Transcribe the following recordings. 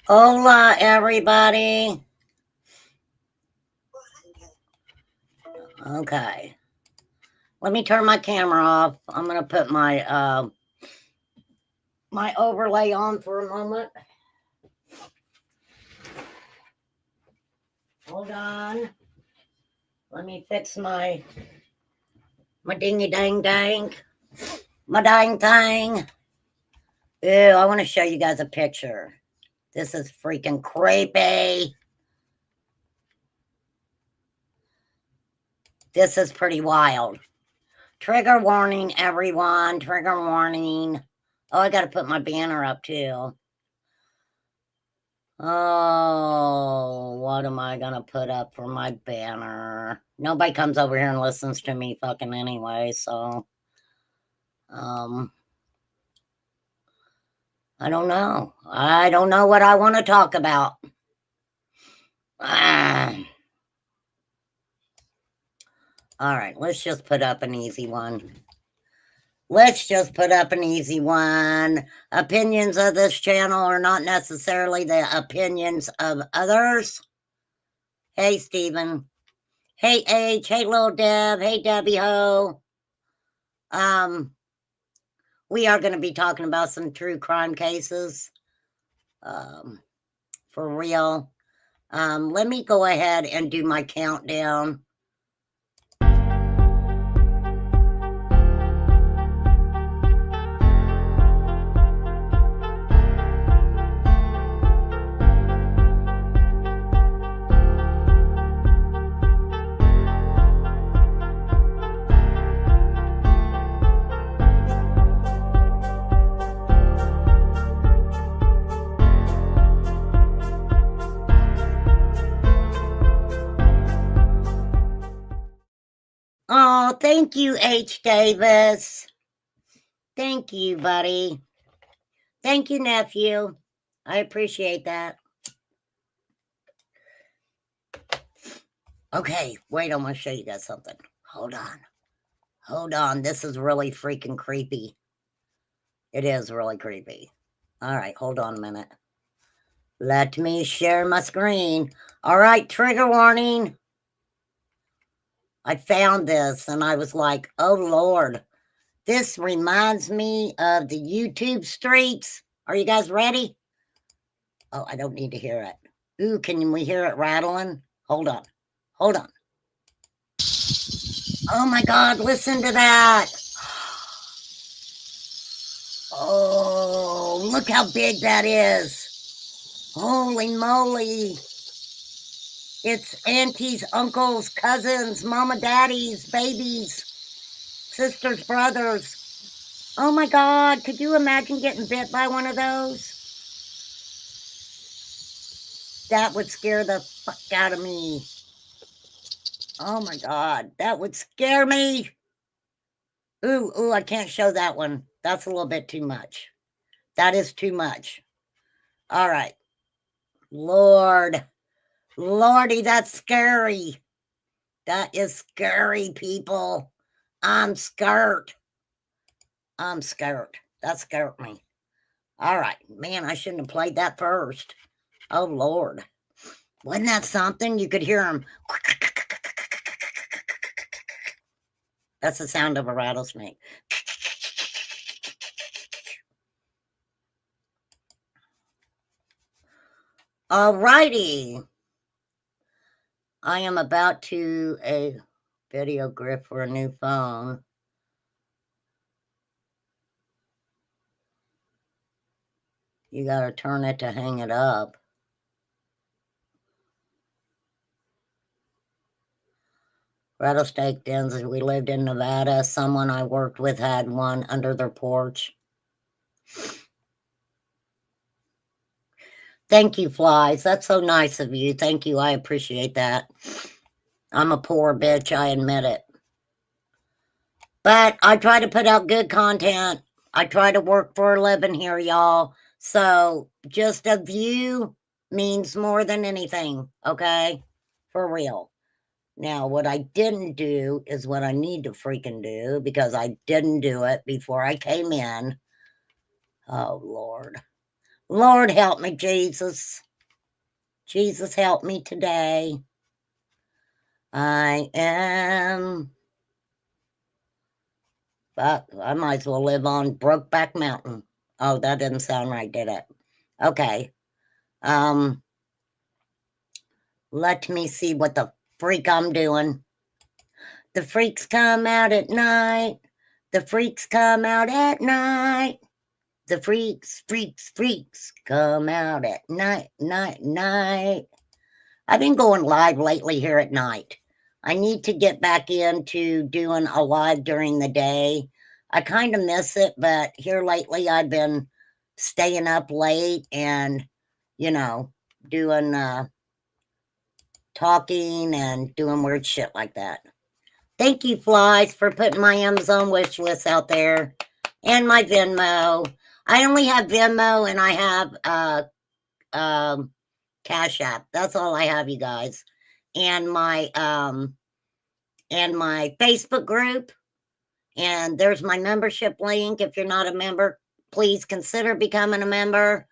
Hola, everybody. Okay. Let me turn my camera off. I'm going to put my my overlay on for a moment. Hold on. Let me fix my dingy dang dang. My dang thing. Ew, I want to show you guys a picture. This is freaking creepy. This is pretty wild. Trigger warning, everyone. Trigger warning. Oh, I got to put my banner up too. Oh, what am I going to put up for my banner? Nobody comes over here and listens to me fucking anyway, so. I don't know. I don't know what I want to talk about. All right, let's just put up an easy one. Let's just put up an easy one. Opinions of this channel are not necessarily the opinions of others. Hey, Steven. Hey, H. Hey, Little Deb. Hey, Debbie Ho. We are going to be talking about some true crime cases. For real. Let me go ahead and do my countdown. Oh, thank you, H. Davis. Thank you, buddy. Thank you, nephew. I appreciate that. Okay, wait, I'm going to show you guys something. Hold on. Hold on. This is really freaking creepy. It is really creepy. All right, hold on a minute. Let me share my screen. All right, trigger warning. I found this and I was like, oh, Lord. This reminds me of the YouTube streets. Are you guys ready? Oh, I don't need to hear it. Ooh, can we hear it rattling? Hold on. Hold on. Oh, my God, listen to that. Oh, look how big that is. Holy moly. It's aunties, uncles, cousins, mama, daddies, babies, sisters, brothers. Oh my God, could you imagine getting bit by one of those? That would scare the fuck out of me. Oh my God, that would scare me. Ooh, I can't show that one. That's a little bit too much. That is too much. All right. Lordy, that's scary. That is scary, people. I'm scared. That scared me. All right. Man, I shouldn't have played that first. Oh, Lord. Wasn't that something? You could hear him. That's the sound of a rattlesnake. All righty. I am about to a video grip for a new phone. You got to turn it to hang it up. Rattlesnake dens. We lived in Nevada. Someone I worked with had one under their porch. Thank you, Flies. That's so nice of you. Thank you. I appreciate that. I'm a poor bitch. I admit it. But I try to put out good content. I try to work for a living here, y'all. So just a view means more than anything, okay? For real. Now, what I didn't do is what I need to freaking do because I didn't do it before I came in. Oh, Lord. Lord help me, Jesus. Jesus help me today. I am... But I might as well live on Brokeback Mountain. Oh, that didn't sound right, did it? Okay. Let me see what the freak I'm doing. The freaks come out at night. The freaks come out at night. The freaks come out at night. I've been going live lately here at night. I need to get back into doing a live during the day. I kind of miss it, but here lately I've been staying up late and, you know, doing talking and doing weird shit like that. Thank you, Flies, for putting my Amazon wish list out there and my Venmo. I only have Venmo and I have Cash App. That's all I have, you guys. And my Facebook group. And there's my membership link. If you're not a member, please consider becoming a member.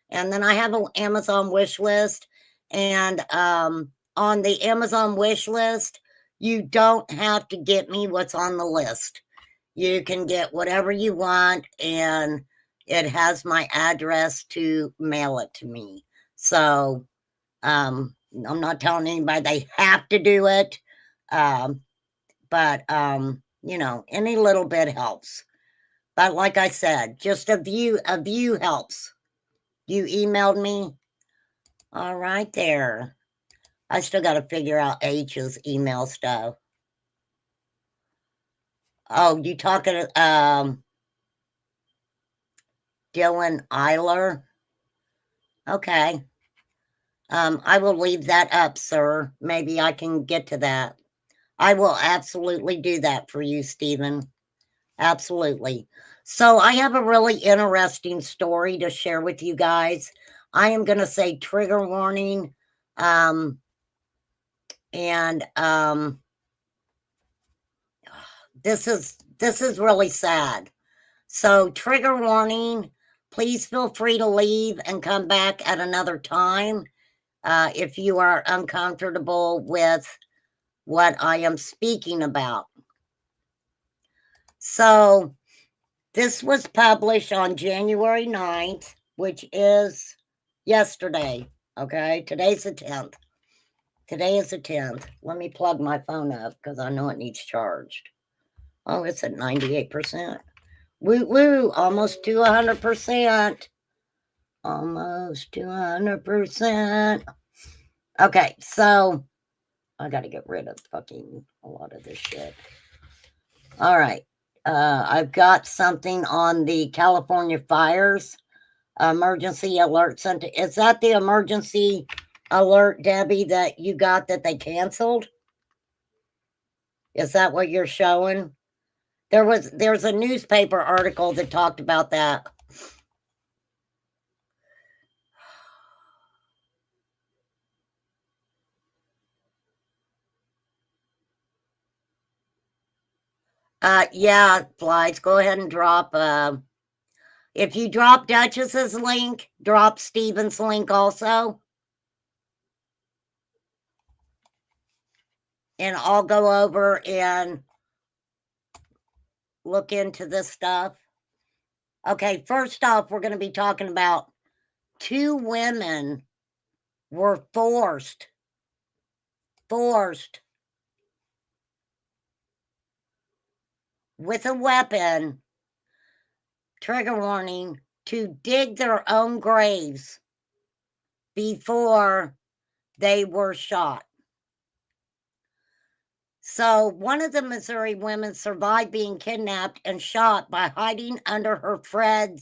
And then I have an Amazon wish list. And on the Amazon wish list, you don't have to get me what's on the list. You can get whatever you want, and it has my address to mail it to me. So I'm not telling anybody they have to do it, but you know, any little bit helps. But like I said, just a view helps. You emailed me. All right, there. I still got to figure out H's email stuff. Oh, you talking Dylan Ehler? Okay. I will leave that up, sir. Maybe I can get to that. I will absolutely do that for you, Stephen. Absolutely. So I have a really interesting story to share with you guys. I am going to say trigger warning. This is really sad. So trigger warning, please feel free to leave and come back at another time if you are uncomfortable with what I am speaking about. So this was published on January 9th, which is yesterday. Okay, today's the 10th. Today is the 10th. Let me plug my phone up because I know it needs charged. Oh, it's at 98%. Woo woo, almost to 100%. Almost to 100%. Okay, so I got to get rid of fucking a lot of this shit. All right. I've got something on the California fires emergency alert center. Is that the emergency alert, Debbie, that you got that they canceled? Is that what you're showing? There's a newspaper article that talked about that. Yeah, Flies, go ahead and drop if you drop Duchess's link, drop Steven's link also. And I'll go over and look into this stuff. Okay, first off, we're going to be talking about 2 women were forced with a weapon, trigger warning, to dig their own graves before they were shot. So one of the Missouri women survived being kidnapped and shot by hiding under her friend.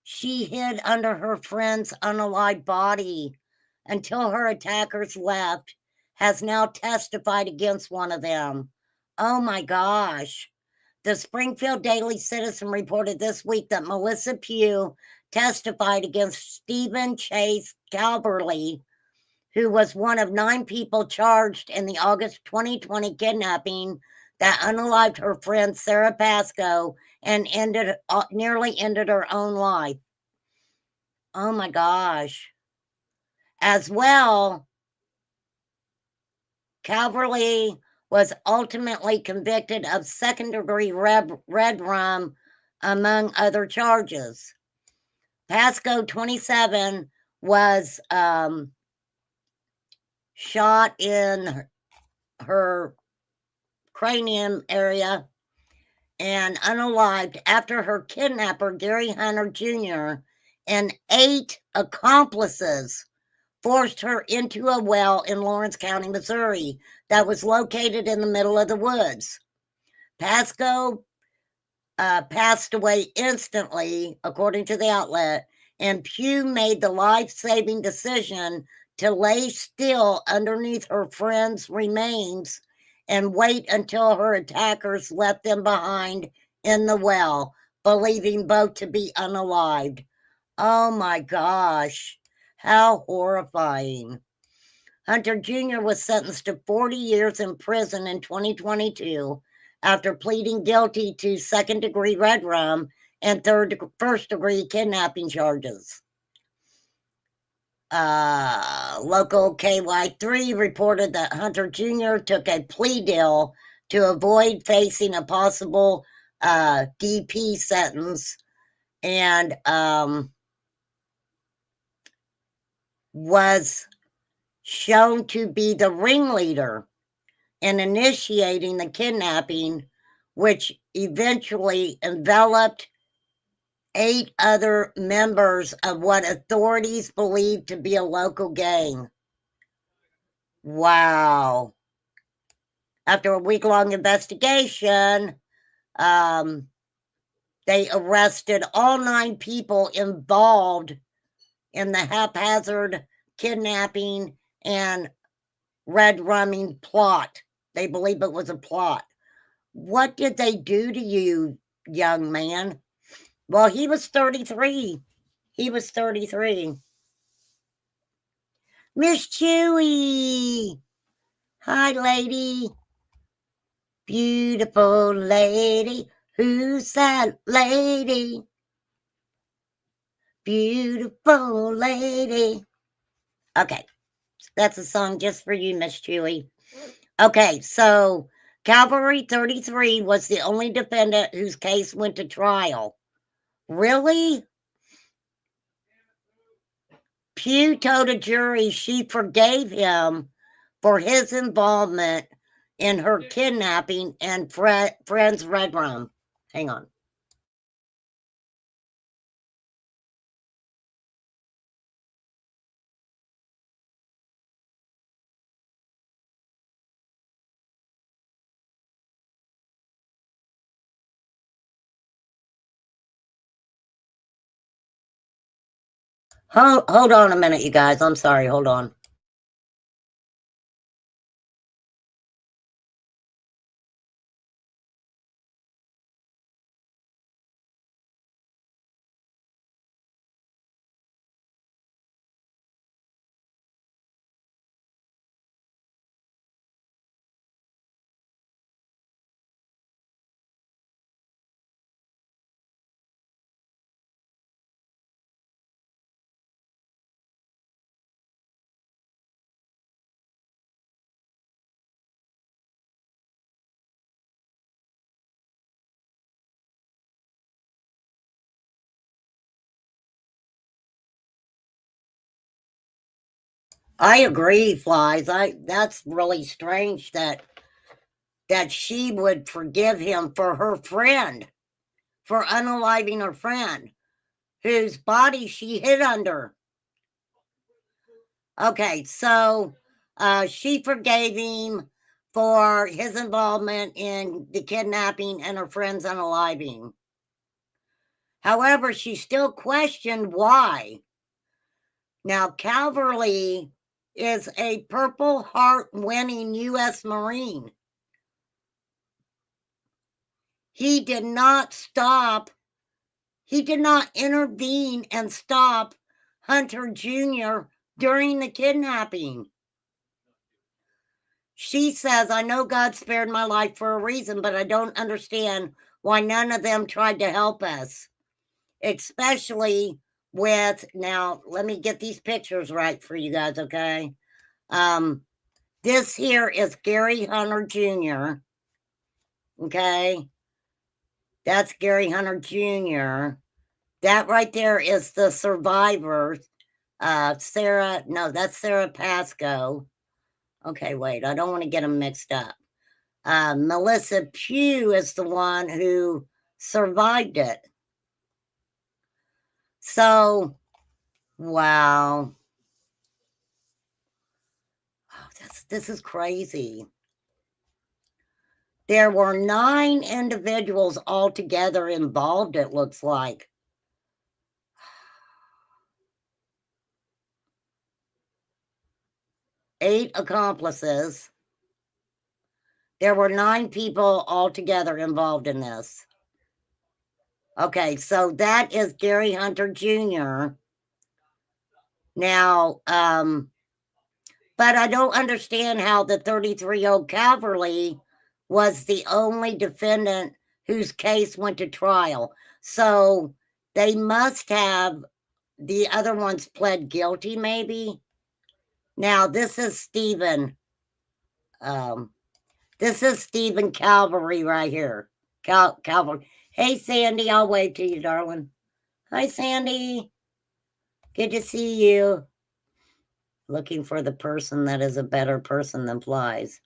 She hid under her friend's unalive body until her attackers left, has now testified against one of them. Oh my gosh. The Springfield Daily Citizen reported this week that Melissa Pugh testified against Stephen Chase Calverley, who was one of 9 people charged in the August 2020 kidnapping that unalived her friend Sarah Pascoe and nearly ended her own life. Oh my gosh. As well, Calverley was ultimately convicted of second-degree red rum, among other charges. Pasco, 27, was shot in her cranium area and unalived after her kidnapper, Gary Hunter Jr., and 8 accomplices forced her into a well in Lawrence County, Missouri, that was located in the middle of the woods. Pasco passed away instantly, according to the outlet, and Pugh made the life-saving decision to lay still underneath her friend's remains and wait until her attackers left them behind in the well, believing both to be unalived. Oh my gosh, how horrifying. Hunter Jr. was sentenced to 40 years in prison in 2022 after pleading guilty to second-degree red rum and first-degree kidnapping charges. Local KY3 reported that Hunter Jr. took a plea deal to avoid facing a possible DP sentence and was shown to be the ringleader in initiating the kidnapping, which eventually enveloped 8 other members of what authorities believed to be a local gang. Wow. After a week-long investigation, they arrested all 9 people involved in the haphazard kidnapping and red rumming plot. They believe it was a plot. What did they do to you, young man? Well, he was 33. He was 33. Miss Chewy. Hi, lady. Beautiful lady. Who's that lady? Beautiful lady. Okay. That's a song just for you, Miss Chewy. Okay, so Cavalry 33 was the only defendant whose case went to trial. Really? Pugh told a jury she forgave him for his involvement in her kidnapping and friend's red rum. Hang on. Hold on a minute, you guys. I'm sorry. Hold on. I agree, Flies. That's really strange that she would forgive him for her friend, for unaliving her friend, whose body she hid under. Okay, so she forgave him for his involvement in the kidnapping and her friend's unaliving. However, she still questioned why. Now, Calverley is a Purple Heart winning U.S. Marine. He did not intervene and stop Hunter Jr. during the kidnapping. She says, I know God spared my life for a reason, but I don't understand why none of them tried to help us, especially with, now, let me get these pictures right for you guys, okay? This here is Gary Hunter Jr., okay? That's Gary Hunter Jr. That right there is the survivor. Sarah, no, that's Sarah Pascoe. Okay, wait, I don't want to get them mixed up. Melissa Pugh is the one who survived it. So, wow. Oh, this is crazy. There were 9 individuals altogether involved, it looks like. Eight accomplices. There were 9 people altogether involved in this. Okay, so that is Gary Hunter Jr. Now, but I don't understand how the 33-year-old Calverley was the only defendant whose case went to trial. So they must have the other ones pled guilty, maybe. Now, this is Stephen. This is Stephen Calvary right here. Calvary. Hey, Sandy, I'll wave to you, darling. Hi, Sandy. Good to see you. Looking for the person that is a better person than flies.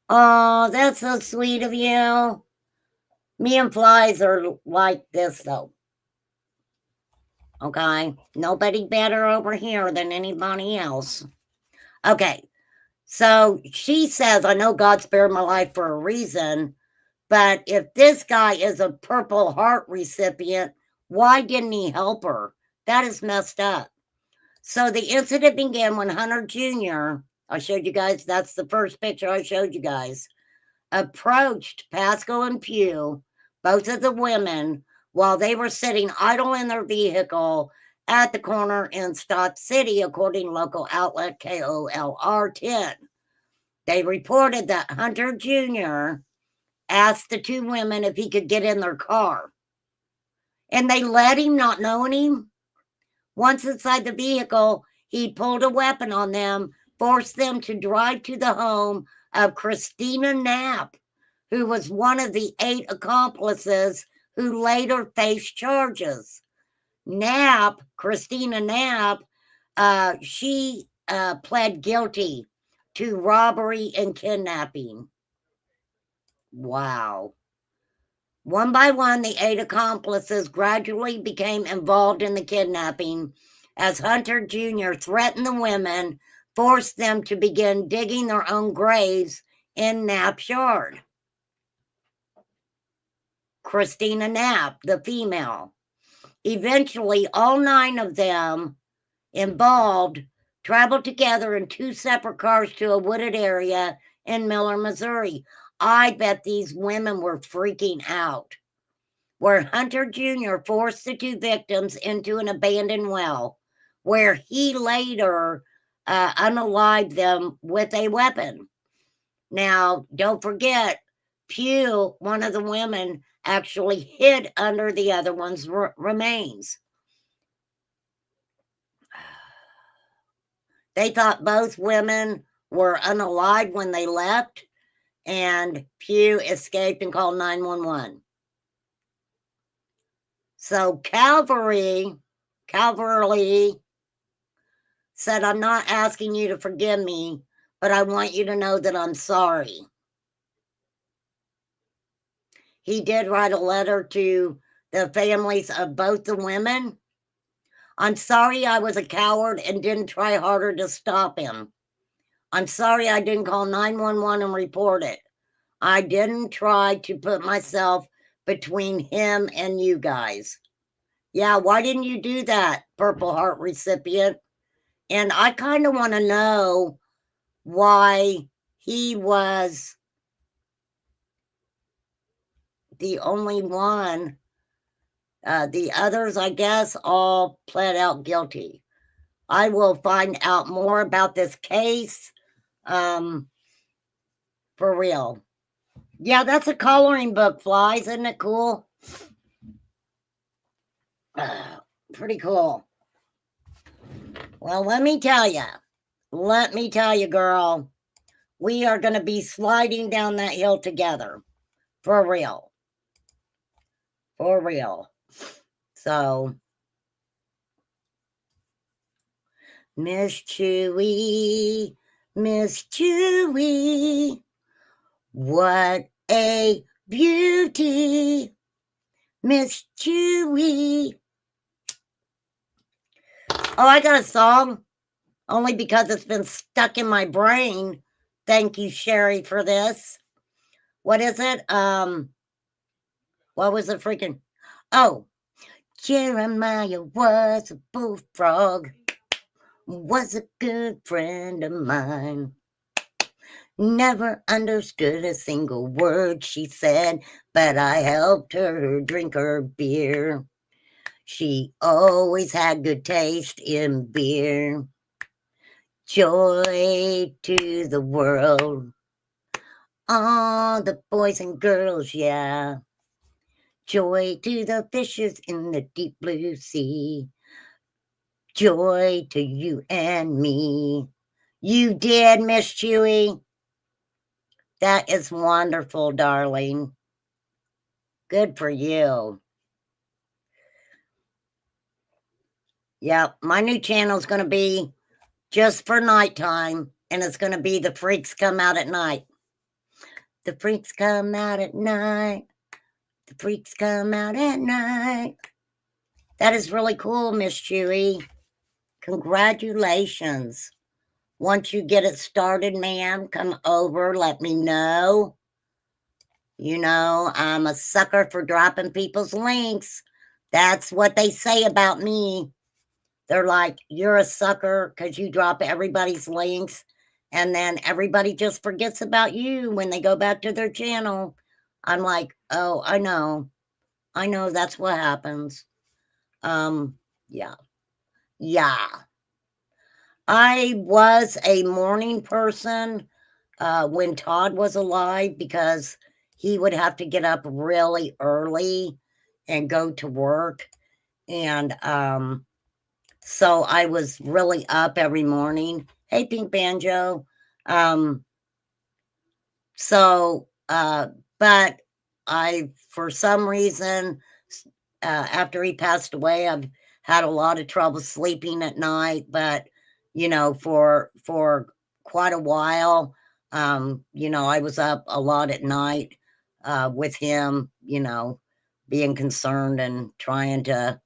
Oh, that's so sweet of you. Me and flies are like this, though. Okay? Nobody better over here than anybody else. Okay. So she says, I know God spared my life for a reason, but if this guy is a Purple Heart recipient, why didn't he help her? That is messed up. So the incident began when Hunter Jr., I showed you guys, that's the first picture I showed you guys, approached Pascoe and Pugh, both of the women, while they were sitting idle in their vehicle at the corner in Stott City, according to local outlet KOLR 10. They reported that Hunter Jr. asked the 2 women if he could get in their car. And they let him, not knowing him. Once inside the vehicle, he pulled a weapon on them, forced them to drive to the home of Christina Knapp, who was one of the 8 accomplices who later faced charges. Christina Knapp, she pled guilty to robbery and kidnapping. Wow. One by one, the 8 accomplices gradually became involved in the kidnapping as Hunter Jr. threatened the women, forced them to begin digging their own graves in Knapp's yard. Christina Knapp, the female. Eventually, all 9 of them involved traveled together in 2 separate cars to a wooded area in Miller, Missouri. I bet these women were freaking out. Where Hunter Jr. forced the 2 victims into an abandoned well, where he later unalived them with a weapon. Now, don't forget, Pugh, one of the women, actually hid under the other one's remains. They thought both women were unalive when they left, and Pugh escaped and called 911. So Calvary said, I'm not asking you to forgive me, but I want you to know that I'm sorry. He did write a letter to the families of both the women. I'm sorry I was a coward and didn't try harder to stop him. I'm sorry I didn't call 911 and report it. I didn't try to put myself between him and you guys. Yeah, why didn't you do that, Purple Heart recipient? And I kind of want to know why he was the only one. The others, I guess, all pled out guilty. I will find out more about this case. For real. Yeah, that's a coloring book, Flies. Isn't it cool? Pretty cool. Well, let me tell you, girl, we are going to be sliding down that hill together. For real. For real. So, Miss Chewy, what a beauty, Miss Chewy. Oh, I got a song, only because it's been stuck in my brain. Thank you, Sherry, for this. What is it? What was the freaking? Oh, Jeremiah was a bullfrog, was a good friend of mine. Never understood a single word she said, but I helped her drink her beer. She always had good taste in beer. Joy to the world. All the boys and girls, yeah. Joy to the fishes in the deep blue sea. Joy to you and me. You did, Miss Chewy. That is wonderful, darling. Good for you. Yep, my new channel is going to be just for nighttime, and it's going to be The Freaks Come Out at Night. The freaks come out at night. The freaks come out at night. That is really cool, Miss Chewy. Congratulations. Once you get it started, ma'am, come over, let me know. You know, I'm a sucker for dropping people's links. That's what they say about me. They're like, you're a sucker because you drop everybody's links, and then everybody just forgets about you when they go back to their channel. I'm like, oh, I know that's what happens. Yeah. I was a morning person when Todd was alive, because he would have to get up really early and go to work. And so I was really up every morning. Hey, Pink Banjo. But I, for some reason, after he passed away, I've had a lot of trouble sleeping at night. But, you know, for quite a while, you know, I was up a lot at night with him, you know, being concerned and trying to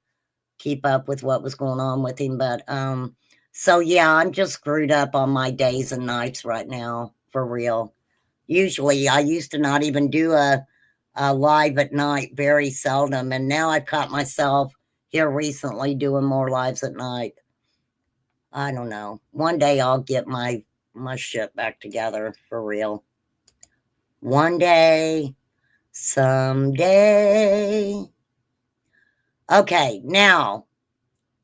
keep up with what was going on with him. But so yeah, I'm just screwed up on my days and nights right now, for real. Usually I used to not even do a live at night, very seldom, and now I've caught myself here recently doing more lives at night. I don't know. One day I'll get my shit back together, for real. One day, someday. Okay, now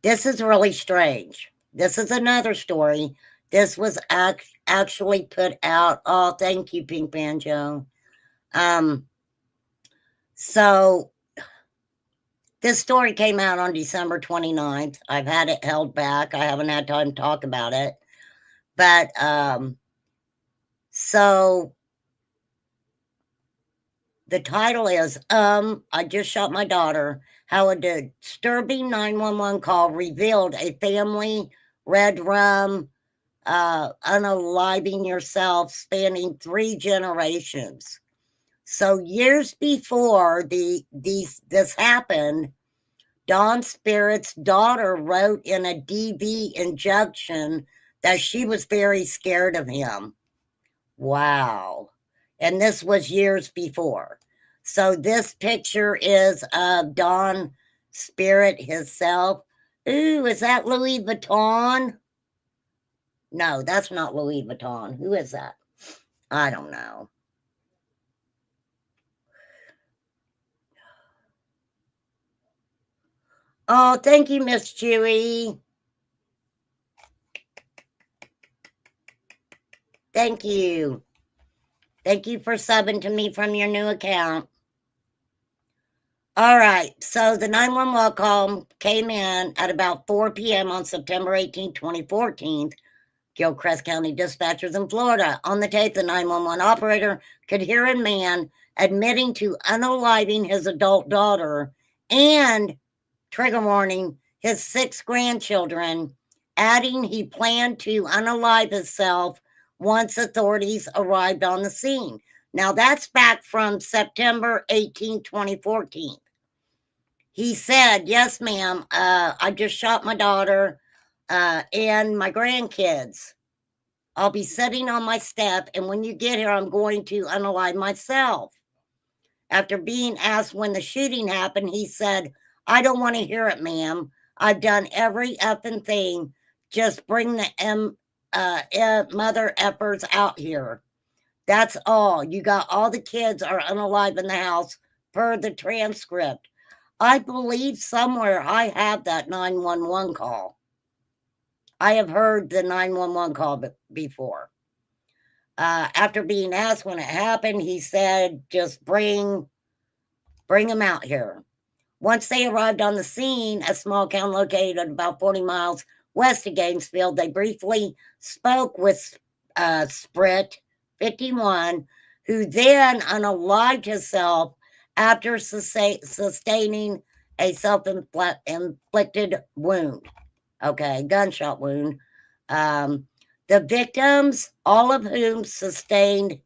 this is really strange. This is another story. This was actually put out. Oh, thank you, Pink Banjo. So this story came out on December 29th. I've had it held back. I haven't had time to talk about it. But so the title is I just shot my daughter. How a disturbing 911 call revealed a family red rum unaliving yourself spanning 3 generations. So years before this happened, Don Spirit's daughter wrote in a DV injunction that she was very scared of him. Wow. And this was years before. So this picture is of Don Spirit himself. Ooh, is that Louis Vuitton? No, that's not Louis Vuitton. Who is that? I don't know. Oh, thank you, Miss Chewy. Thank you. Thank you for subbing to me from your new account. All right, so the 911 call came in at about 4 p.m. on September 18, 2014. Gilchrist County dispatchers in Florida. On the tape, the 911 operator could hear a man admitting to unaliving his adult daughter and, trigger warning, his 6 grandchildren, adding he planned to unalive himself once authorities arrived on the scene. Now, that's back from September 18, 2014. He said, yes, ma'am, I just shot my daughter and my grandkids. I'll be sitting on my step, and when you get here, I'm going to unalive myself. After being asked when the shooting happened, he said, I don't want to hear it, ma'am. I've done every effing thing. Just bring the mother effers out here. That's all. You got all the kids are unalive in the house per the transcript. I believe somewhere I have that 911 call. I have heard the 911 call before. After being asked when it happened, he said, just bring them out here. Once they arrived on the scene, a small town located about 40 miles west of Gainesville, they briefly spoke with Sprit, 51, who then unalived himself after sustaining a self-inflicted wound. Okay, gunshot wound. The victims, all of whom sustained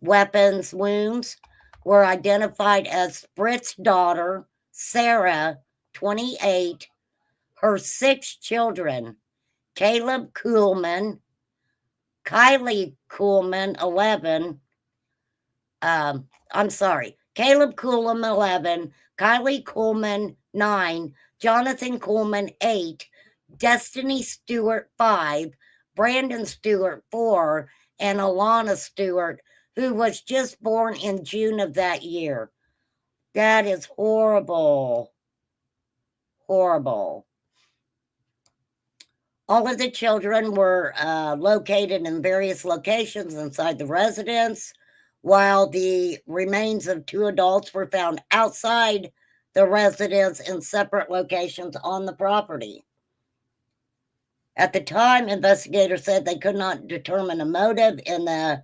weapons wounds, were identified as Sprit's daughter, Sarah, 28, her 6 children, Caleb Kuhlman, Kylie Kuhlman, 11, Caleb Kuhlman, 11, Kylie Kuhlman, 9, Jonathan Kuhlman, 8, Destiny Stewart, 5, Brandon Stewart, 4, and Alana Stewart, who was just born in June of that year. That is horrible. Horrible. All of the children were located in various locations inside the residence, while the remains of 2 adults were found outside the residence in separate locations on the property. At the time, investigators said they could not determine a motive in the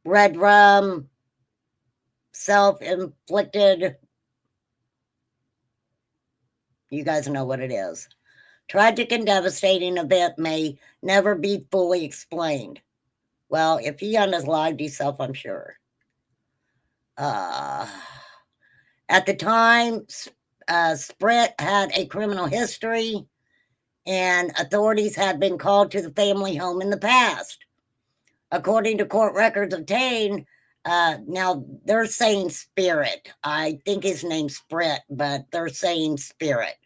red rum self-inflicted, you guys know what it is. Tragic and devastating event may never be fully explained. Well, if he unalived himself, I'm sure. At the time, Sprit had a criminal history, and authorities had been called to the family home in the past. According to court records obtained, now they're saying Spirit. I think his name's Sprit, but they're saying Spirit.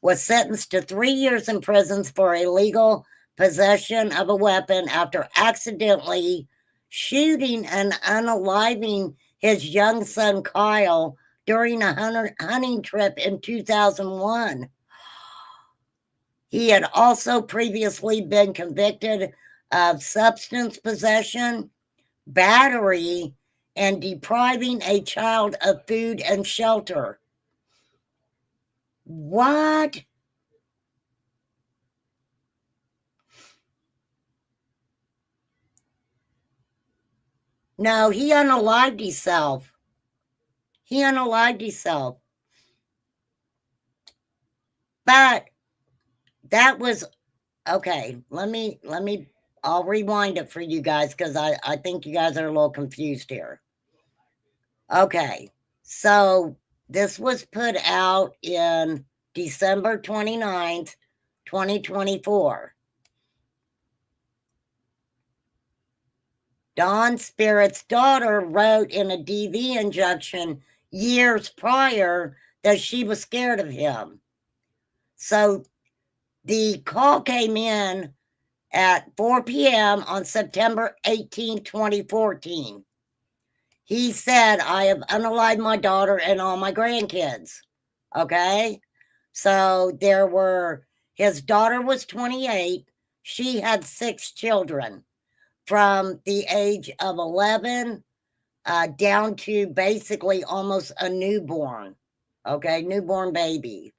Was sentenced to 3 years in prison for illegal possession of a weapon after accidentally shooting and unaliving his young son Kyle during a hunting trip in 2001. He had also previously been convicted of substance possession, battery, and depriving a child of food and shelter. What? No, he unalived himself. He unalived himself. But that was okay. I'll rewind it for you guys because I think you guys are a little confused here. Okay, so this was put out in December 29th, 2024. Don Spirit's daughter wrote in a DV injunction years prior that she was scared of him. So the call came in at 4 p.m. on September 18, 2014. He said, I have unalived my daughter and all my grandkids. Okay? So his daughter was 28. She had 6 children from the age of 11 down to basically almost a newborn. Okay, newborn baby.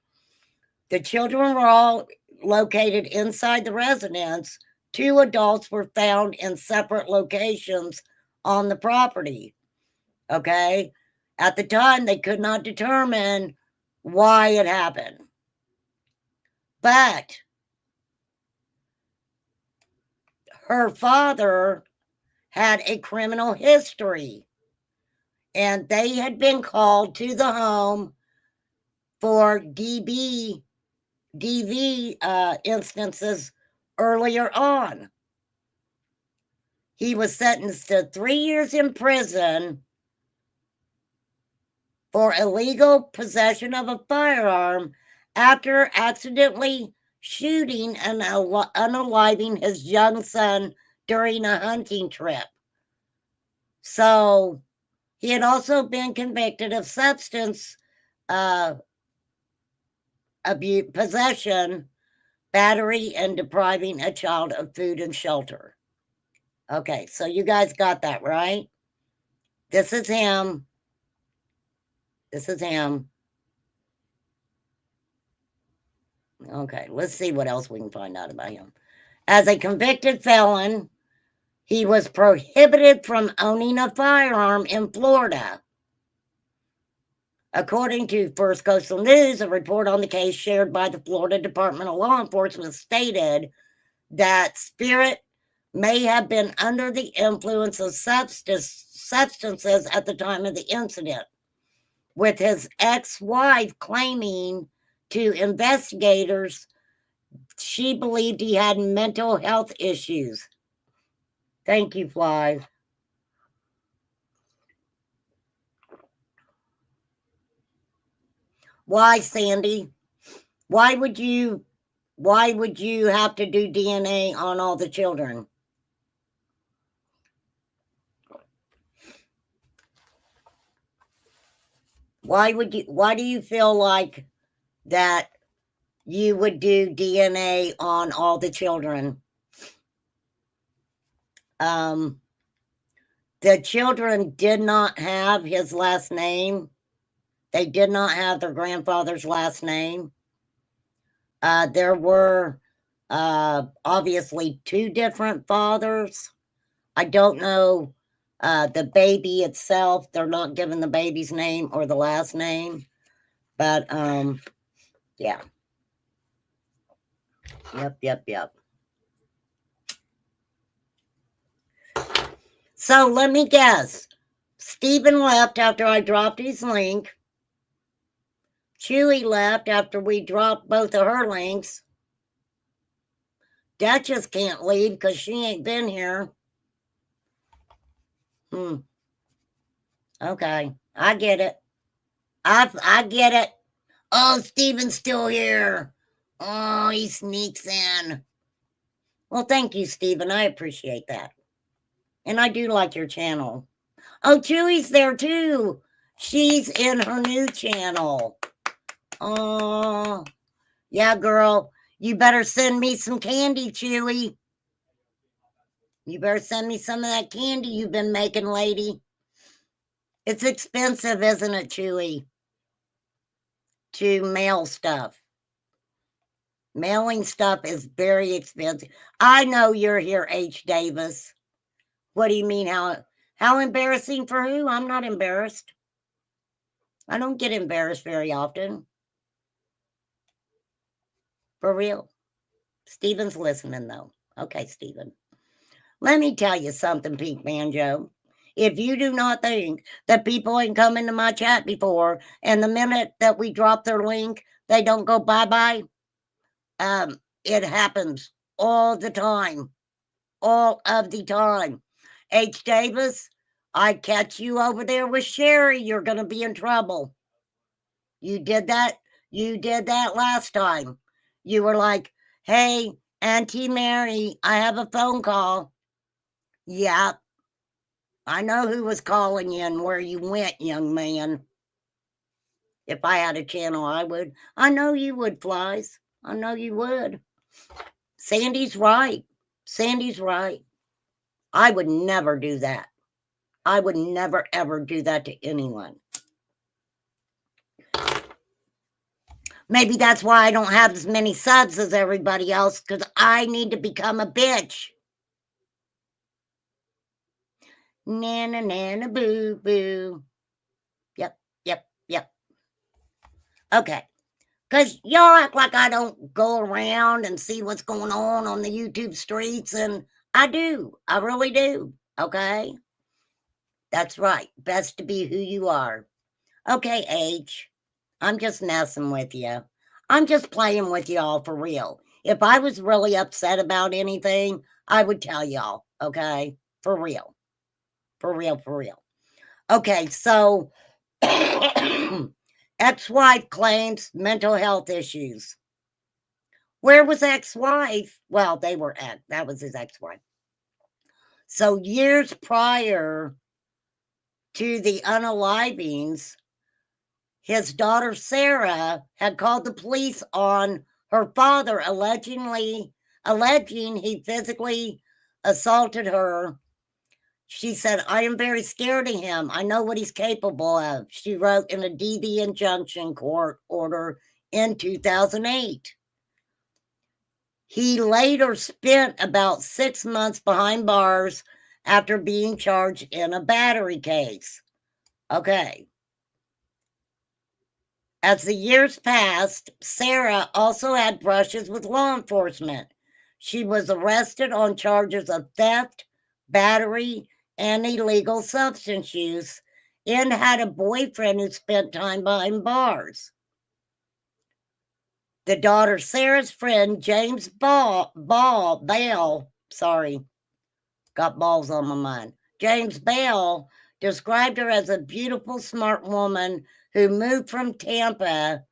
The children were all located inside the residence. 2 adults were found in separate locations on the property. Okay, at the time, they could not determine why it happened. But her father had a criminal history, and they had been called to the home for DV instances earlier on. He was sentenced to 3 years in prison for illegal possession of a firearm after accidentally shooting and unaliving his young son during a hunting trip. So he had also been convicted of substance abuse, possession, battery, and depriving a child of food and shelter. Okay, so you guys got that, right? This is him. This is him. Okay, let's see what else we can find out about him. As a convicted felon, he was prohibited from owning a firearm in Florida. According to First Coastal News, a report on the case shared by the Florida Department of Law Enforcement stated that Spirit may have been under the influence of substances at the time of the incident, with his ex-wife claiming to investigators she believed he had mental health issues. Thank you, Flies. Why, Sandy? Why would you have to do DNA on all the children? Why do you feel like that you would do DNA on all the children? The children did not have his last name. They did not have their grandfather's last name. There were obviously 2 different fathers. I don't know the baby itself. They're not given the baby's name or the last name. But yeah. Yep. So let me guess. Stephen left after I dropped his link. Chewy left after we dropped both of her links. Duchess can't leave because she ain't been here. Okay, I get it. I get it. Oh, Stephen's still here. Oh, he sneaks in. Well, thank you, Stephen. I appreciate that. And I do like your channel. Oh, Chewy's there too. She's in her new channel. Oh, yeah, girl. You better send me some candy, Chewy. You better send me some of that candy you've been making, lady. It's expensive, isn't it, Chewy? To mail stuff. Mailing stuff is very expensive. I know you're here, H. Davis. What do you mean? How embarrassing for who? I'm not embarrassed. I don't get embarrassed very often. For real. Stephen's listening, though. Okay, Stephen. Let me tell you something, Pink Banjo. If you do not think that people ain't come into my chat before, and the minute that we drop their link, they don't go bye-bye, it happens all the time. All of the time. H. Davis, I catch you over there with Sherry, you're going to be in trouble. You did that last time. You were like, hey, Auntie Mary, I have a phone call. Yeah, I know who was calling you and where you went, young man. If I had a channel, I would. I know you would, Flies. I know you would. Sandy's right. Sandy's right. I would never do that. I would never, ever do that to anyone. Maybe that's why I don't have as many subs as everybody else, because I need to become a bitch. Nana, nana, boo, boo. Yep, yep, yep. Okay. Because y'all act like I don't go around and see what's going on the YouTube streets, and I do. I really do. Okay? That's right. Best to be who you are. Okay, H. I'm just messing with you. I'm just playing with y'all for real. If I was really upset about anything, I would tell y'all. Okay? For real. For real, for real. Okay, so ex-wife claims mental health issues. Where was ex-wife? Well, they were that was his ex-wife. So years prior to the unalivings, his daughter Sarah had called the police on her father, alleging he physically assaulted her. She said, "I am very scared of him. I know what he's capable of," she wrote in a DV injunction court order in 2008. He later spent about 6 months behind bars after being charged in a battery case. Okay. As the years passed, Sarah also had brushes with law enforcement. She was arrested on charges of theft, battery, and illegal substance use, and had a boyfriend who spent time behind bars. The daughter Sarah's friend, James Bale, sorry, got balls on my mind. James Bale described her as a beautiful, smart woman who moved from Tampa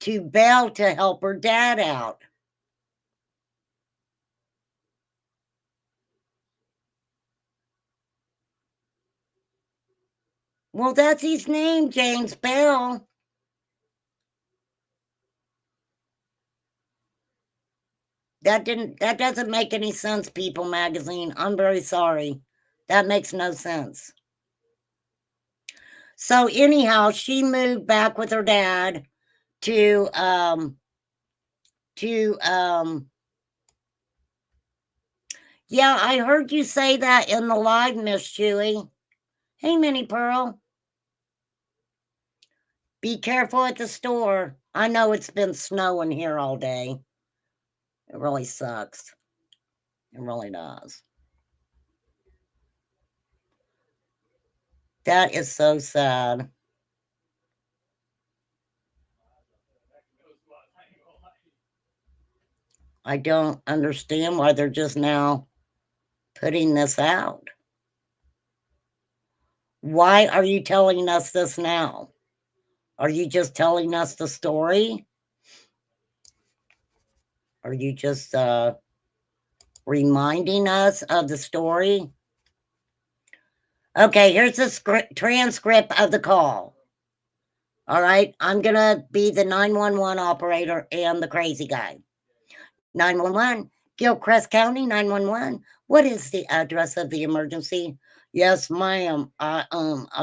to Belle to help her dad out. Well, that's his name, James Bale. That doesn't make any sense, People Magazine. I'm very sorry. That makes no sense. So anyhow, she moved back with her dad to yeah, I heard you say that in the live, Miss Chewy. Hey, Minnie Pearl. Be careful at the store. I know it's been snowing here all day. It really sucks. It really does. That is so sad. I don't understand why they're just now putting this out. Why are you telling us this now? Are you just telling us the story? Are you just reminding us of the story? Okay, here's the transcript of the call. All right, I'm going to be the 911 operator and the crazy guy. 911, Gilchrist County, 911. What is the address of the emergency? Yes, ma'am. I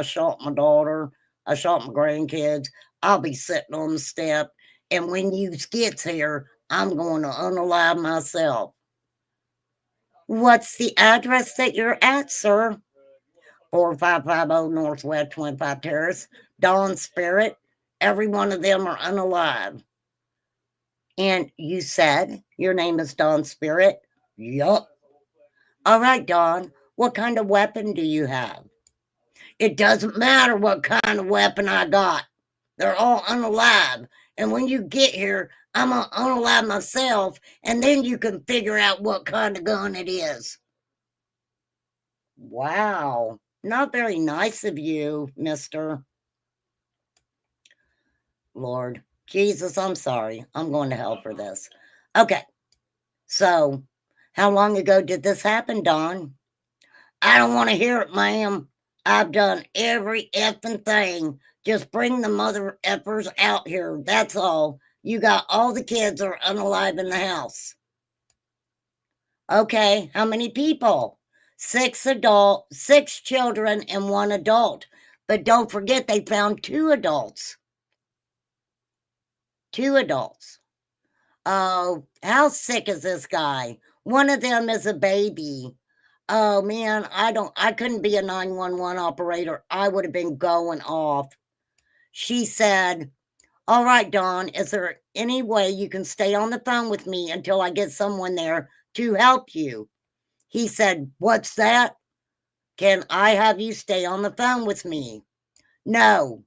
shot my daughter. I shot my grandkids. I'll be sitting on the step. And when you gets here, I'm going to unalive myself. What's the address that you're at, sir? 4550 Northwest 25 Terrace. Dawn Spirit. Every one of them are unalive. And you said your name is Dawn Spirit? Yup. All right, Dawn. What kind of weapon do you have? It doesn't matter what kind of weapon I got. They're all unalive. And when you get here, I'm going to unalive myself, and then you can figure out what kind of gun it is. Wow. Not very nice of you, mister. Lord. Jesus, I'm sorry. I'm going to hell for this. Okay. So, how long ago did this happen, Dawn? I don't want to hear it, ma'am. I've done every effing thing. Just bring the mother effers out here. That's all. You got all the kids are unalive in the house. Okay, how many people? 6 children and 1 adult. But don't forget, they found 2 adults. 2 adults. Oh, how sick is this guy? One of them is a baby. Oh man, I couldn't be a 911 operator. I would have been going off. She said, "All right, Dawn, is there any way you can stay on the phone with me until I get someone there to help you?" He said, "What's that? Can I have you stay on the phone with me?" "No,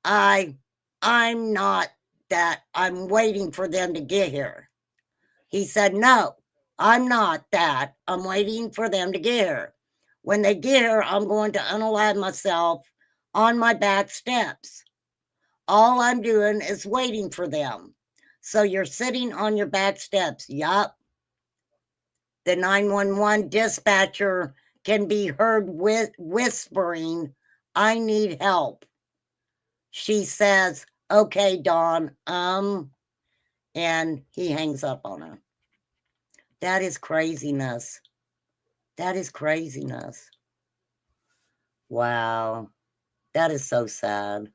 I'm not that. I'm waiting for them to get here." He said, "No, I'm not that. I'm waiting for them to get here. When they get here, I'm going to unalive myself on my back steps. All I'm doing is waiting for them." "So you're sitting on your back steps?" "Yup." The 911 dispatcher can be heard whispering, "I need help." She says, "Okay, Dawn, and he hangs up on her. That is craziness. That is craziness. Wow. That is so sad.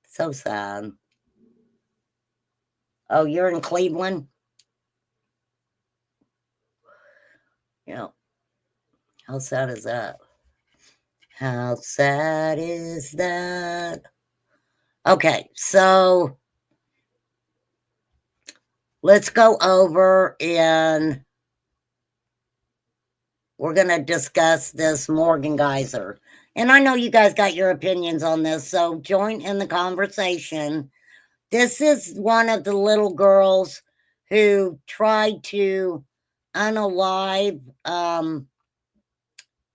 So sad. Oh, you're in Cleveland? Yeah. How sad is that? How sad is that? Okay, so let's go over and we're going to discuss this Morgan Geyser. And I know you guys got your opinions on this, so join in the conversation. This is one of the little girls who tried to unalive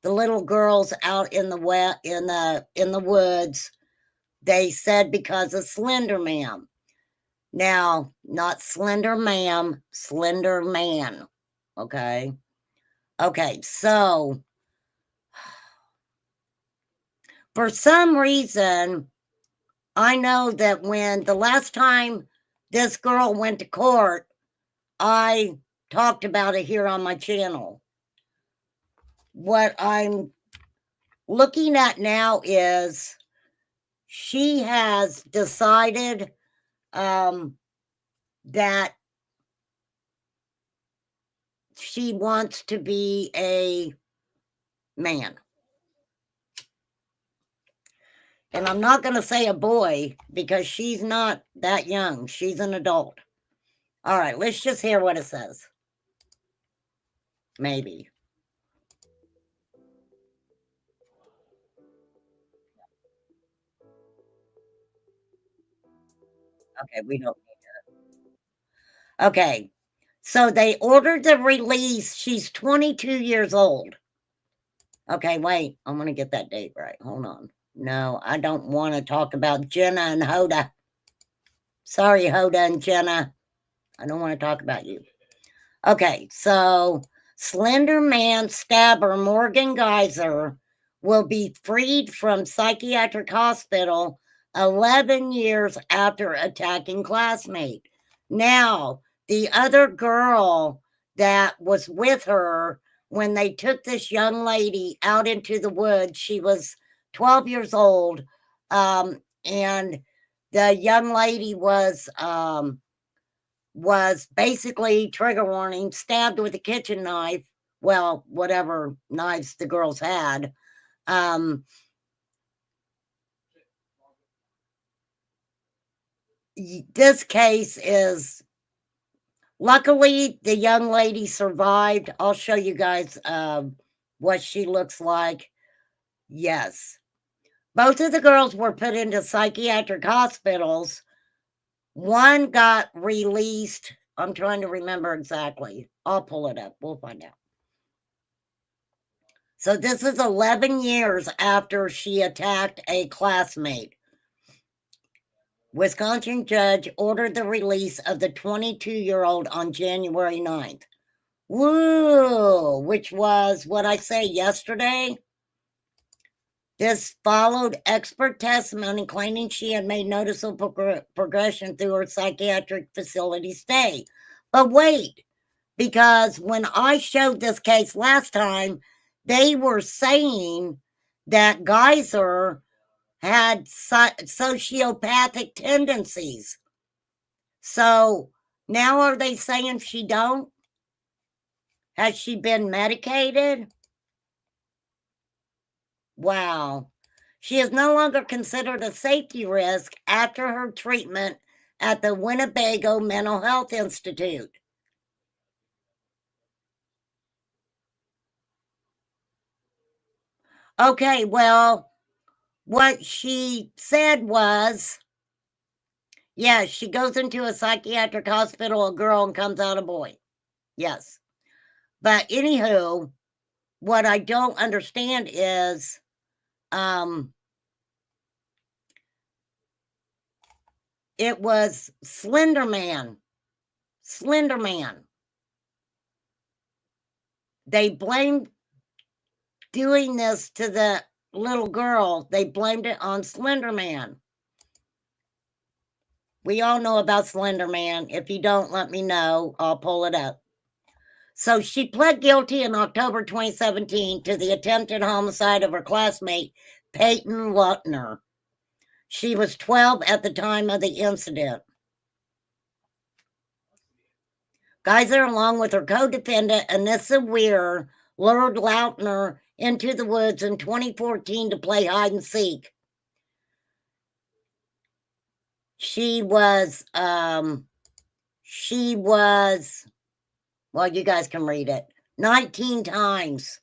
the little girls out in the woods. They said because of Slender Man. Now, not Slender Ma'am, Slender Man. Okay. Okay, so for some reason, I know that when the last time this girl went to court, I talked about it here on my channel. What I'm looking at now is she has decided that she wants to be a man. And I'm not going to say a boy because she's not that young. She's an adult. All right, let's just hear what it says. Maybe. Okay, we don't need her. Okay, so they ordered the release. She's 22 years old. Okay, wait, I'm going to get that date right. Hold on. No, I don't want to talk about Jenna and Hoda. Sorry, Hoda and Jenna. I don't want to talk about you. Okay, so Slender Man stabber Morgan Geyser will be freed from psychiatric hospital 11 years after attacking classmate. Now, the other girl that was with her when they took this young lady out into the woods, she was 12 years old, and the young lady was basically, trigger warning, stabbed with a kitchen knife. Well, whatever knives the girls had. This case is, luckily, the young lady survived. I'll show you guys what she looks like. Yes. Both of the girls were put into psychiatric hospitals. One got released. I'm trying to remember exactly. I'll pull it up. We'll find out. So this is 11 years after she attacked a classmate. Wisconsin judge ordered the release of the 22-year-old on January 9th. Woo! Which was what I say yesterday. This followed expert testimony claiming she had made noticeable progression through her psychiatric facility stay. But wait, Because when I showed this case last time, they were saying that Geyser had sociopathic tendencies. So now are they saying she don't? Has she been medicated? Wow. She is no longer considered a safety risk after her treatment at the Winnebago Mental Health Institute. Okay, well, what she said was, yeah, she goes into a psychiatric hospital, a girl, and comes out a boy. Yes. But anywho, what I don't understand is, it was Slender Man. Slender Man. They blamed doing this to the little girl. They blamed it on Slender Man. We all know about Slender Man. If you don't, let me know. I'll pull it up. So she pled guilty in October 2017 to the attempted homicide of her classmate, Peyton Lutner. She was 12 at the time of the incident. Geyser, along with her co-defendant, Anissa Weir, lured Lautner into the woods in 2014 to play hide and seek. She was, well, you guys can read it, 19 times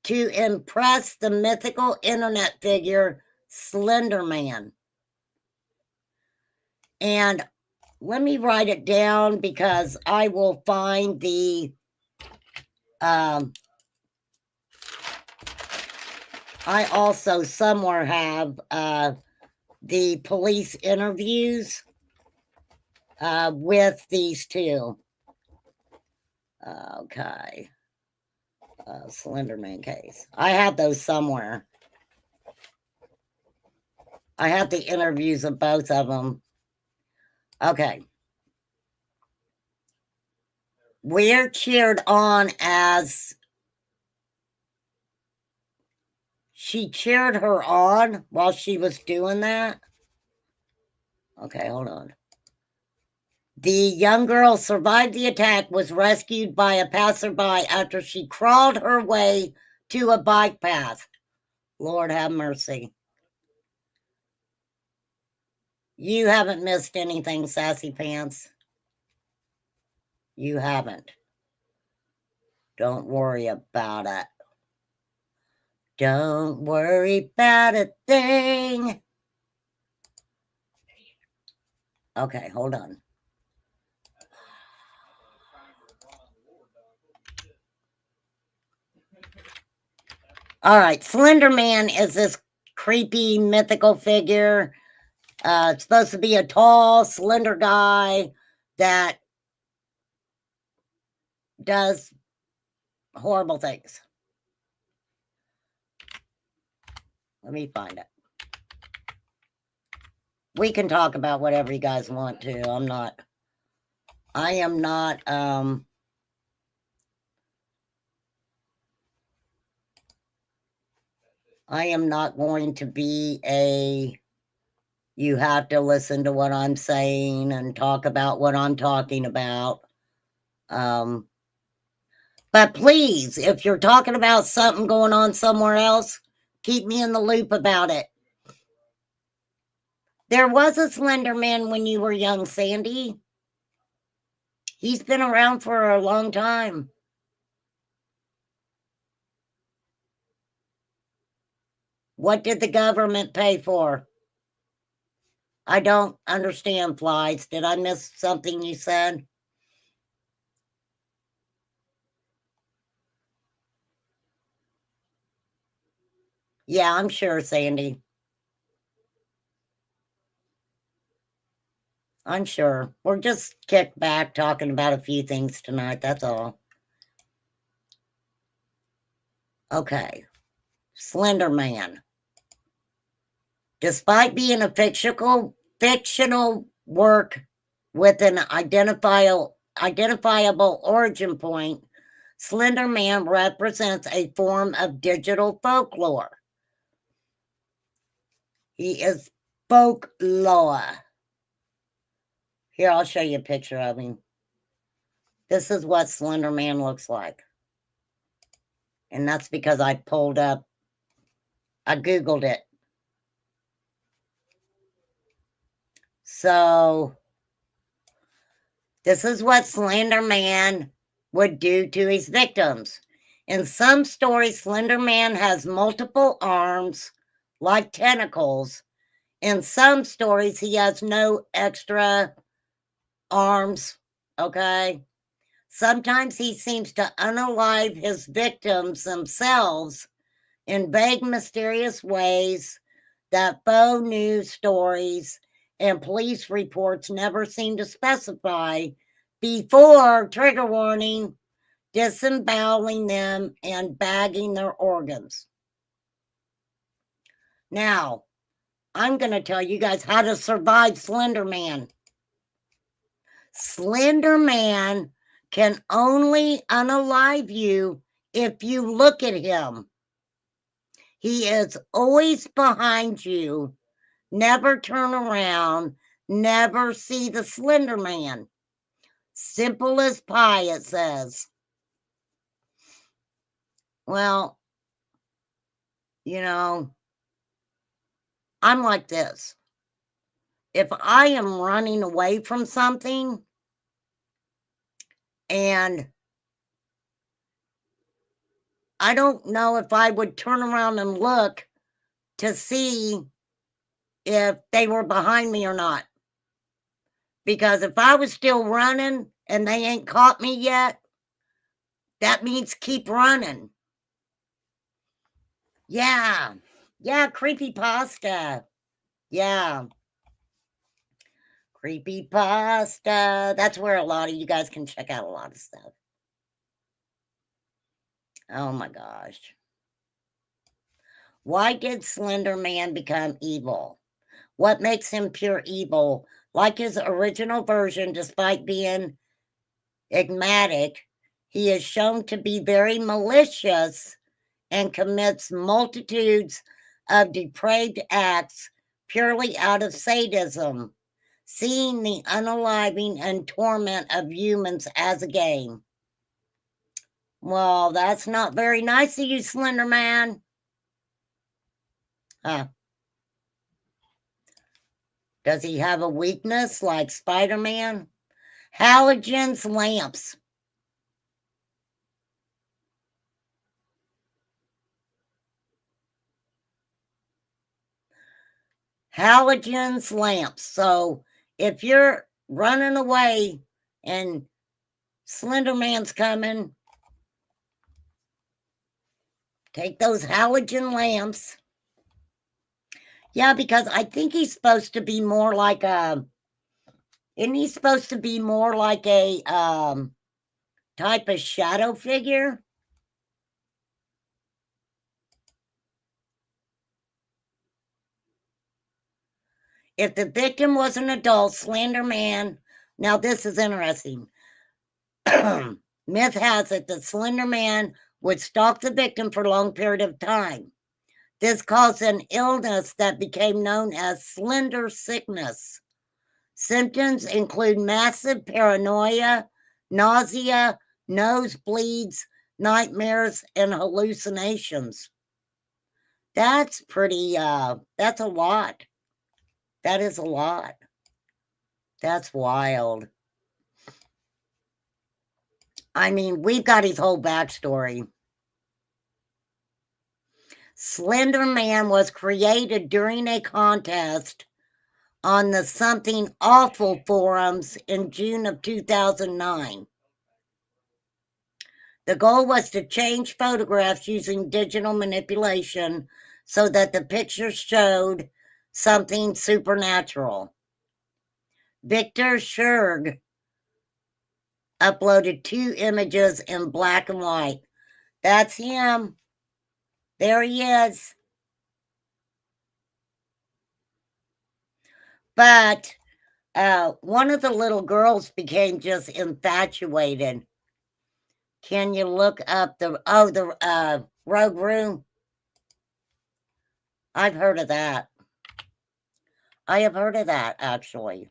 to impress the mythical internet figure Slender Man. And let me write it down because I will find the, I also somewhere have the police interviews with these two. Okay. Slender Man case. I have those somewhere. I have the interviews of both of them. Okay. We're cheered on as she cheered her on while she was doing that. Okay, hold on. The young girl survived the attack, was rescued by a passerby after she crawled her way to a bike path. Lord have mercy. You haven't missed anything, Sassy Pants. You haven't. Don't worry about it. Don't worry about a thing. Okay, hold on. All right, Slender Man is this creepy mythical figure. It's supposed to be a tall, slender guy that does horrible things. Let me find it. We can talk about whatever you guys want to. I am not, going to be you have to listen to what I'm saying and talk about what I'm talking about. But please, if you're talking about something going on somewhere else, keep me in the loop about it. There was a Slender Man when you were young, Sandy. He's been around for a long time. What did the government pay for? I don't understand, Flies. Did I miss something you said? Yeah, I'm sure, Sandy. I'm sure. We're just kicked back talking about a few things tonight. That's all. Okay. Slender Man. Despite being a fictional work with an identifiable identifiable origin point, Slender Man represents a form of digital folklore. He is folklore. Here, I'll show you a picture of him. This is what Slender Man looks like. And that's because I Googled it. So, this is what Slender Man would do to his victims. In some stories, Slender Man has multiple arms, like tentacles. In some stories, he has no extra arms, okay? Sometimes he seems to unalive his victims themselves in vague, mysterious ways that faux news stories and police reports never seem to specify before, trigger warning, disemboweling them and bagging their organs. Now, I'm going to tell you guys how to survive Slender Man. Slender Man can only unalive you if you look at him. He is always behind you. Never turn around. Never see the Slender Man. Simple as pie, it says. Well, you know, I'm like this. If I am running away from something and I don't know if I would turn around and look to see if they were behind me or not. Because if I was still running and they ain't caught me yet, that means keep running. Yeah. Yeah, creepypasta. Yeah. Creepypasta. That's where a lot of you guys can check out a lot of stuff. Oh my gosh. Why did Slender Man become evil? What makes him pure evil? Like his original version, despite being enigmatic, he is shown to be very malicious and commits multitudes of depraved acts purely out of sadism, seeing the unaliving and torment of humans as a game. Well, that's not very nice of you, Slender Man. Huh. Does he have a weakness like Spider-Man? Halogens lamps. Halogens lamps. So if you're running away and Slender Man's coming, take those halogen lamps. Yeah, because I think he's supposed to be more like a, isn't he supposed to be more like a type of shadow figure? If the victim was an adult, Slender Man, now this is interesting. Myth has it that Slender Man would stalk the victim for a long period of time. This caused an illness that became known as Slender sickness. Symptoms include massive paranoia, nausea, nosebleeds, nightmares, and hallucinations. That's pretty, that's a lot. That is a lot. That's wild. I mean, we've got his whole backstory. Slender Man was created during a contest on the Something Awful forums in June of 2009. The goal was to change photographs using digital manipulation so that the pictures showed something supernatural. Victor Scherg uploaded 2 images in black and white. That's him. There he is. But One of the little girls became just infatuated. Can you look up the Rogue Room? I've heard of that. I have heard of that, actually.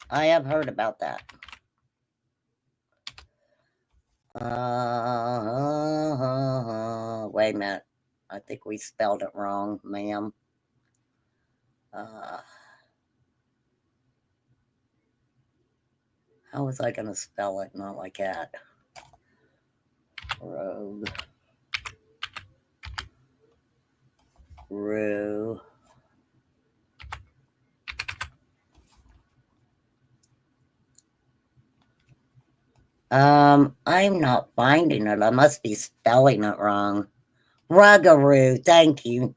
I have heard about that. Wait a minute. I think we spelled it wrong, ma'am. How was I going to spell it? Not like that. Rogue. Rue. I'm not finding it. I must be spelling it wrong. Ruggaroo. Thank you.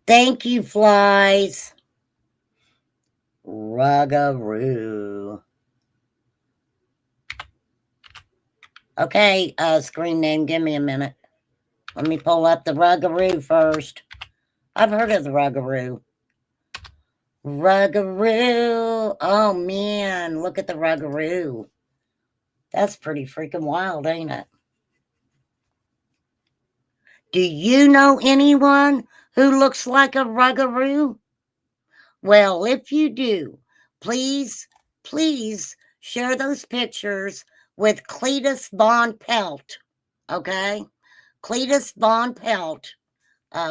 Thank you, flies. Ruggaroo. Okay, screen name, give me a minute. Let me pull up the Ruggaroo first. I've heard of the Ruggaroo. Ruggaroo. Oh, man, look at the Ruggaroo. That's pretty freaking wild, ain't it? Do you know anyone who looks like a Ruggaroo? Well, if you do, please, please share those pictures with Cletus Von Pelt, okay? Cletus Von Pelt.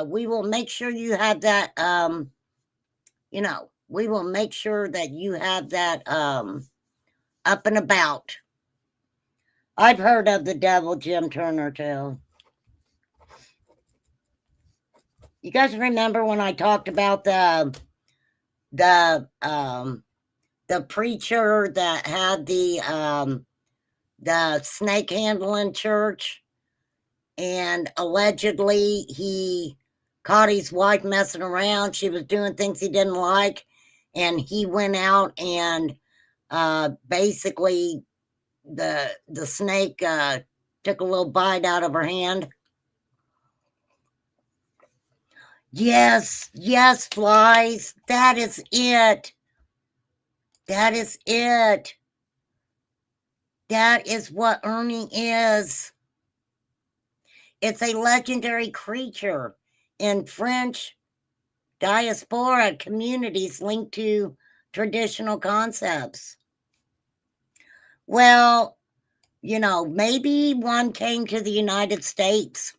We will make sure you have that, you know, we will make sure that you have that up and about. I've heard of the devil Jim Turner too. You guys remember when I talked about the preacher that had the snake handling church, and allegedly he caught his wife messing around. She was doing things he didn't like, and he went out and basically the snake took a little bite out of her hand. Yes, yes, flies. That is it. That is it. That is what Ernie is. It's a legendary creature in French diaspora communities linked to traditional concepts. Well, you know, maybe one came to the United States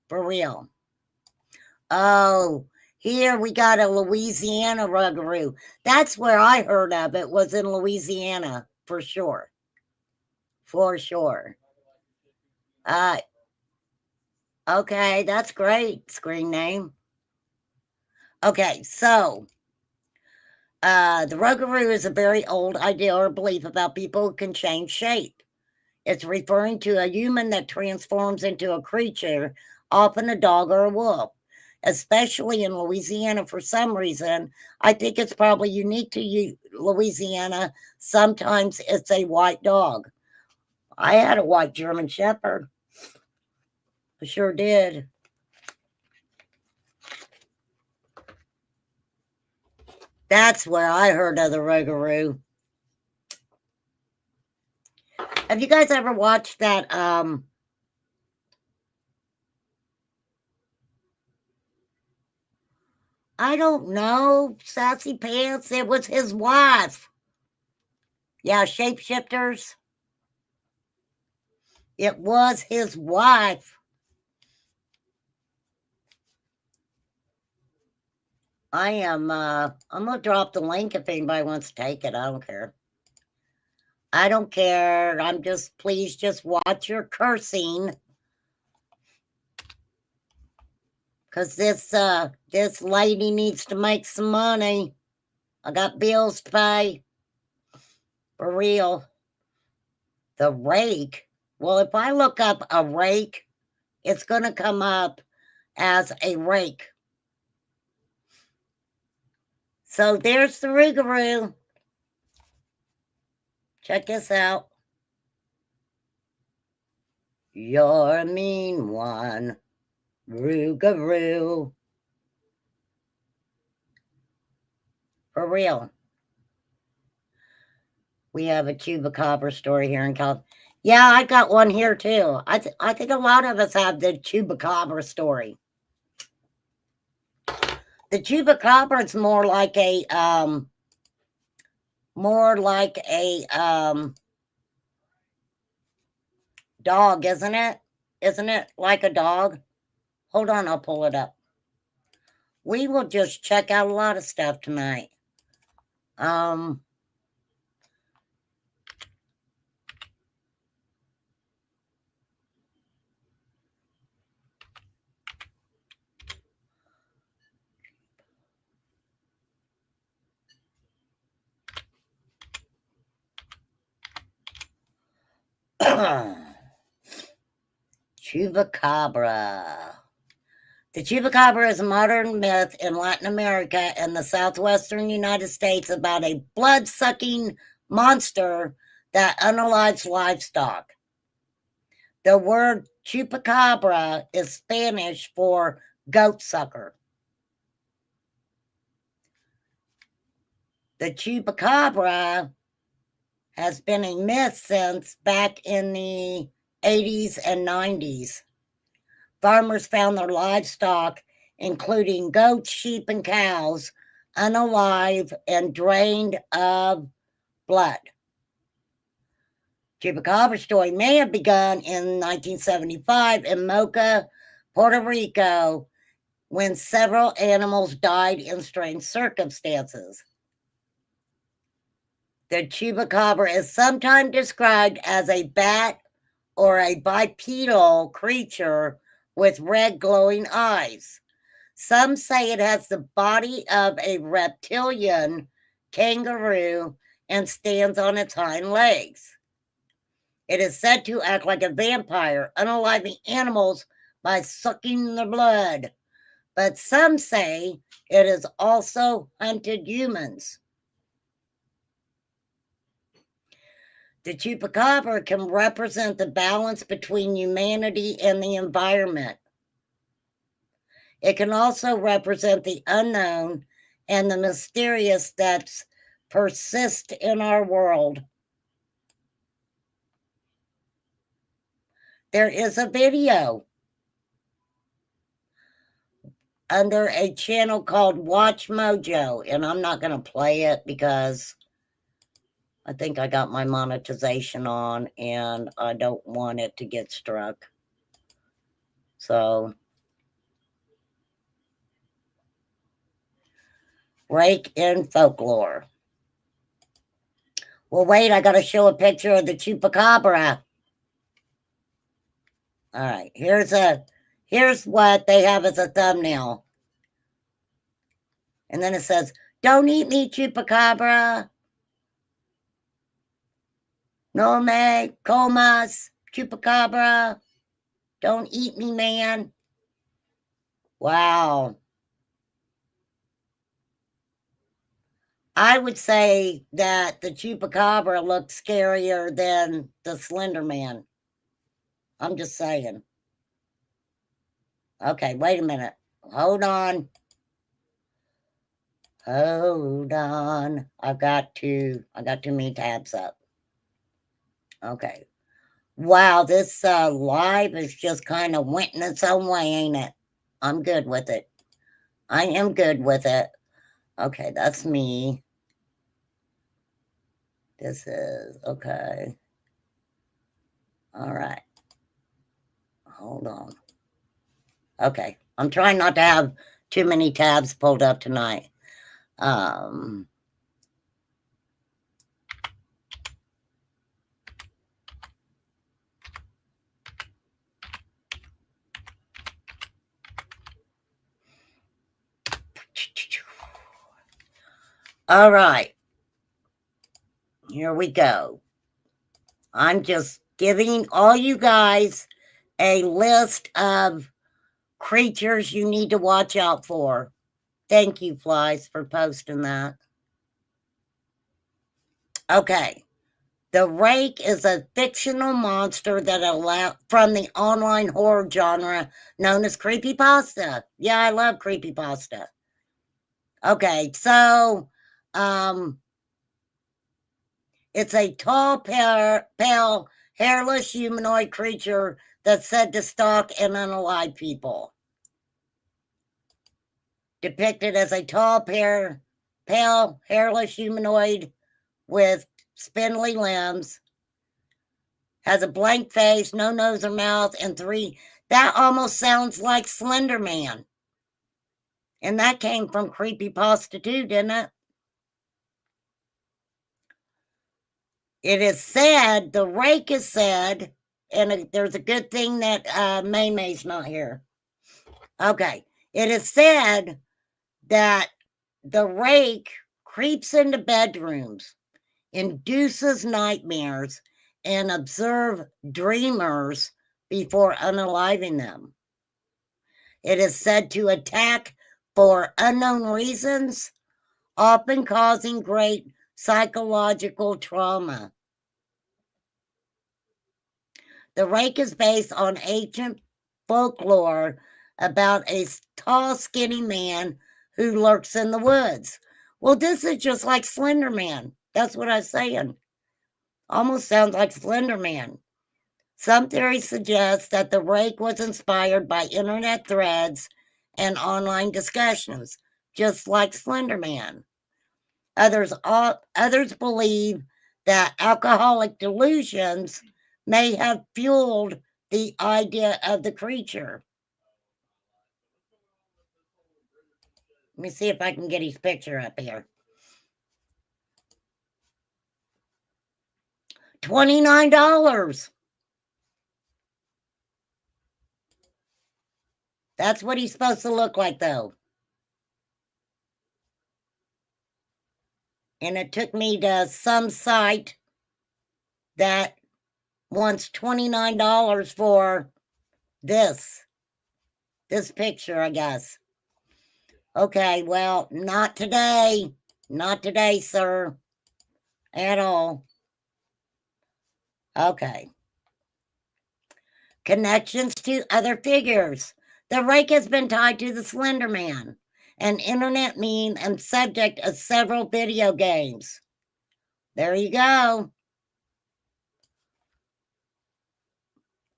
for real. Oh, here we got a Louisiana Ruggaroo. That's where I heard of it, was in Louisiana, for sure. For sure. Okay, that's great, screen name. Okay, so the Ruggaroo is a very old idea or belief about people who can change shape. It's referring to a human that transforms into a creature, often a dog or a wolf. Especially in Louisiana, for some reason, I think it's probably unique to Louisiana. Sometimes it's a white dog. I had a white German Shepherd. I sure did. That's where I heard of the Ruggaroo. Have you guys ever watched that I don't know, Sassy Pants? It was his wife. Yeah, Shapeshifters. It was his wife. I'm gonna drop the link if anybody wants to take it. I don't care. I don't care. I'm just, please just watch your cursing. Cause this lady needs to make some money. I got bills to pay. For real. The rake. Well, if I look up a rake, it's gonna come up as a rake. So there's the Rougarou. Check this out. You're a mean one. Roo-ga-roo. For real. We have a Chupacabra story here in California. Yeah, I got one here too. I think a lot of us have the Chupacabra story. The Chupacabra is more like a dog, isn't it? Isn't it like a dog? Hold on, I'll pull it up. We will just check out a lot of stuff tonight. Chupacabra. The Chupacabra is a modern myth in Latin America and the southwestern United States about a blood-sucking monster that unalives livestock. The word Chupacabra is Spanish for goat sucker. The Chupacabra has been a myth since back in the 80s and 90s. Farmers found their livestock, including goats, sheep, and cows, unalive and drained of blood. Chupacabra story may have begun in 1975 in Mocha, Puerto Rico, when several animals died in strange circumstances. The Chupacabra is sometimes described as a bat or a bipedal creature with red glowing eyes. Some say it has the body of a reptilian kangaroo and stands on its hind legs. It is said to act like a vampire, unaliving animals by sucking their blood. But some say it has also hunted humans. The Chupacabra can represent the balance between humanity and the environment. It can also represent the unknown and the mysterious that persist in our world. There is a video under a channel called Watch Mojo, and I'm not going to play it because I think I got my monetization on and I don't want it to get struck. So, break in folklore. Well, wait, I got to show a picture of the Chupacabra. All right, here's what they have as a thumbnail. And then it says, "Don't eat me, Chupacabra. No me comas, Chupacabra. Don't eat me, man." Wow. I would say that the Chupacabra looked scarier than the Slender Man. I'm just saying. Okay, wait a minute. Hold on. Hold on. I got too many tabs up. Okay. Wow, this live is just kind of went in its own way, ain't it? I'm good with it. I am good with it. Okay, that's me. This is okay. All right. Hold on. Okay. I'm trying not to have too many tabs pulled up tonight. All right. Here we go. I'm just giving all you guys a list of creatures you need to watch out for. Thank you, Flies, for posting that. Okay. The Rake is a fictional monster that from the online horror genre known as creepypasta. Yeah, I love creepypasta. Okay, so it's a tall, pale, hairless humanoid creature that's said to stalk and unalive people. Depicted as a tall, pale, hairless humanoid with spindly limbs, has a blank face, no nose or mouth, and three. That almost sounds like Slender Man. And that came from creepypasta too, didn't it? It is said, the Rake is said, and there's a good thing that May's not here. Okay. It is said that the Rake creeps into bedrooms, induces nightmares, and observe dreamers before unaliving them. It is said to attack for unknown reasons, often causing great psychological trauma. The Rake is based on ancient folklore about a tall, skinny man who lurks in the woods. Well, this is just like Slender Man. That's what I was saying. Almost sounds like Slender Man. Some theories suggest that the Rake was inspired by internet threads and online discussions, just like Slender Man. Others believe that alcoholic delusions may have fueled the idea of the creature. Let me see if I can get his picture up here. $29. That's what he's supposed to look like, though. And it took me to some site that wants $29 for this picture, I guess. Okay, well, not today. Not today, sir. At all. Okay. Connections to other figures. The Rake has been tied to the Slender Man, an internet meme and subject of several video games. There you go.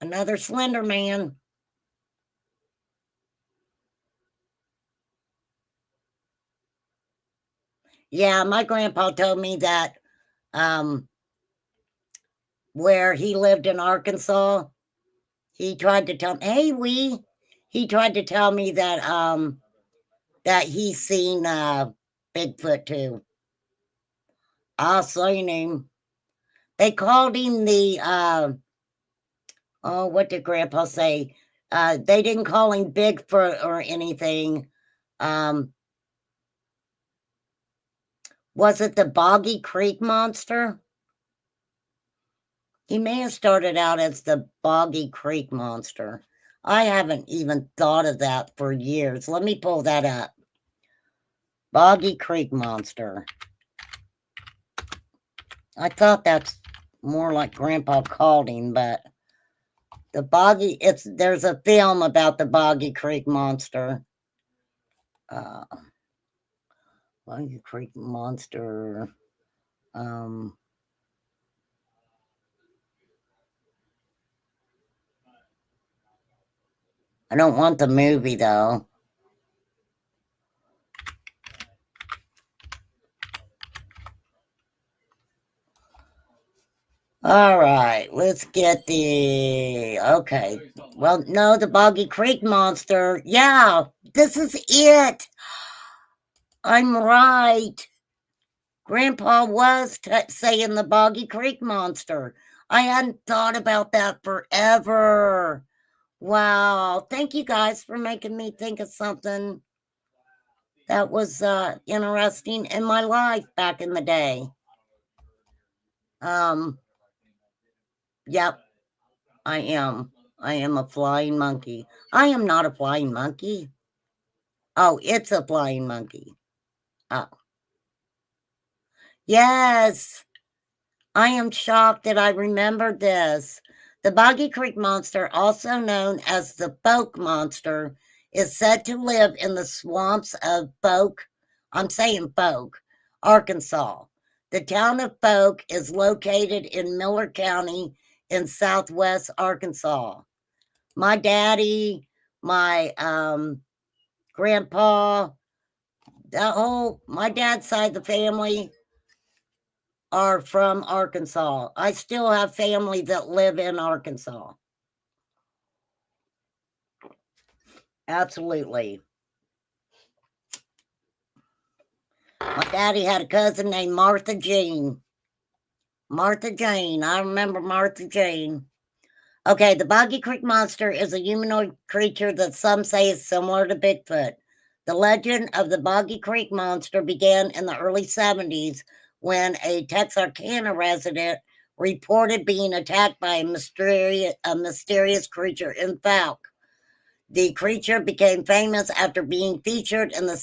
Another Slender Man. Yeah, my grandpa told me that where he lived in Arkansas, he tried to tell me, he tried to tell me that that he's seen Bigfoot too. I seen him. They called him the oh, what did Grandpa say? They didn't call him Bigfoot or anything. Was it the Boggy Creek Monster? He may have started out as the Boggy Creek Monster. I haven't even thought of that for years. Let me pull that up. Boggy Creek Monster. I thought that's more like Grandpa called him, but the Boggy, there's a film about the Boggy Creek Monster. Boggy Creek Monster. I don't want the movie though. All right, let's get the, okay. Well, no, the Boggy Creek Monster. Yeah, this is it. I'm right. Grandpa was saying the Boggy Creek Monster. I hadn't thought about that forever. Wow. Thank you guys for making me think of something that was interesting in my life back in the day. Yep, I am. I am a flying monkey. I am not a flying monkey. Oh, it's a flying monkey. Oh. Yes. I am shocked that I remembered this. The Boggy Creek Monster, also known as the Folk Monster, is said to live in the swamps of I'm saying Folk, Arkansas. The town of Folk is located in Miller County in southwest Arkansas. My daddy, my grandpa, my dad's side of the family are from Arkansas. I still have family that live in Arkansas. Absolutely. My daddy had a cousin named Martha Jane. Martha Jane. I remember Martha Jane. Okay, the Boggy Creek Monster is a humanoid creature that some say is similar to Bigfoot. The legend of the Boggy Creek Monster began in the early 70s when a Texarkana resident reported being attacked by a mysterious creature in Falk. The creature became famous after being featured in the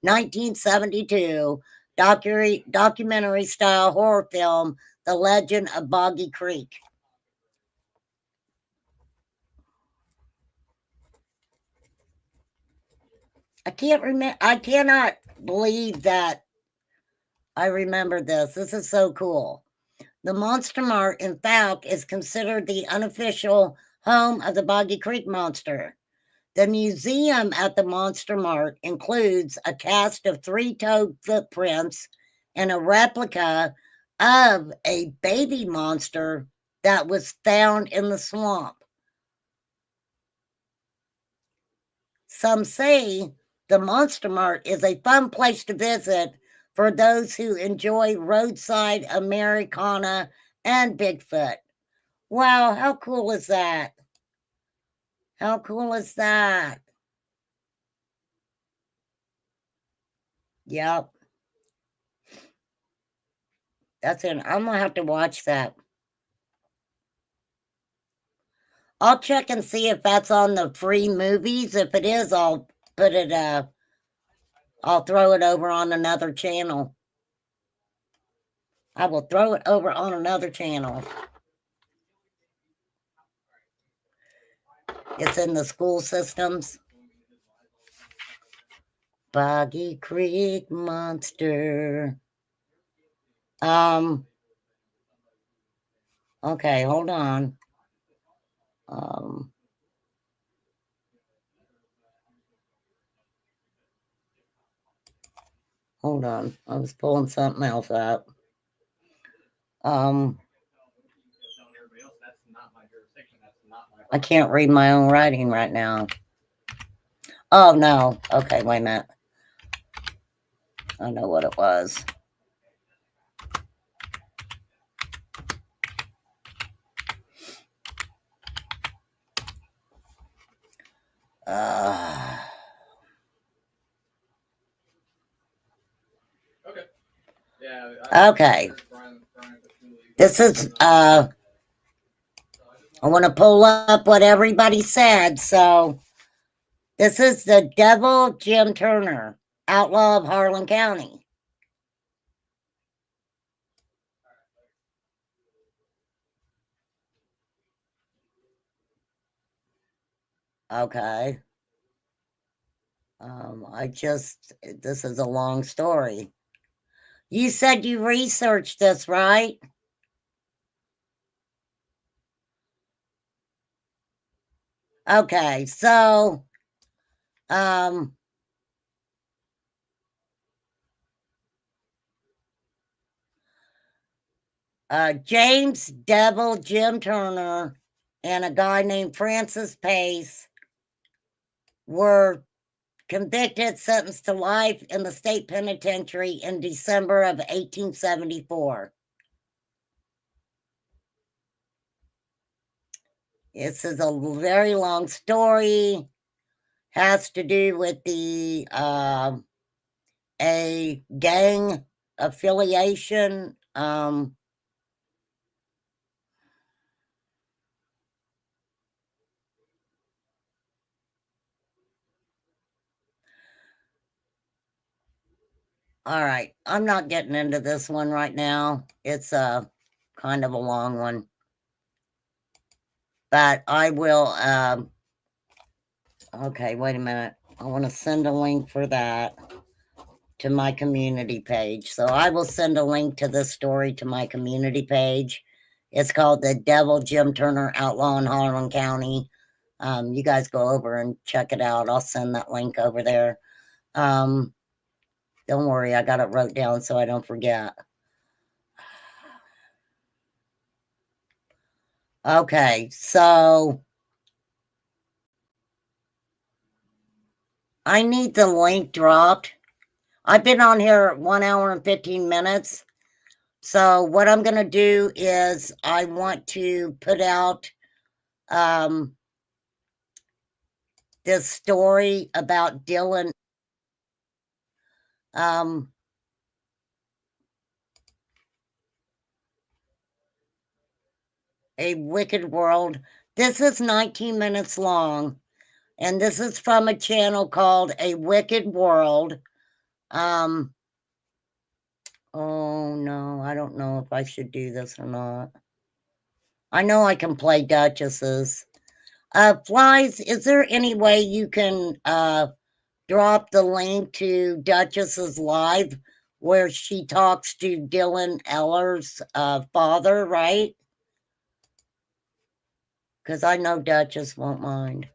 1972 documentary style horror film, The Legend of Boggy Creek. I cannot believe that I remember this. This is so cool. The Monster Mart in Falk is considered the unofficial home of the Boggy Creek Monster. The museum at the Monster Mart includes a cast of three-toed footprints and a replica of a baby monster that was found in the swamp. Some say the Monster Mart is a fun place to visit for those who enjoy roadside Americana and Bigfoot. Wow, how cool is that? How cool is that? Yep. That's it. I'm gonna have to watch that. I'll check and see if that's on the free movies. If it is, I'll put it I'll throw it over on another channel. I will throw it over on another channel. It's in the school systems. Boggy Creek Monster. Okay, hold on. Hold on. I was pulling something else up. I can't read my own writing right now. Oh, no. Okay, wait a minute. I know what it was. Okay. Yeah. Okay. This is I want to pull up what everybody said. So this is the Devil Jim Turner, outlaw of Harlan County. Okay. This is a long story. You said you researched this, right? Okay, so James Devil Jim Turner and a guy named Francis Pace were convicted, sentenced to life in the state penitentiary in December of 1874. This is a very long story. Has to do with the a gang affiliation. All right. I'm not getting into this one right now. It's a kind of a long one. But I will, okay, wait a minute. I want to send a link for that to my community page. So I will send a link to this story to my community page. It's called The Devil Jim Turner Outlaw in Harlan County. You guys go over and check it out. I'll send that link over there. Don't worry, I got it wrote down so I don't forget. Okay, so I need the link dropped. I've been on here 1 hour and 15 minutes. So what I'm going to do is I want to put out this story about Dylan. A Wicked World. This is 19 minutes long, and this is from a channel called A Wicked World. Oh no, I don't know if I should do this or not. I know I can play Duchesses. Flies, is there any way you can drop the link to Duchess's live where she talks to Dylan Ehler's father, right? Because I know Duchess won't mind.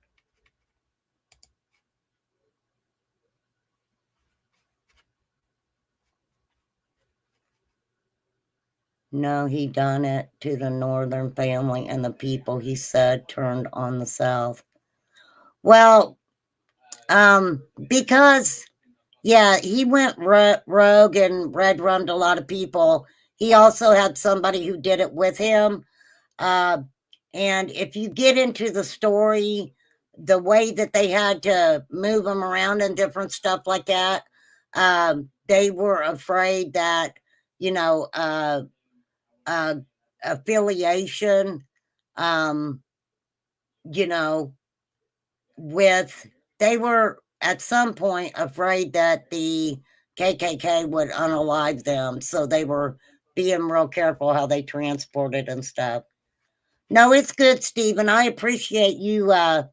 No, he done it to the northern family and the people, he said, turned on the south. Well, because, yeah, he went rogue and red rummed a lot of people. He also had somebody who did it with him. And if you get into the story, the way that they had to move them around and different stuff like that, they were afraid that, you know, affiliation, you know, with, they were at some point afraid that the KKK would unalive them. So they were being real careful how they transported and stuff. No, it's good, Stephen. I appreciate you. I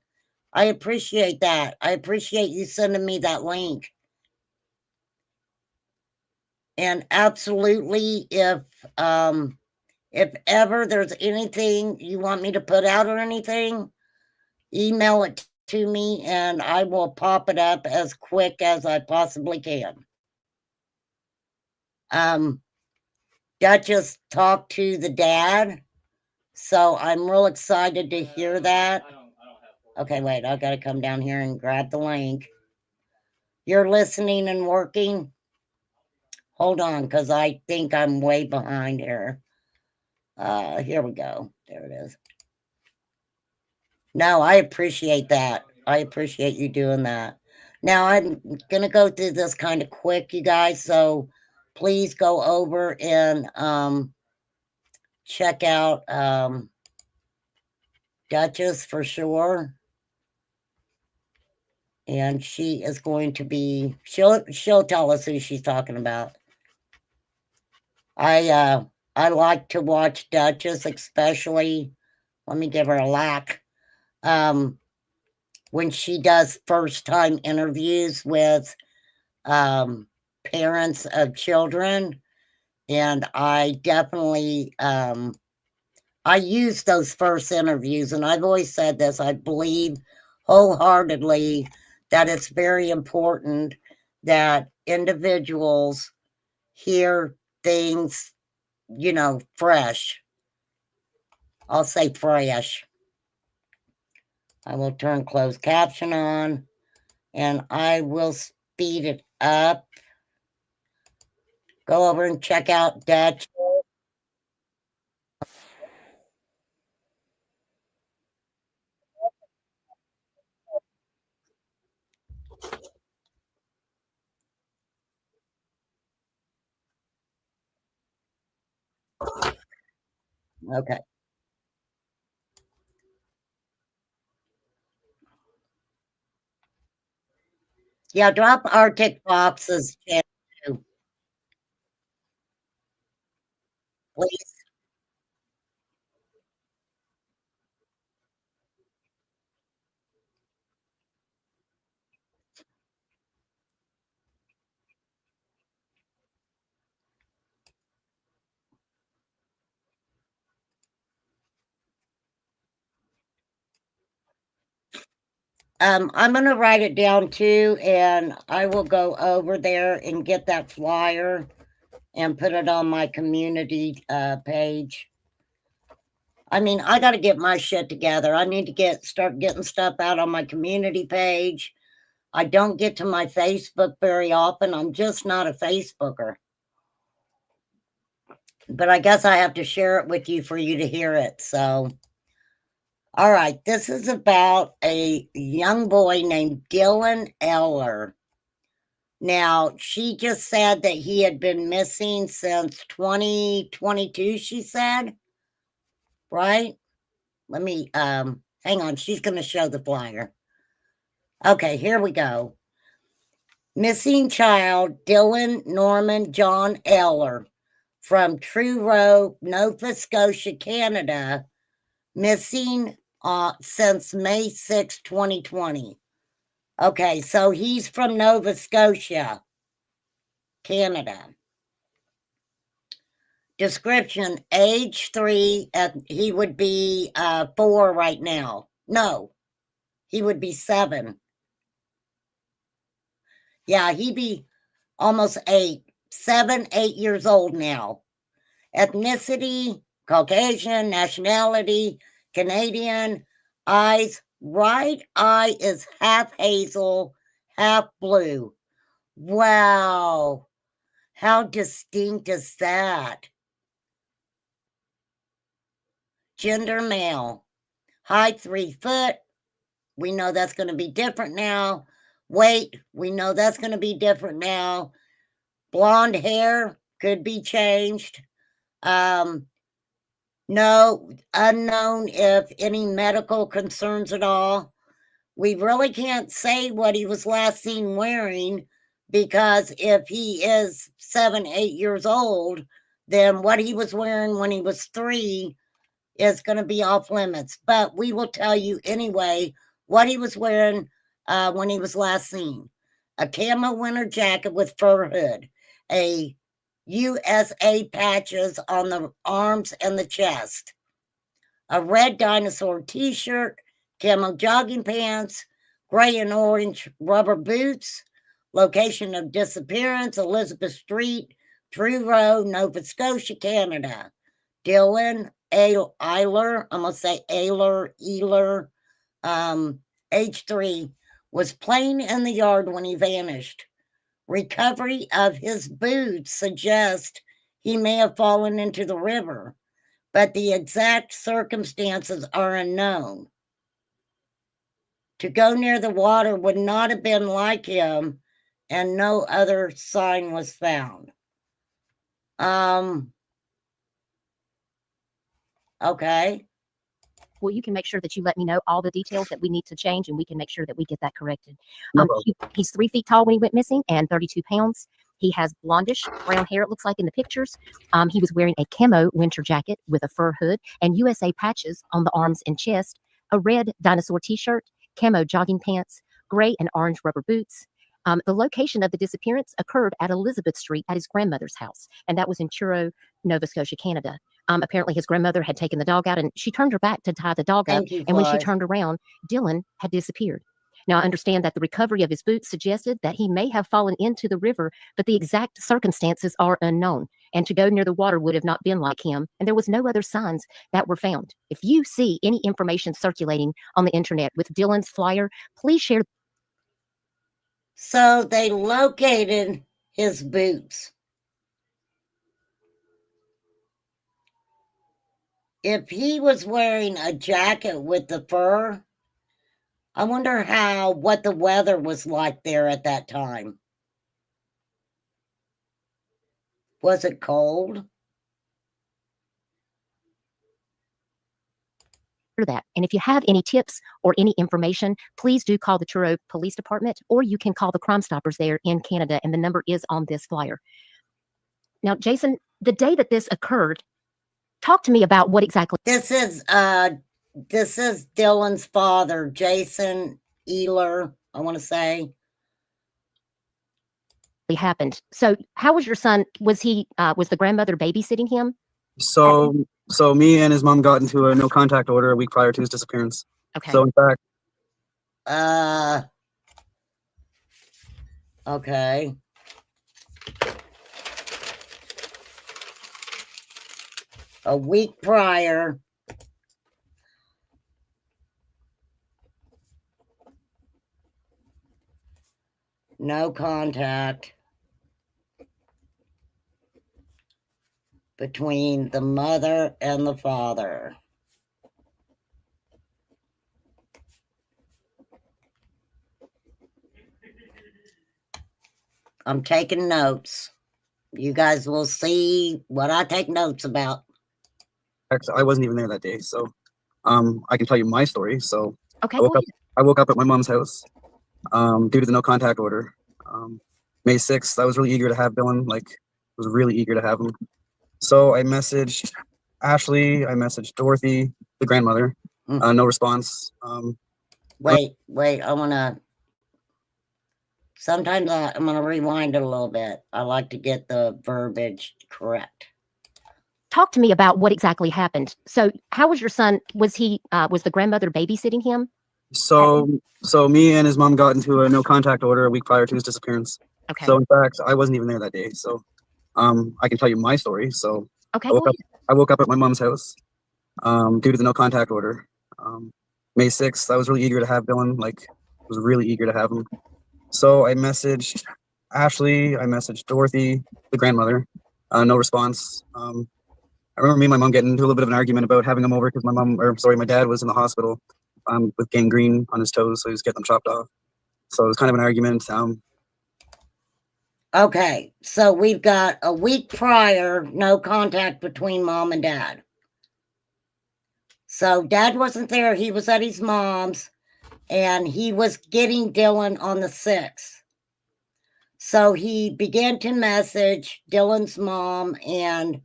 appreciate that. I appreciate you sending me that link. And absolutely, if ever there's anything you want me to put out or anything, email it to me and I will pop it up as quick as I possibly can. Duchess talked to the dad, so I'm real excited to hear that. Okay, wait, I gotta come down here and grab the link. You're listening and working? Hold on, because I think I'm way behind here. Here we go. There it is. No, I appreciate that. I appreciate you doing that. Now, I'm going to go through this kind of quick, you guys, so please go over and check out Duchess for sure. And she is going to be, she'll tell us who she's talking about. I like to watch Duchess, especially, let me give her a lack, when she does first time interviews with parents of children. And I definitely, I use those first interviews, and I've always said this, I believe wholeheartedly that it's very important that individuals hear things, you know, fresh. I'll say fresh. I will turn closed caption on and I will speed it up. Go over and check out Dutch. Okay. Yeah, drop Arctic Fox's channel too. please. I'm going to write it down too, and I will go over there and get that flyer and put it on my community page. I mean, I got to get my shit together. I need to start getting stuff out on my community page. I don't get to my Facebook very often. I'm just not a Facebooker. But I guess I have to share it with you for you to hear it. So, all right, this is about a young boy named Dylan Ehler. Now, she just said that he had been missing since 2022, she said, right? Let me, hang on, she's going to show the flyer. Okay, here we go. Missing child Dylan Norman John Ehler from Truro, Nova Scotia, Canada, missing since May 6, 2020. Okay, so he's from Nova Scotia, Canada. Description, age 3, he would be 4 right now. No, he would be 7. Yeah, he'd be almost 8, 7, 8 years old now. Ethnicity, Caucasian, nationality, Canadian, eyes, right eye is half hazel, half blue. Wow, how distinct is that? Gender male, height 3 foot. We know that's going to be different now. Weight, we know that's going to be different now. Blonde hair could be changed. No, unknown if any medical concerns at all. We really can't say what he was last seen wearing, because if he is 7, 8 years old, then what he was wearing when he was 3 is going to be off limits. But we will tell you anyway what he was wearing when he was last seen. A camo winter jacket with fur hood, a USA patches on the arms and the chest, a red dinosaur t-shirt, camo jogging pants, gray and orange rubber boots. Location of disappearance, Elizabeth Street, Truro, Nova Scotia, Canada. Dylan Ehler, I'm going to say Ehler, age 3, was playing in the yard when he vanished. Recovery of his boots suggests he may have fallen into the river, but the exact circumstances are unknown. To go near the water would not have been like him, and no other sign was found. Okay. Well, you can make sure that you let me know all the details that we need to change, and we can make sure that we get that corrected. He's 3 feet tall when he went missing and 32 pounds. He has blondish brown hair, it looks like, in the pictures. He was wearing a camo winter jacket with a fur hood and USA patches on the arms and chest, a red dinosaur t-shirt, camo jogging pants, gray and orange rubber boots. The location of the disappearance occurred at Elizabeth Street at his grandmother's house, and that was in Truro, Nova Scotia, Canada. Apparently his grandmother had taken the dog out, and she turned her back to tie the dog up. And when she turned around, Dylan had disappeared. Now, I understand that the recovery of his boots suggested that he may have fallen into the river, but the exact circumstances are unknown. And to go near the water would have not been like him, and there was no other signs that were found. If you see any information circulating on the internet with Dylan's flyer, please share. So they located his boots. If he was wearing a jacket with the fur, I wonder what the weather was like there at that time. Was it cold? That. And if you have any tips or any information, please do call the Truro Police Department, or you can call the Crime Stoppers there in Canada, and the number is on this flyer. Now, Jason, the day that this occurred, Talk to me about what exactly This is Dylan's father, Jason Ehler, I want to say. happened. So how was your son? Was the grandmother babysitting him? So me and his mom got into a no contact order a week prior to his disappearance. Okay. So in fact, Okay. A week prior. No contact between the mother and the father. I'm taking notes. You guys will see what I take notes about. actually, I wasn't even there that day, so I can tell you my story. So Okay. I woke up at my mom's house due to the no contact order. May 6th, I was really eager to have Dylan, was really eager to have him. So I messaged Ashley, I messaged Dorothy, the grandmother, no response. Wait, I want to, sometimes I'm going to rewind it a little bit. I like to get the verbiage correct. Talk to me about what exactly happened. So how was your son? Was the grandmother babysitting him? So me and his mom got into a no contact order a week prior to his disappearance. Okay. So in fact, I wasn't even there that day. So I can tell you my story. So Okay. I woke up at my mom's house due to the no contact order. May 6th, I was really eager to have Dylan, was really eager to have him. So I messaged Ashley, I messaged Dorothy, the grandmother, no response. I remember me and my mom getting into a little bit of an argument about having him over because my dad was in the hospital with gangrene on his toes, so he was getting them chopped off. So it was kind of an argument. Okay, so we've got a week prior, no contact between mom and dad. So dad wasn't there. He was at his mom's, and he was getting Dylan on the 6th. So he began to message Dylan's mom and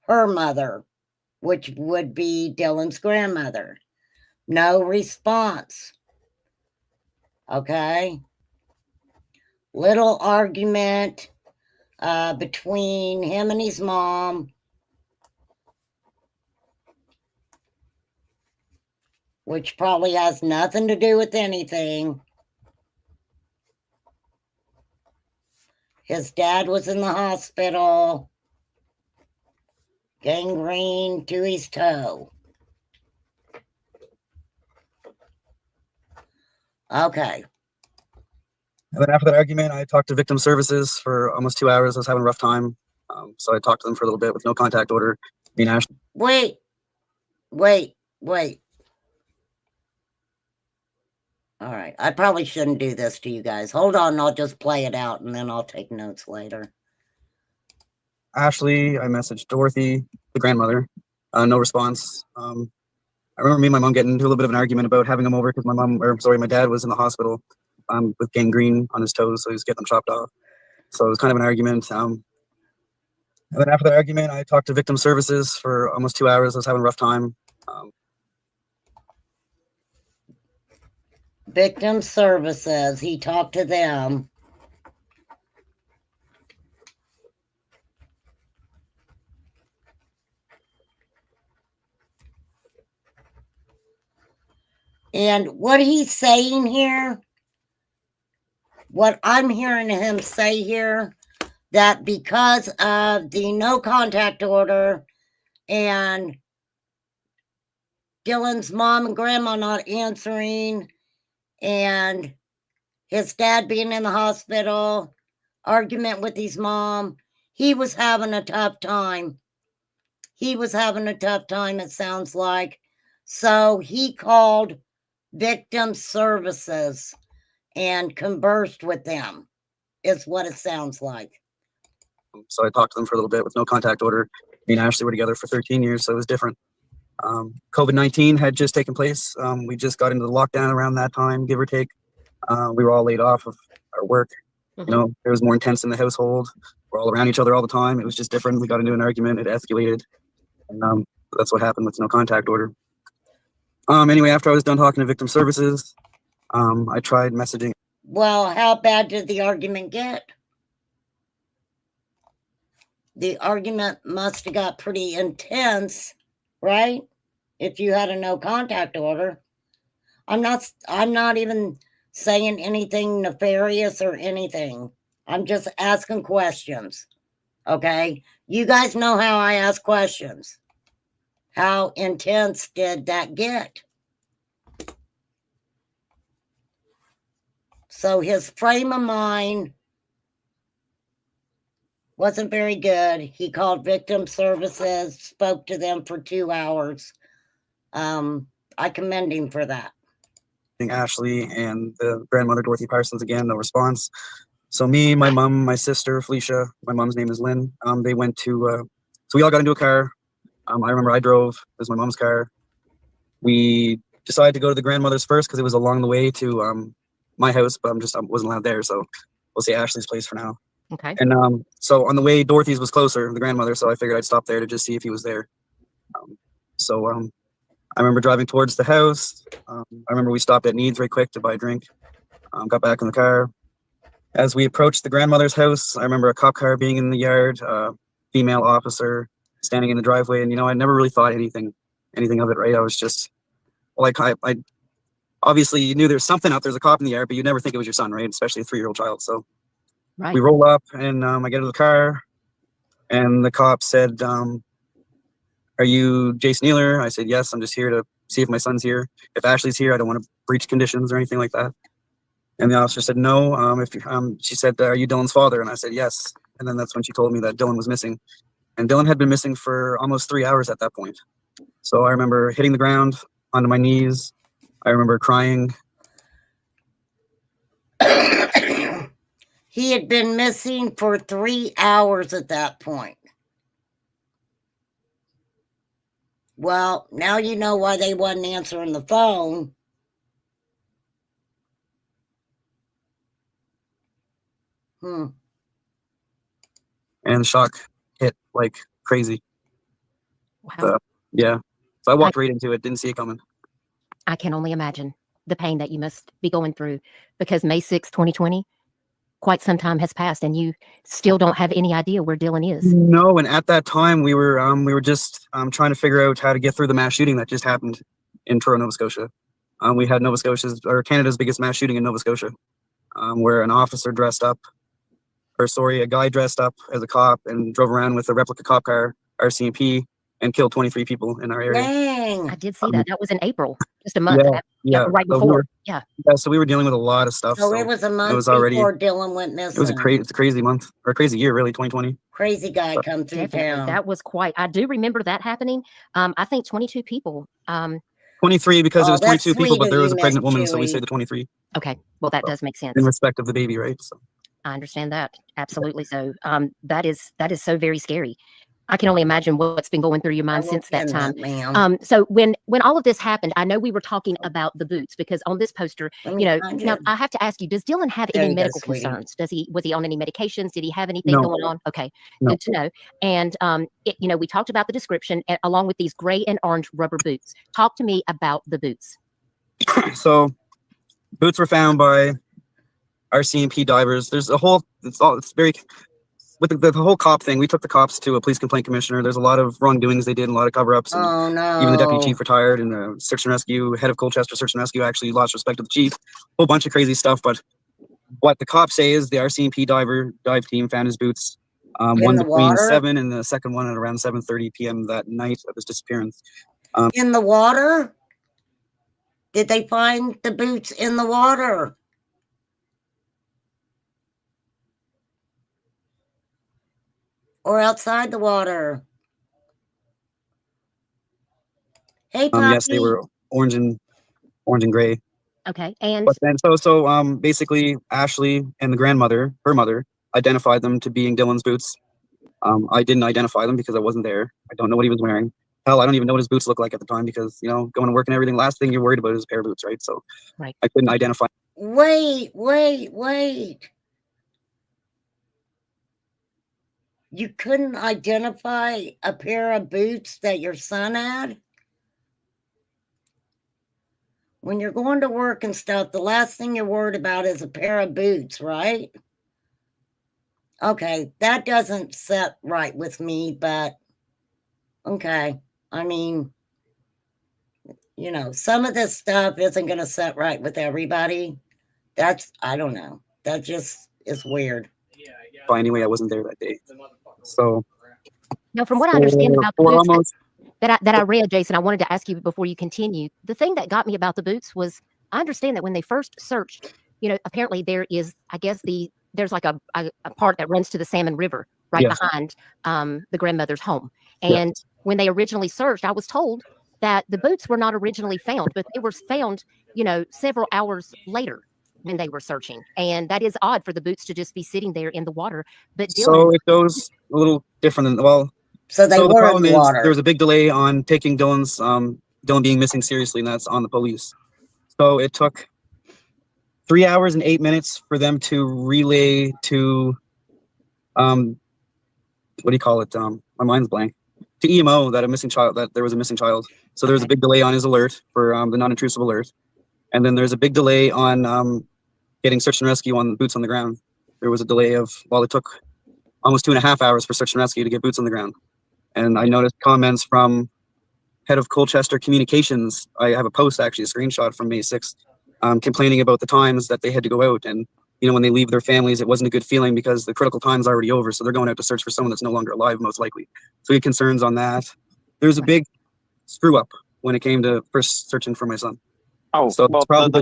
her mother, which would be Dylan's grandmother. No response. Okay. Little argument between him and his mom. Which probably has nothing to do with anything. His dad was in the hospital. Gangrene to his toe. Okay. And then after that argument, I talked to victim services for almost 2 hours. I was having a rough time. So I talked to them for a little bit with no contact order. Me and Ashley. Wait. All right. I probably shouldn't do this to you guys. Hold on. I'll just play it out and then I'll take notes later. Ashley, I messaged Dorothy, the grandmother, no response. I remember me and my mom getting into a little bit of an argument about having him over because my dad was in the hospital with gangrene on his toes, so he was getting them chopped off. So it was kind of an argument. And then after that argument, I talked to victim services for almost 2 hours. I was having a rough time. Victim services. He talked to them. And what he's saying here, what I'm hearing him say here, that because of the no contact order and Dylan's mom and grandma not answering and his dad being in the hospital, argument with his mom, he was having a tough time. It sounds like. So he called victim services and conversed with them, is what it sounds like. So I talked to them for a little bit with no contact order. Me and Ashley were together for 13 years, so it was different. COVID-19 had just taken place. We just got into the lockdown around that time, give or take. We were all laid off of our work. Mm-hmm. You know, it was more intense in the household. We're all around each other all the time. It was just different. We got into an argument. It escalated. And That's what happened with no contact order. Anyway, after I was done talking to victim services, I tried messaging. Well, how bad did the argument get? The argument must have got pretty intense, right? If you had a no contact order. I'm not even saying anything nefarious or anything. I'm just asking questions. Okay? You guys know how I ask questions. How intense did that get? So his frame of mind wasn't very good. He called victim services, spoke to them for 2 hours. I commend him for that. Ashley and the grandmother Dorothy Parsons again, no response. So me, my mom, my sister Felicia, my mom's name is Lynn. They went to so we all got into a car. I remember I drove. It was my mom's car. We decided to go to the grandmother's first because it was along the way to my house, but I wasn't allowed there, so we'll say Ashley's place for now. Okay. And so on the way, Dorothy's was closer, the grandmother, so I figured I'd stop there to just see if he was there. I remember driving towards the house. I remember we stopped at Needs right quick to buy a drink. Got back in the car. As we approached the grandmother's house, I remember a cop car being in the yard, female officer standing in the driveway, and I never really thought anything of it, right? I was just like, I obviously you knew there's something out there's a cop in the yard, but you never think it was your son, right? Especially a 3-year-old child. So Right. we roll up, and I get into the car, and the cop said, "Are you Jason Ehler?" I said, "Yes, I'm just here to see if my son's here. If Ashley's here, I don't want to breach conditions or anything like that." And the officer said, "No." She said, "Are you Dylan's father?" And I said, "Yes." And then that's when she told me that Dylan was missing. And Dylan had been missing for almost 3 hours at that point. So I remember hitting the ground onto my knees. I remember crying. He had been missing for 3 hours at that point. Well, now you know why they wasn't answering the phone. And the shock hit like crazy. Wow. So, yeah. So I walked right into it, didn't see it coming. I can only imagine the pain that you must be going through, because May 6, 2020, quite some time has passed and you still don't have any idea where Dylan is. No, and at that time we were just trying to figure out how to get through the mass shooting that just happened in Truro, Nova Scotia. We had Canada's biggest mass shooting in Nova Scotia, where a guy dressed up as a cop and drove around with a replica cop car, RCMP, and killed 23 people in our area. Dang. I did see that. That was in April, just a month. Right So before. So we were dealing with a lot of stuff. So it was a month before Dylan went missing. It's a crazy month, or a crazy year, really, 2020. Crazy guy come through town. That was quite. I do remember that happening. I think 22 people. 23 because it was 22 people, but there was a pregnant woman, Chewy. so we say the 23. Okay, well that does make sense. In respect of the baby, right? So I understand that absolutely. So that is so very scary. I can only imagine what's been going through your mind since that time. So when all of this happened, I know we were talking about the boots, because on this poster, now I have to ask you, does Dylan have any medical concerns? Was he on any medications? Did he have anything going on? Okay, good to know. And we talked about the description along with these gray and orange rubber boots. Talk to me about the boots. So boots were found by RCMP divers. There's with the whole cop thing, we took the cops to a police complaint commissioner. There's a lot of wrongdoings they did, and a lot of cover-ups. Oh, no. Even the deputy chief retired, and the search and rescue, head of Colchester Search and Rescue, actually lost respect to the chief. A whole bunch of crazy stuff. But what the cops say is the RCMP dive team found his boots. One between 7 and the second one at around 7:30 p.m. that night of his disappearance. In the water? Did they find the boots in the water? Or outside the water? Hey, Poppy. Yes, they were orange and gray. Okay, and but then so basically Ashley and the grandmother, her mother, identified them to being Dylan's boots. I didn't identify them because I wasn't there. I don't know what he was wearing. Hell, I don't even know what his boots look like at the time, because going to work and everything, last thing you're worried about is a pair of boots, right? So right. I couldn't identify. Wait. You couldn't identify a pair of boots that your son had? When you're going to work and stuff, the last thing you're worried about is a pair of boots, right? Okay, that doesn't set right with me, but okay. I mean, you know, some of this stuff isn't going to set right with everybody. That's, I don't know. That just is weird. Yeah, yeah. But anyway, I wasn't there that day. The motherfucker was So Now, from what I understand about the for boots almost that I read, Jason, I wanted to ask you before you continue. The thing that got me about the boots was I understand that when they first searched, you know, apparently there is, I guess there's like a part that runs to the Salmon River right Yes. behind the grandmother's home. Yes. And when they originally searched, I was told that the boots were not originally found, but they were found, you know, several hours later when they were searching. And that is odd for the boots to just be sitting there in the water. But Dylan, so it goes a little different than well. So they So the were in problem the is water. there was a big delay on taking Dylan being missing seriously, and that's on the police. So it took 3 hours and 8 minutes for them to relay to what do you call it? My mind's blank. To EMO that there was a missing child. So there was a Okay. big delay on his alert for the non-intrusive alert, and then there's a big delay on getting search and rescue on boots on the ground. There was a delay of it took almost 2.5 hours for search and rescue to get boots on the ground. And I noticed comments from head of Colchester Communications. I have a post, actually, a screenshot from May 6th, complaining about the times that they had to go out. And, you know, when they leave their families, it wasn't a good feeling because the critical time's already over. So they're going out to search for someone that's no longer alive, most likely. So he had concerns on that. There's a big screw up when it came to first searching for my son. Oh, So well, it's probably the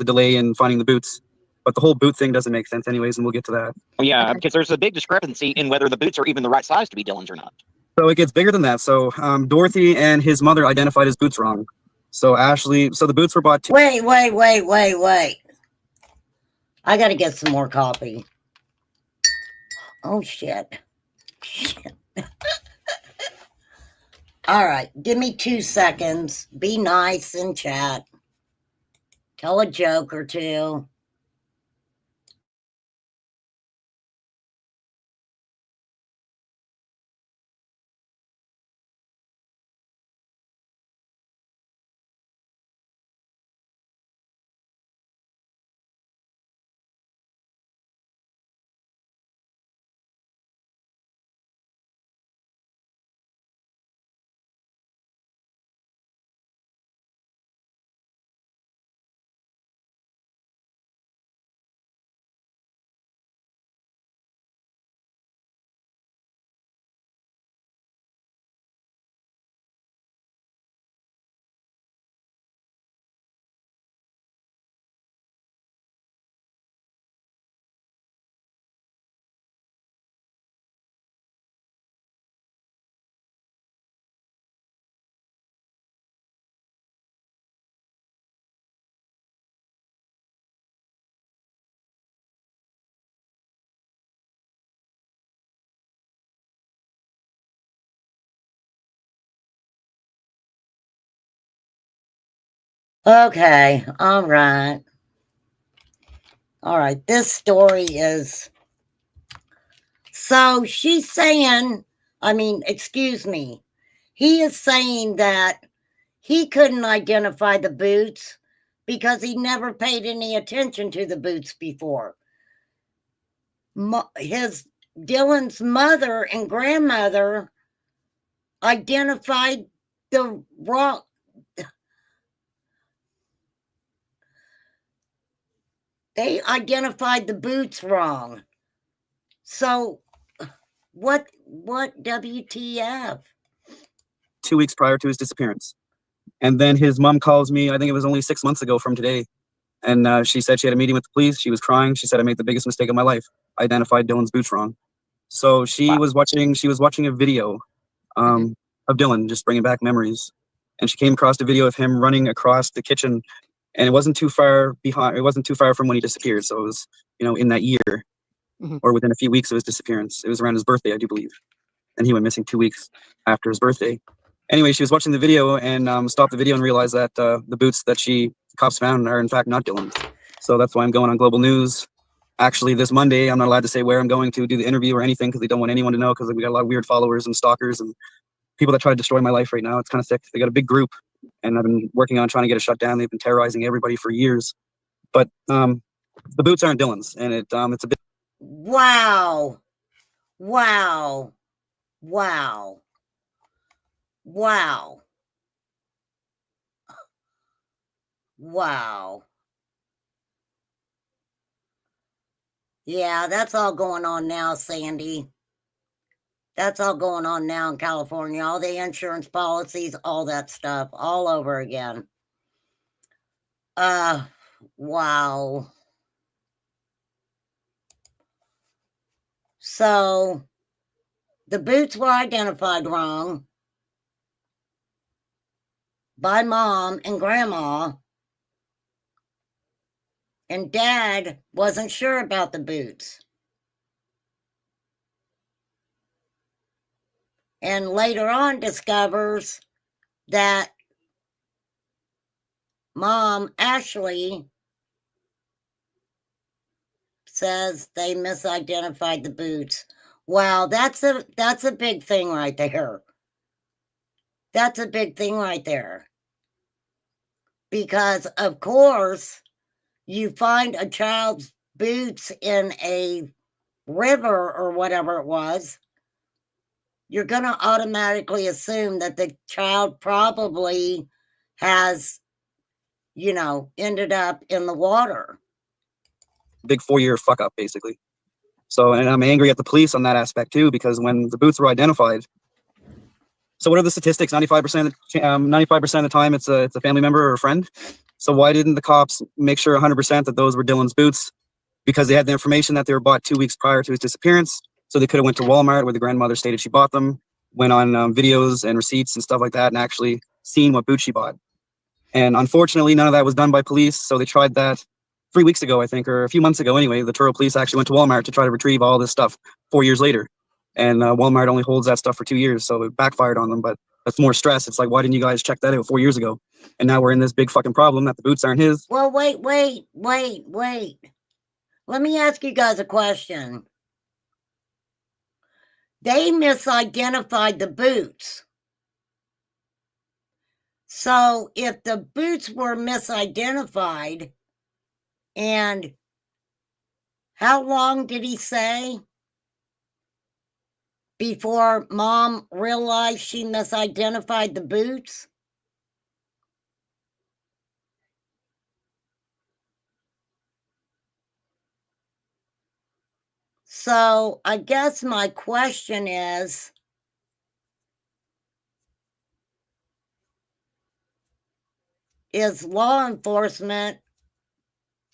delay in finding the boots. But the whole boot thing doesn't make sense anyways, and we'll get to that. well, yeah, Okay. because there's a big discrepancy in whether the boots are even the right size to be Dylan's or not. So it gets bigger than that. So Dorothy and his mother identified his boots wrong. So the boots were bought. Wait. I got to get some more coffee. Oh, shit. All right. Give me 2 seconds. Be nice in chat. Tell a joke or two. Okay. All right. All right. This story is. So she's saying, excuse me. He is saying that he couldn't identify the boots because he never paid any attention to the boots before. Dylan's mother and grandmother identified the wrong. They identified the boots wrong. So what WTF? 2 weeks prior to his disappearance. And then his mom calls me, I think it was only 6 months ago from today. And she said she had a meeting with the police. She was crying. She said, I made the biggest mistake of my life. I identified Dylan's boots wrong. So she was watching a video of Dylan, just bringing back memories. And she came across a video of him running across the kitchen. And it wasn't too far behind. It wasn't too far from when he disappeared. So it was, in that year or within a few weeks of his disappearance. It was around his birthday, I do believe. And he went missing 2 weeks after his birthday. Anyway, she was watching the video and stopped the video and realized that the boots that cops found are in fact not Dylan's. So that's why I'm going on Global News Actually, this Monday, I'm not allowed to say where I'm going to do the interview or anything because they don't want anyone to know because we got a lot of weird followers and stalkers and people that try to destroy my life right now. It's kind of sick. They got a big group, and I've been working on trying to get it shut down. They've been terrorizing everybody for years. But the boots aren't Dylan's, and it's a bit. Wow. Wow. Wow. Wow. Wow. Yeah, that's all going on now, Sandy. That's all going on now in California. All the insurance policies, all that stuff, all over again. Wow. So the boots were identified wrong by mom and grandma, and dad wasn't sure about the boots. And later on discovers that mom, Ashley, says they misidentified the boots. Wow, that's a big thing right there. That's a big thing right there. Because of course, you find a child's boots in a river or whatever it was, you're going to automatically assume that the child probably has, ended up in the water. Big 4-year fuck up, basically. So, and I'm angry at the police on that aspect too, because when the boots were identified, so what are the statistics? 95% of the time, it's a family member or a friend. So why didn't the cops make sure 100% that those were Dylan's boots? Because they had the information that they were bought 2 weeks prior to his disappearance. So they could have went to Walmart where the grandmother stated she bought them, went on videos and receipts and stuff like that, and actually seen what boots she bought. And unfortunately, none of that was done by police. So they tried that 3 weeks ago, I think, or a few months ago anyway. The Truro police actually went to Walmart to try to retrieve all this stuff 4 years later. And Walmart only holds that stuff for 2 years. So it backfired on them. But that's more stress. It's like, why didn't you guys check that out 4 years ago? And now we're in this big fucking problem that the boots aren't his. Well, wait. Let me ask you guys a question. They misidentified the boots. So if the boots were misidentified, and how long did he say before mom realized she misidentified the boots? So I guess my question is law enforcement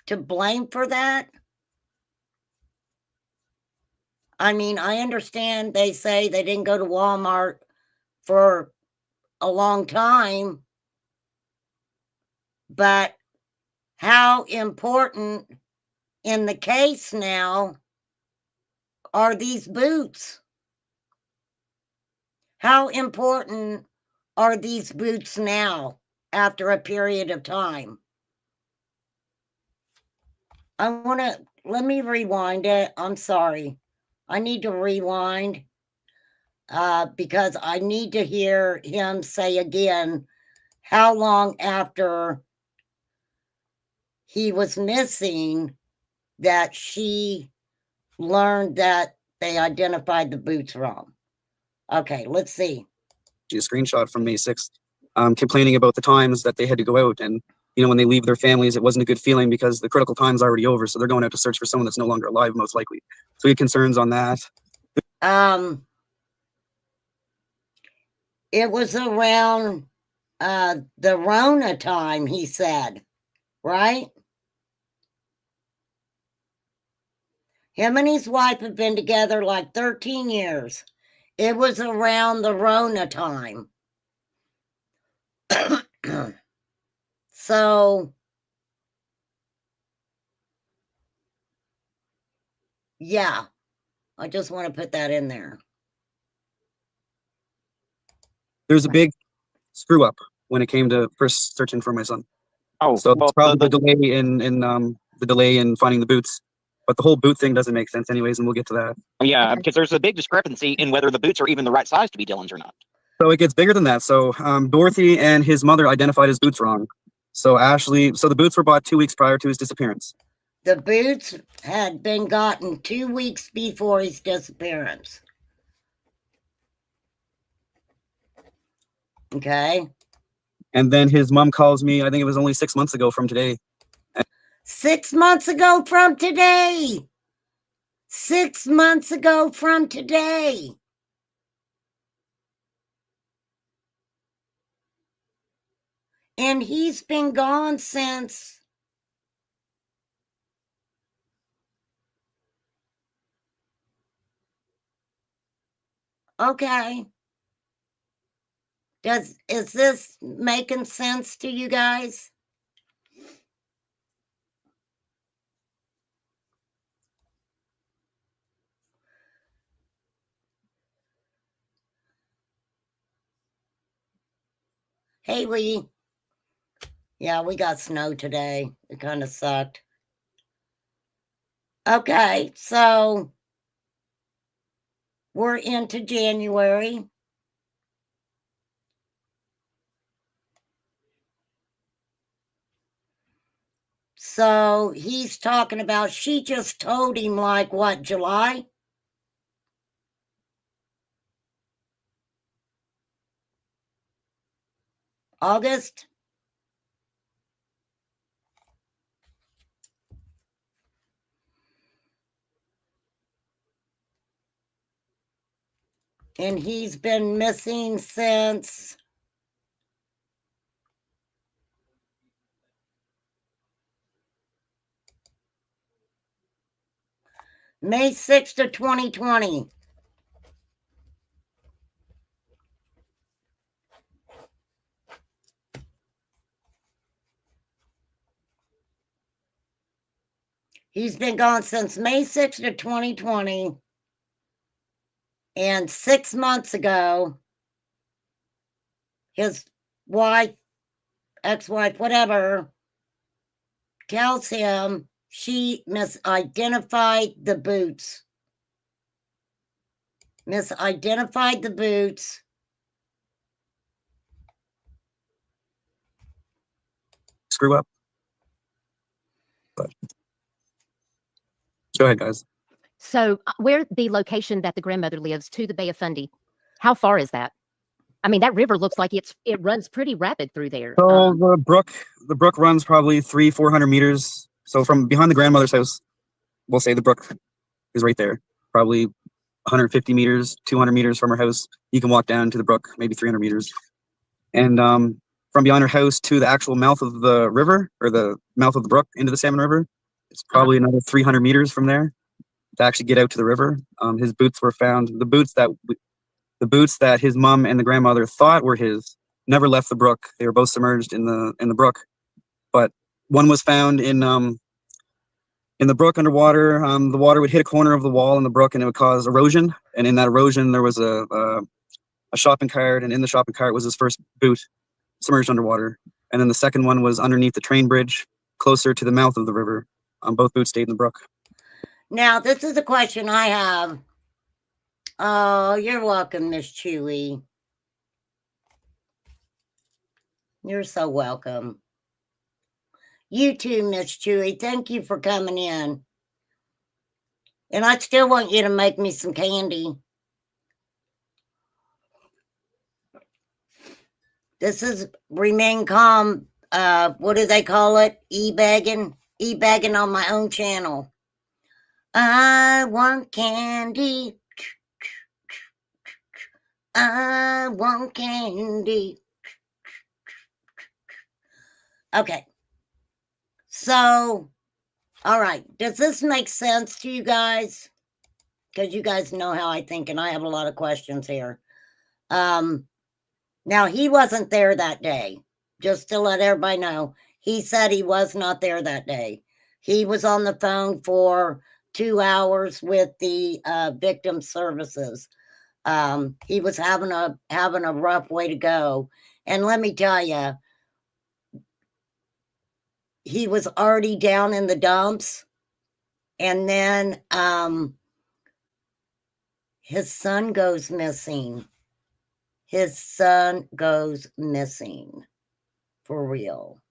to blame for that? I mean, I understand they say they didn't go to Walmart for a long time, but how important in the case now are these boots? How important are these boots now after a period of time? Let me rewind it. I'm sorry. I need to rewind because I need to hear him say again how long after he was missing that she learned that they identified the boots wrong. Okay, let's see. A screenshot from May 6th, complaining about the times that they had to go out. And, when they leave their families, it wasn't a good feeling because the critical time's already over. So they're going out to search for someone that's no longer alive, most likely. So we had concerns on that. It was around the Rona time, he said, right? Him and his wife have been together like 13 years. It was around the Rona time. So, yeah, I just want to put that in there. There's a big screw up when it came to first searching for my son. Oh, So well, it's probably the delay in finding the boots. But the whole boot thing doesn't make sense anyways, and we'll get to that. Yeah, because there's a big discrepancy in whether the boots are even the right size to be Dylan's or not. So it gets bigger than that. So Dorothy and his mother identified his boots wrong. So the boots were bought 2 weeks prior to his disappearance. The boots had been gotten 2 weeks before his disappearance. Okay. And then his mom calls me, I think it was only 6 months ago from today. 6 months ago from today. 6 months ago from today. And he's been gone since. Okay. Is this making sense to you guys? Hey, Lee. Yeah, we got snow today. It kind of sucked. Okay, so we're into January. So he's talking about, she just told him like what, July? August? And he's been missing since May 6th of 2020. He's been gone since May 6th of 2020. And 6 months ago, his wife, ex-wife, whatever, tells him she misidentified the boots. Misidentified the boots. Screw up. But go ahead, guys. So where the location that the grandmother lives to the Bay of Fundy, how far is that? I mean, that river looks like it runs pretty rapid through there. So the brook runs probably 300-400 meters. So from behind the grandmother's house, we'll say the brook is right there, probably 150 meters, 200 meters from her house. You can walk down to the brook, maybe 300 meters. And from behind her house to the actual mouth of the river, or the mouth of the brook into the Salmon River, it's probably another 300 meters from there to actually get out to the river. His boots were found. The boots that his mom and the grandmother thought were his never left the brook. They were both submerged in the brook, but one was found in the brook underwater. The water would hit a corner of the wall in the brook and it would cause erosion. And in that erosion, there was a shopping cart, and in the shopping cart was his first boot submerged underwater. And then the second one was underneath the train bridge, closer to the mouth of the river. Both boots stayed in the brook. Now, this is a question I have. Oh, you're welcome, Miss Chewy. You're so welcome. You too, Miss Chewy. Thank you for coming in. And I still want you to make me some candy. This is Remain Calm. What do they call it? E-bagging? E-bagging on my own channel. I want candy. I want candy. Okay. So, all right. Does this make sense to you guys? Because you guys know how I think, and I have a lot of questions here. Now, he wasn't there that day. Just to let everybody know, he said he was not there that day. He was on the phone for 2 hours with the victim services. He was having a rough way to go. And let me tell you, he was already down in the dumps And then his son goes missing. His son goes missing. For real.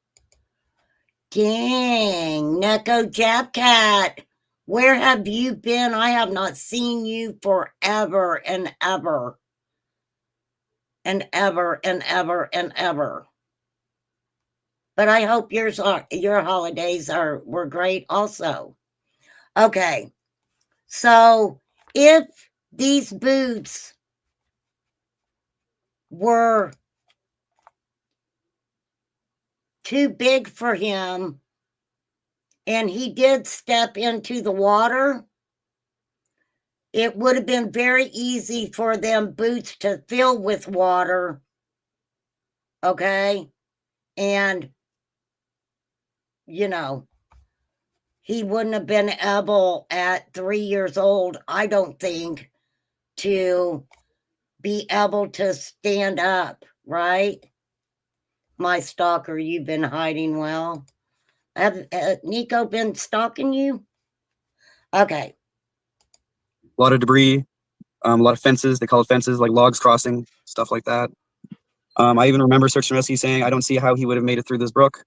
Dang, Neko Japcat. Where have you been? I have not seen you forever and ever. And ever and ever and ever. But I hope your holidays were great also. Okay. So if these boots were too big for him and he did step into the water, it would have been very easy for them boots to fill with water. Okay. And, you know, he wouldn't have been able at 3 years old, I don't think, to be able to stand up, right? My stalker, you've been hiding well. Have Nico been stalking you? Okay. A lot of debris, a lot of fences. They call it fences, like logs crossing, stuff like that. I even remember Search and Rescue saying, I don't see how he would have made it through this brook.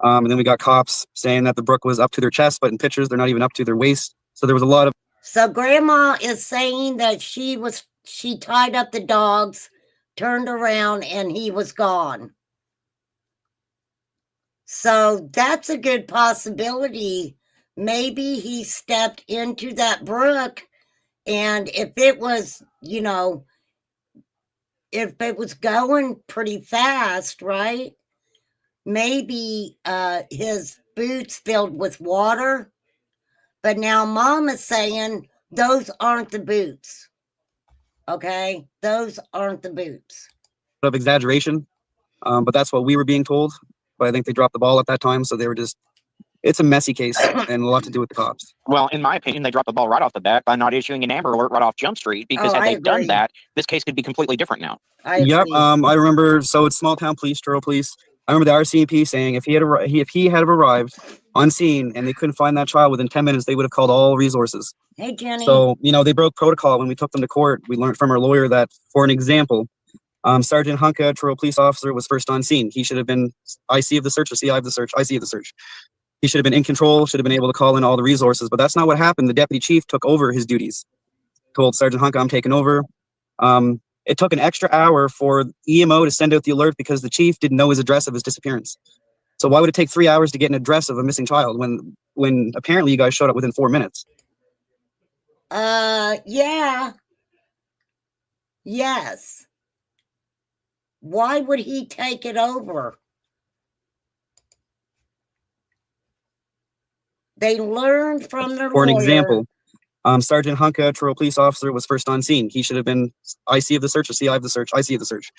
And then we got cops saying that the brook was up to their chest, but in pictures, they're not even up to their waist. So there was a lot of... So grandma is saying that she tied up the dogs, turned around, and he was gone. So that's a good possibility. Maybe he stepped into that brook, and if it was, you know, if it was going pretty fast, right? Maybe his boots filled with water. But now mom is saying those aren't the boots. Okay? Those aren't the boots. Of exaggeration, but that's what we were being told. But I think they dropped the ball at that time, so they were just... It's a messy case and a lot to do with the cops. Well, in my opinion, they dropped the ball right off the bat by not issuing an Amber Alert right off Jump Street, because had I they done agree. that, this case could be completely different now. I Yep. agree. I remember. So it's small town police, rural police. I remember the RCMP saying if he had arrived on scene and they couldn't find that child within 10 minutes, they would have called all resources. Hey, Jenny. So, you know, they broke protocol when we took them to court. We learned from our lawyer that, for an example, Sergeant Hunka, Truro police officer, was first on scene. He should have been IC of the search or CI of the search, IC of the search. He should have been in control, should have been able to call in all the resources, but that's not what happened. The deputy chief took over his duties. Told Sergeant Hunka, I'm taking over. It took an extra hour for EMO to send out the alert because the chief didn't know his address of his disappearance. So why would it take 3 hours to get an address of a missing child when apparently you guys showed up within 4 minutes? Yeah. Yes. Why would he take it over? They learned from their For an lawyer. example, Sergeant Hunka, Truro police officer, was first on scene. He should have been IC of the search or CI of the search, IC of the search.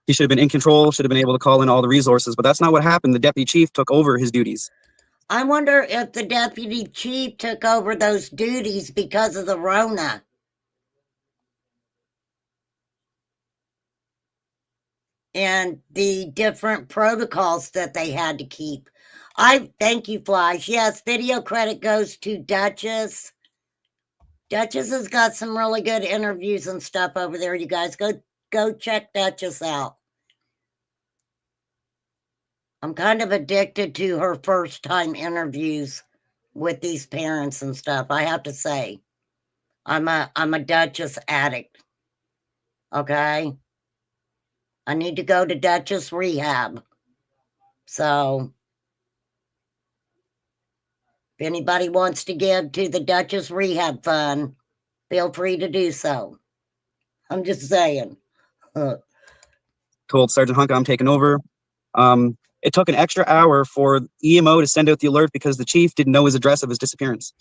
He should have been in control, should have been able to call in all the resources, but that's not what happened. The deputy chief took over his duties. I wonder if the deputy chief took over those duties because of the Rona. And the different protocols that they had to keep. I thank you, Flash. Yes, video credit goes to Duchess. Duchess has got some really good interviews and stuff over there. You guys go check Duchess out. I'm kind of addicted to her first time interviews with these parents and stuff. I have to say, I'm a Duchess addict. Okay. I need to go to Duchess rehab. So if anybody wants to give to the Duchess Rehab Fund, feel free to do so. I'm just saying. Told Sergeant Hunka, I'm taking over. It took an extra hour for EMO to send out the alert because the chief didn't know his address of his disappearance.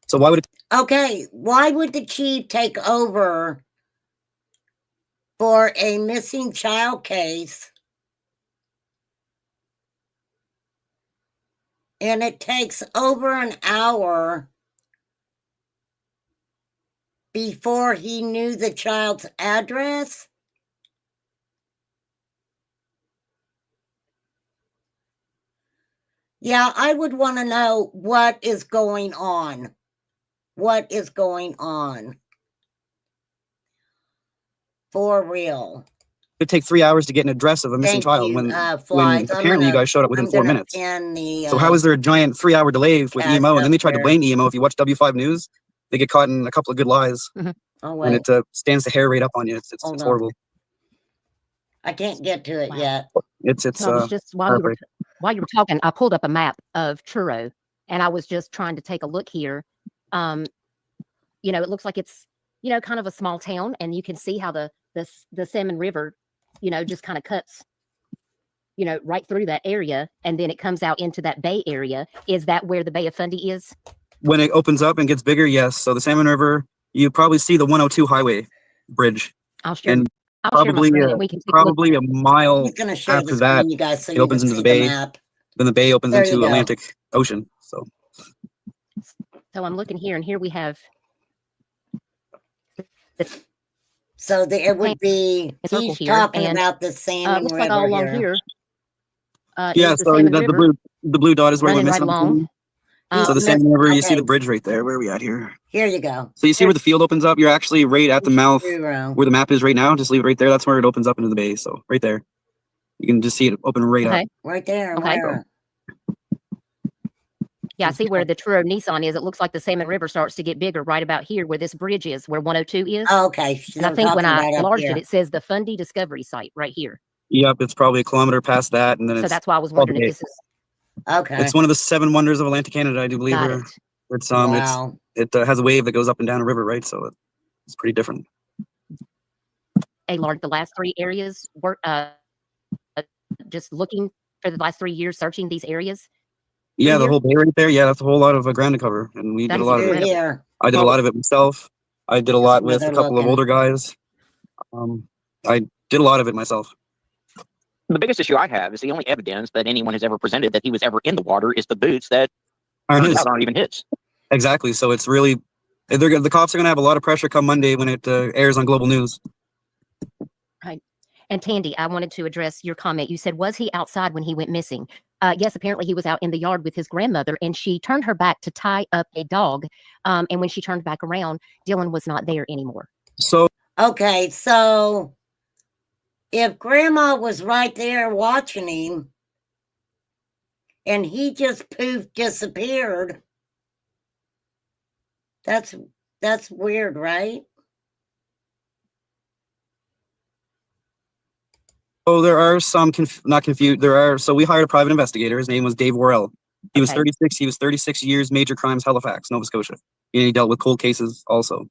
So why would it... Okay, why would the chief take over for a missing child case? And it takes over an hour before he knew the child's address? Yeah, I would want to know what is going on. what is going on. For real. It'd take 3 hours to get an address of a missing Thank child you, when Flies. apparently you guys showed up within 4 minutes. So how is there a giant 3-hour delay with catch EMO? And then they up tried to there. blame EMO. If you watch W5 News, they get caught in a couple of good lies, Oh, and wait. it stands the hair right up on you. It's Hold on. horrible. I can't get to it Wow. yet. It's So I was just while you were talking, I pulled up a map of Truro, and I was just trying to take a look here. You know, it looks like it's, you know, kind of a small town, and you can see how the Salmon River, you know, just kind of cuts, you know, right through that area, and then it comes out into that bay area. Is that where the Bay of Fundy is? when it opens up and gets bigger, yes. So the Salmon River, you probably see the 102 highway bridge, I'll share. and I'll share my probably screen, and we can take a look. probably a mile He's going to share after the that, screen, you guys, so it you opens can into see the bay. map. Then the bay opens There you into go. Atlantic Ocean. So So I'm looking here, and here we have So it would be, a circle he's here, talking and, about the Salmon looks River like all along here. here. yeah, Is the so Salmon the River blue dot is where we're running right missing. along. So the He's Salmon River, you see okay. the bridge right there. Where are we at here? Here you go. So you see where the field opens up? You're actually right at the mouth Truro. where the map is right now. Just leave it right there. That's where it opens up into the bay. So right there. You can just see it open right Okay. up. Right there. Okay. Where? Yeah, I see where the Truro Nissan is. It looks like the Salmon River starts to get bigger right about here where this bridge is, where 102 is. Oh, okay. And I They're think when talking I right up enlarged here. it, it says the Fundy Discovery Site right here. Yep, it's probably a kilometer past that, and then So it's that's why I was called the wondering if bay. this is Okay. It's one of the 7 wonders of Atlantic Canada, I do believe. got Or it. it's Wow. it has a wave that goes up and down a river, right? So it's pretty different. Ehler, the last 3 areas were just looking for the last 3 years, searching these areas. Yeah, the here? whole bay right there. Yeah, that's a whole lot of ground to cover, and we That did a is lot of it. incredible. Here. I did a lot of it myself. I did a lot where with a they're couple of looking. older guys. I did a lot of it myself. The biggest issue I have is the only evidence that anyone has ever presented that he was ever in the water is the boots that turns out aren't even his. Exactly. So it's really, the cops are going to have a lot of pressure come Monday when it airs on Global News. Right. And Tandy, I wanted to address your comment. You said, was he outside when he went missing? Yes, apparently he was out in the yard with his grandmother, and she turned her back to tie up a dog. And when she turned back around, Dylan was not there anymore. So Okay, so if Grandma was right there watching him and he just poof disappeared, that's weird, right? Oh, there are some not confused. So we hired a private investigator. His name was Dave Worrell. He was Okay. 36. He was 36 years, major crimes, Halifax, Nova Scotia. And he dealt with cold cases also.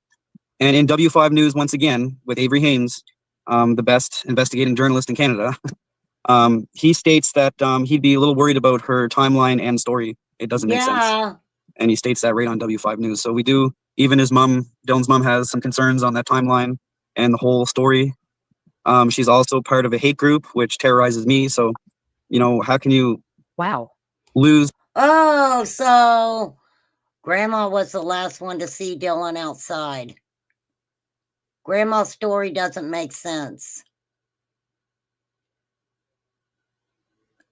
And in W5 News, once again, with Avery Haynes, the best investigating journalist in Canada, he states that he'd be a little worried about her timeline and story. It doesn't make sense. Yeah. And he states that right on W5 News. So we do, even his mom, Dylan's mom, has some concerns on that timeline and the whole story. She's also part of a hate group, which terrorizes me. So, you know, how can you Wow. lose? Oh, so Grandma was the last one to see Dylan outside. Grandma's story doesn't make sense.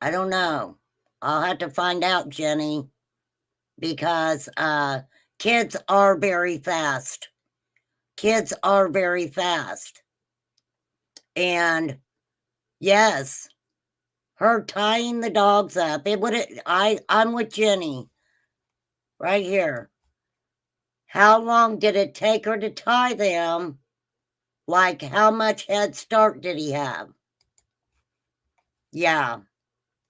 I don't know. I'll have to find out, Jenny, because kids are very fast. Kids are very fast. And yes, her tying the dogs up, I'm with Jenny right here. How long did it take her to tie them? Like, how much head start did he have? Yeah.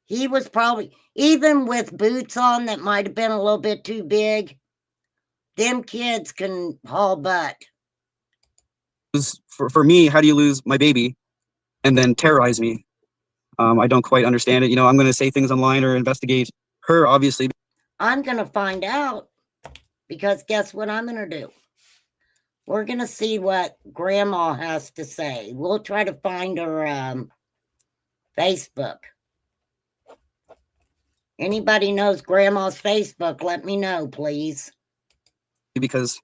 He was probably, even with boots on that might have been a little bit too big, them kids can haul butt. For me, how do you lose my baby and then terrorize me? I don't quite understand it. You know, I'm going to say things online or investigate her, obviously. I'm going to find out, because guess what I'm going to do? We're going to see what Grandma has to say. We'll try to find her Facebook. Anybody knows Grandma's Facebook, let me know, please. Because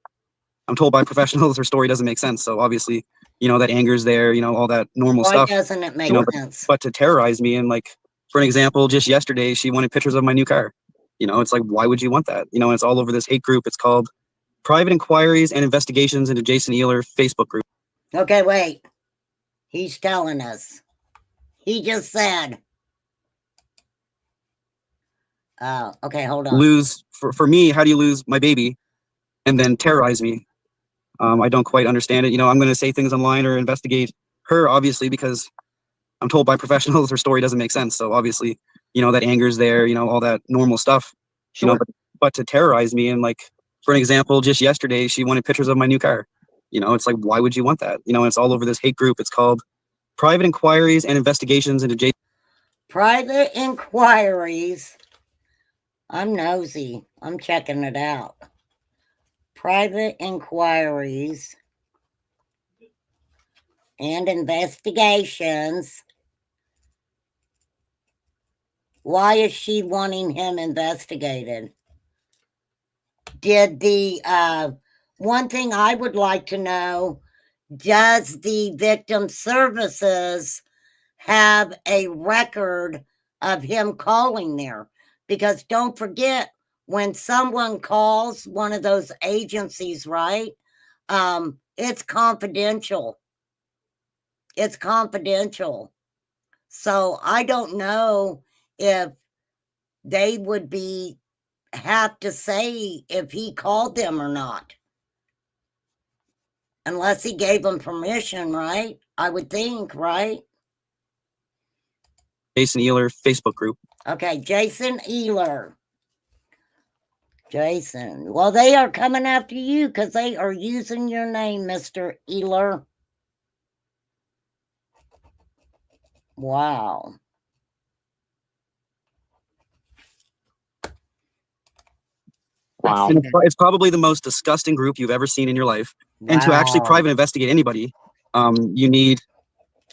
I'm told by professionals her story doesn't make sense. So obviously, you know, that anger's there, you know, all that normal Why stuff. doesn't it make You know, sense? but to terrorize me, and like, for an example, just yesterday, she wanted pictures of my new car. You know, it's like, why would you want that? You know, it's all over this hate group. It's called private inquiries and investigations into Jason Ehler Facebook group. Okay, wait. He's telling us. He just said. Okay, hold on. Lose, for me, how do you lose my baby and then terrorize me? I don't quite understand it. You know, I'm going to say things online or investigate her, obviously, because I'm told by professionals her story doesn't make sense. So obviously, you know, that anger's there, you know, all that normal stuff. Sure. You know, but to terrorize me, and like, for an example, just yesterday, she wanted pictures of my new car. You know, it's like, why would you want that? You know, it's all over this hate group. It's called Private Inquiries and Investigations into Jason. Private inquiries. I'm nosy. I'm checking it out. Private inquiries and investigations. Why is she wanting him investigated? Did the one thing I would like to know, does the victim services have a record of him calling there? Because don't forget, when someone calls one of those agencies, right? It's confidential. It's confidential. So I don't know if they would have to say if he called them or not. Unless he gave them permission, right? I would think, right? Jason Ehler Facebook group. Okay, Jason Ehler. Jason. Well, they are coming after you because they are using your name, Mr. Ehler. Wow. Wow. And it's probably the most disgusting group you've ever seen in your life. Wow. And to actually private investigate anybody, you need,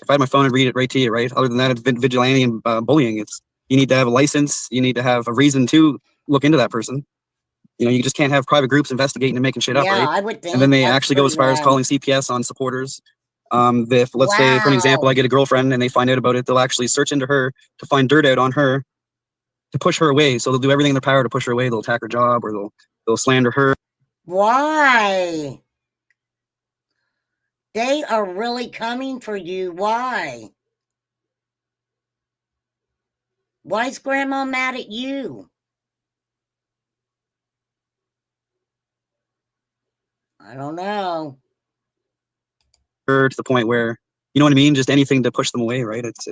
if I had my phone, I'd read it right to you, right? Other than that, it's vigilante and bullying. You need to have a license. You need to have a reason to look into that person. You know, you just can't have private groups investigating and making shit up, right? I would think. And then they actually go as far as calling CPS on supporters. If, let's say, for an example, I get a girlfriend and they find out about it, they'll actually search into her to find dirt out on her to push her away. So they'll do everything in their power to push her away. They'll attack her job, or they'll slander her. Why? They are really coming for you. Why? Why is Grandma mad at you? I don't know. To the point where, you know what I mean? Just anything to push them away, right? It's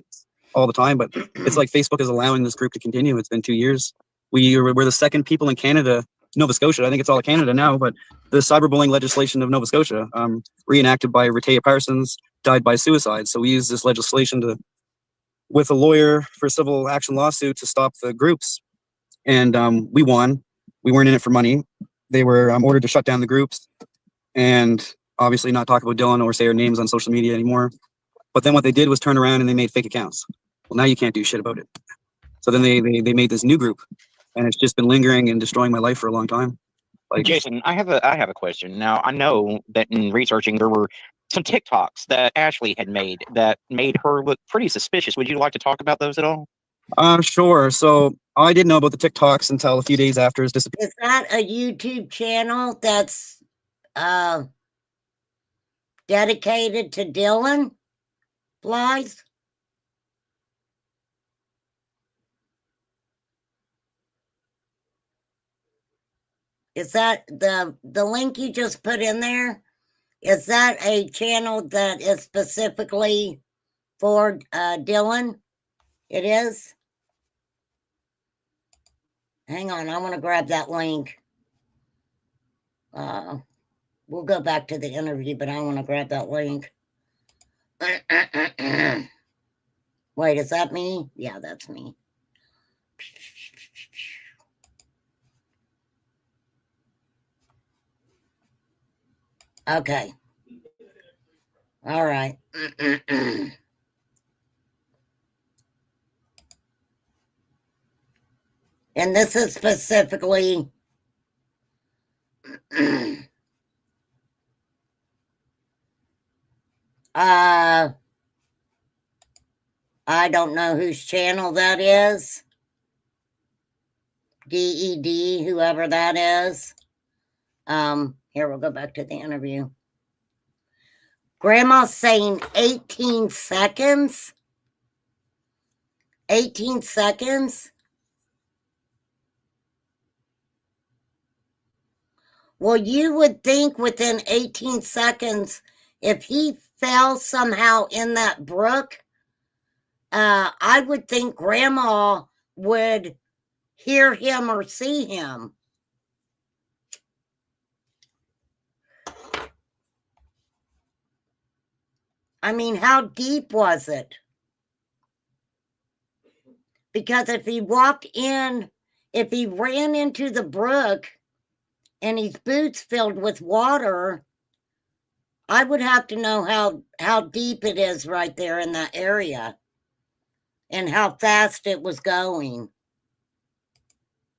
all the time, but it's like Facebook is allowing this group to continue. It's been 2 years. We're the second people in Canada, Nova Scotia. I think it's all of Canada now, but the cyberbullying legislation of Nova Scotia, reenacted by Rehtaeh Parsons, died by suicide. So we use this legislation with a lawyer for civil action lawsuit to stop the groups. And we won. We weren't in it for money. They were ordered to shut down the groups and obviously not talk about Dylan or say our names on social media anymore. But then what they did was turn around and they made fake accounts. Well, now you can't do shit about it. So then they made this new group, and it's just been lingering and destroying my life for a long time. Like, Jason, I have a question. Now, I know that in researching there were some TikToks that Ashley had made that made her look pretty suspicious. Would you like to talk about those at all? Sure. So I didn't know about the TikToks until a few days after his disappearance. Is that a YouTube channel that's dedicated to Dylan Blythe? Is that the link you just put in there? Is that a channel that is specifically for Dylan? It is? Hang on, I want to grab that link. We'll go back to the interview, but I want to grab that link. Wait, is that me? Yeah, that's me. Okay. All right. And this is specifically I don't know whose channel that is. DED, whoever that is. Here, we'll go back to the interview. Grandma's saying 18 seconds. 18 seconds? Well, you would think within 18 seconds, if he fell somehow in that brook, I would think Grandma would hear him or see him. I mean, how deep was it? Because if he walked in, if he ran into the brook and his boots filled with water, I would have to know how deep it is right there in that area and how fast it was going.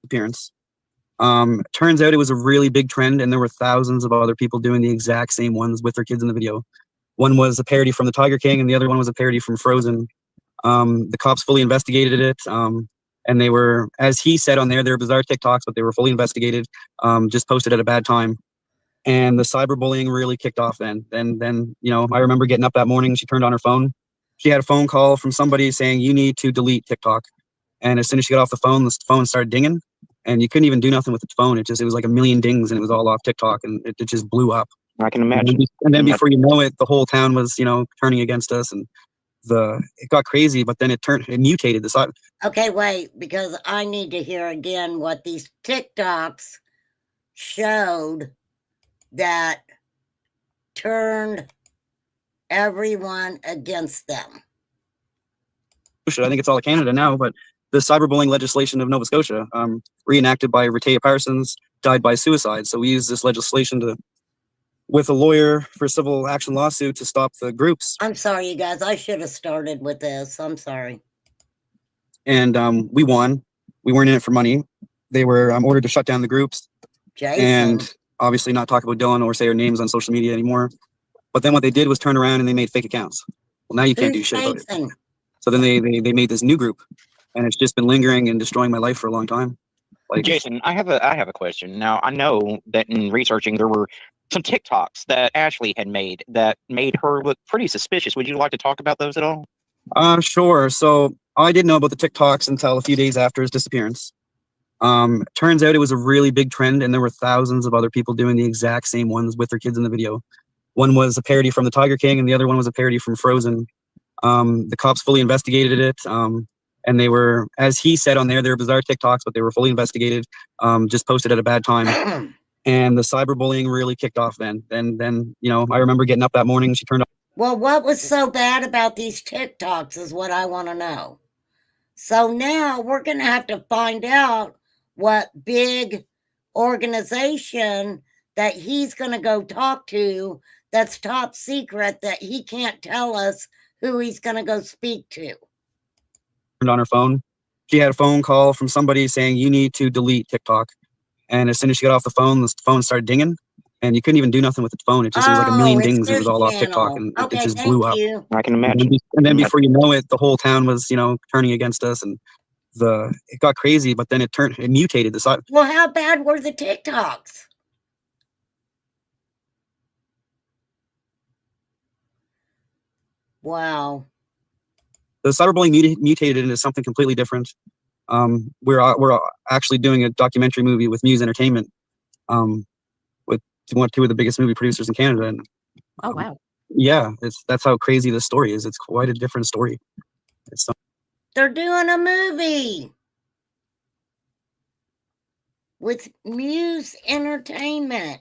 Appearance. Turns out it was a really big trend, and there were thousands of other people doing the exact same ones with their kids in the video. One was a parody from the Tiger King, and the other one was a parody from Frozen. The cops fully investigated it, and they were, as he said on there, they were bizarre TikToks, but they were fully investigated, just posted at a bad time. And the cyberbullying really kicked off then. Then, you know, I remember getting up that morning, she turned on her phone. She had a phone call from somebody saying, you need to delete TikTok. And as soon as she got off the phone started dinging, and you couldn't even do nothing with the phone. It was like a million dings, and it was all off TikTok, and it just blew up. I can imagine. And then before you know it, the whole town was, you know, turning against us, and it got crazy, but then it mutated the side. Okay, wait, because I need to hear again what these TikToks showed that turned everyone against them. I think it's all of Canada now, but the cyberbullying legislation of Nova Scotia, reenacted by Rehtaeh Parsons, died by suicide. So we used this legislation with a lawyer for civil action lawsuit to stop the groups. I'm sorry, you guys. I should have started with this. I'm sorry. And we won. We weren't in it for money. They were ordered to shut down the groups. Jason. And obviously not talk about Dylan or say our names on social media anymore. But then what they did was turn around and they made fake accounts. Well, now you can't do shit about it. So then they made this new group, and it's just been lingering and destroying my life for a long time. Like, Jason, I have a question. Now, I know that in researching there were some TikToks that Ashley had made that made her look pretty suspicious. Would you like to talk about those at all? Sure. So I didn't know about the TikToks until a few days after his disappearance. Turns out it was a really big trend, and there were thousands of other people doing the exact same ones with their kids in the video. One was a parody from the Tiger King, and the other one was a parody from Frozen. The cops fully investigated it, and they were, as he said on there, they were bizarre TikToks, but they were fully investigated, just posted at a bad time. And the cyberbullying really kicked off then. Then, you know, I remember getting up that morning, she turned up. Well, what was so bad about these TikToks is what I want to know. So now we're going to have to find out what big organization that he's going to go talk to that's top secret that he can't tell us who he's going to go speak to. Turned on her phone. She had a phone call from somebody saying, you need to delete TikTok. And as soon as she got off the phone started dinging, and you couldn't even do nothing with the phone. It was like a million dings, and it was all off TikTok, and it just blew up. I can imagine. And then before you know it, the whole town was, you know, turning against us, and it got crazy, but then it mutated the side. Well, how bad were the TikToks? Wow. The cyberbullying mutated into something completely different. We're actually doing a documentary movie with Muse Entertainment, with two of the biggest movie producers in Canada. And Oh, wow. yeah, that's how crazy this story is. It's quite a different story. They're doing a movie with Muse Entertainment.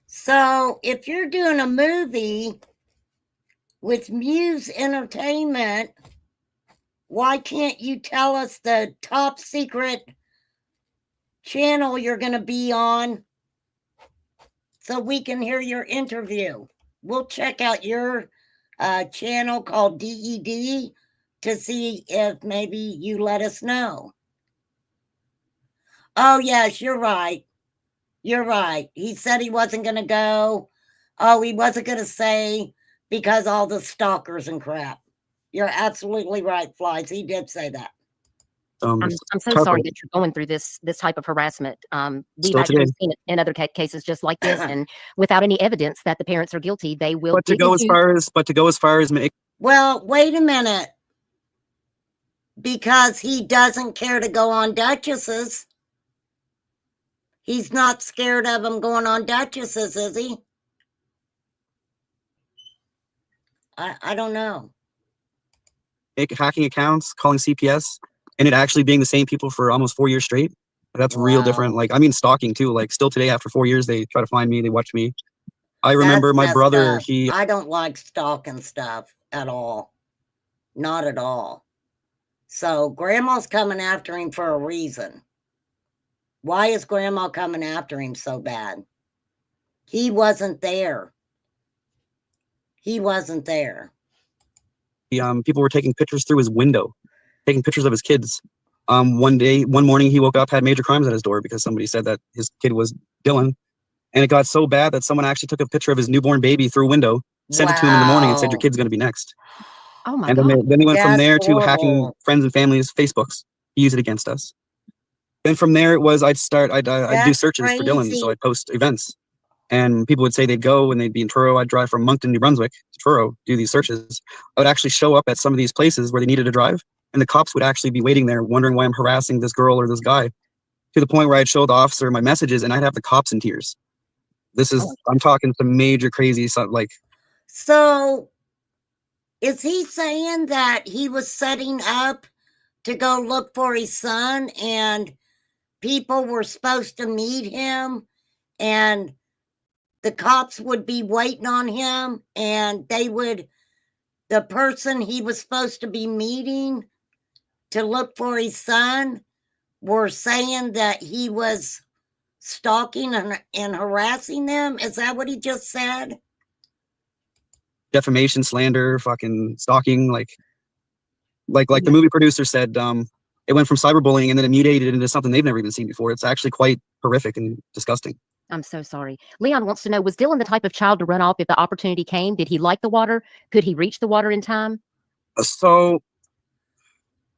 So if you're doing a movie with Muse Entertainment, why can't you tell us the top secret channel you're going to be on so we can hear your interview? We'll check out your channel called DED to see if maybe you let us know. Oh, yes, you're right. You're right. He said he wasn't going to go. Oh, he wasn't going to say because all the stalkers and crap. You're absolutely right, Flies. He did say that. I'm so tough. sorry that you're going through this type of harassment. We've Still actually today. seen it in other cases just like this, and without any evidence that the parents are guilty, they will. But to go as far as make. Well, wait a minute. Because he doesn't care to go on Duchesses. He's not scared of him going on Duchesses, is he? I don't know. Hacking accounts, calling CPS, and it actually being the same people for almost 4 years straight. That's real different. Like, I mean, stalking too. Like, still today, after 4 years, they try to find me. They watch me. I remember That's my messed brother. up. He. I don't like stalking stuff at all. Not at all. So Grandma's coming after him for a reason. Why is Grandma coming after him so bad? He wasn't there. He wasn't there. People were taking pictures through his window, taking pictures of his kids. One morning, he woke up, had major crimes at his door because somebody said that his kid was Dylan. And it got so bad that someone actually took a picture of his newborn baby through a window, sent it to him in the morning and said, your kid's going to be next. Oh my And God. then they went from That's there to hacking horrible. friends and families' Facebooks. He used it against us. Then from there, it was I'd do That's searches for Dylan. crazy. So I'd post events. And people would say they'd go and they'd be in Truro. I'd drive from Moncton, New Brunswick to Truro, do these searches. I would actually show up at some of these places where they needed to drive. And the cops would actually be waiting there, wondering why I'm harassing this girl or this guy, to the point where I'd show the officer my messages and I'd have the cops in tears. I'm talking some major crazy stuff. Like, so is he saying that he was setting up to go look for his son and people were supposed to meet him and the cops would be waiting on him and the person he was supposed to be meeting to look for his son were saying that he was stalking and harassing them? Is that what he just said? defamation, slander, fucking stalking, like the movie producer said, it went from cyberbullying and then it mutated into something they've never even seen before. It's actually quite horrific and disgusting. I'm so sorry. Leon wants to know, was Dylan the type of child to run off if the opportunity came? Did he like the water? Could he reach the water in time? So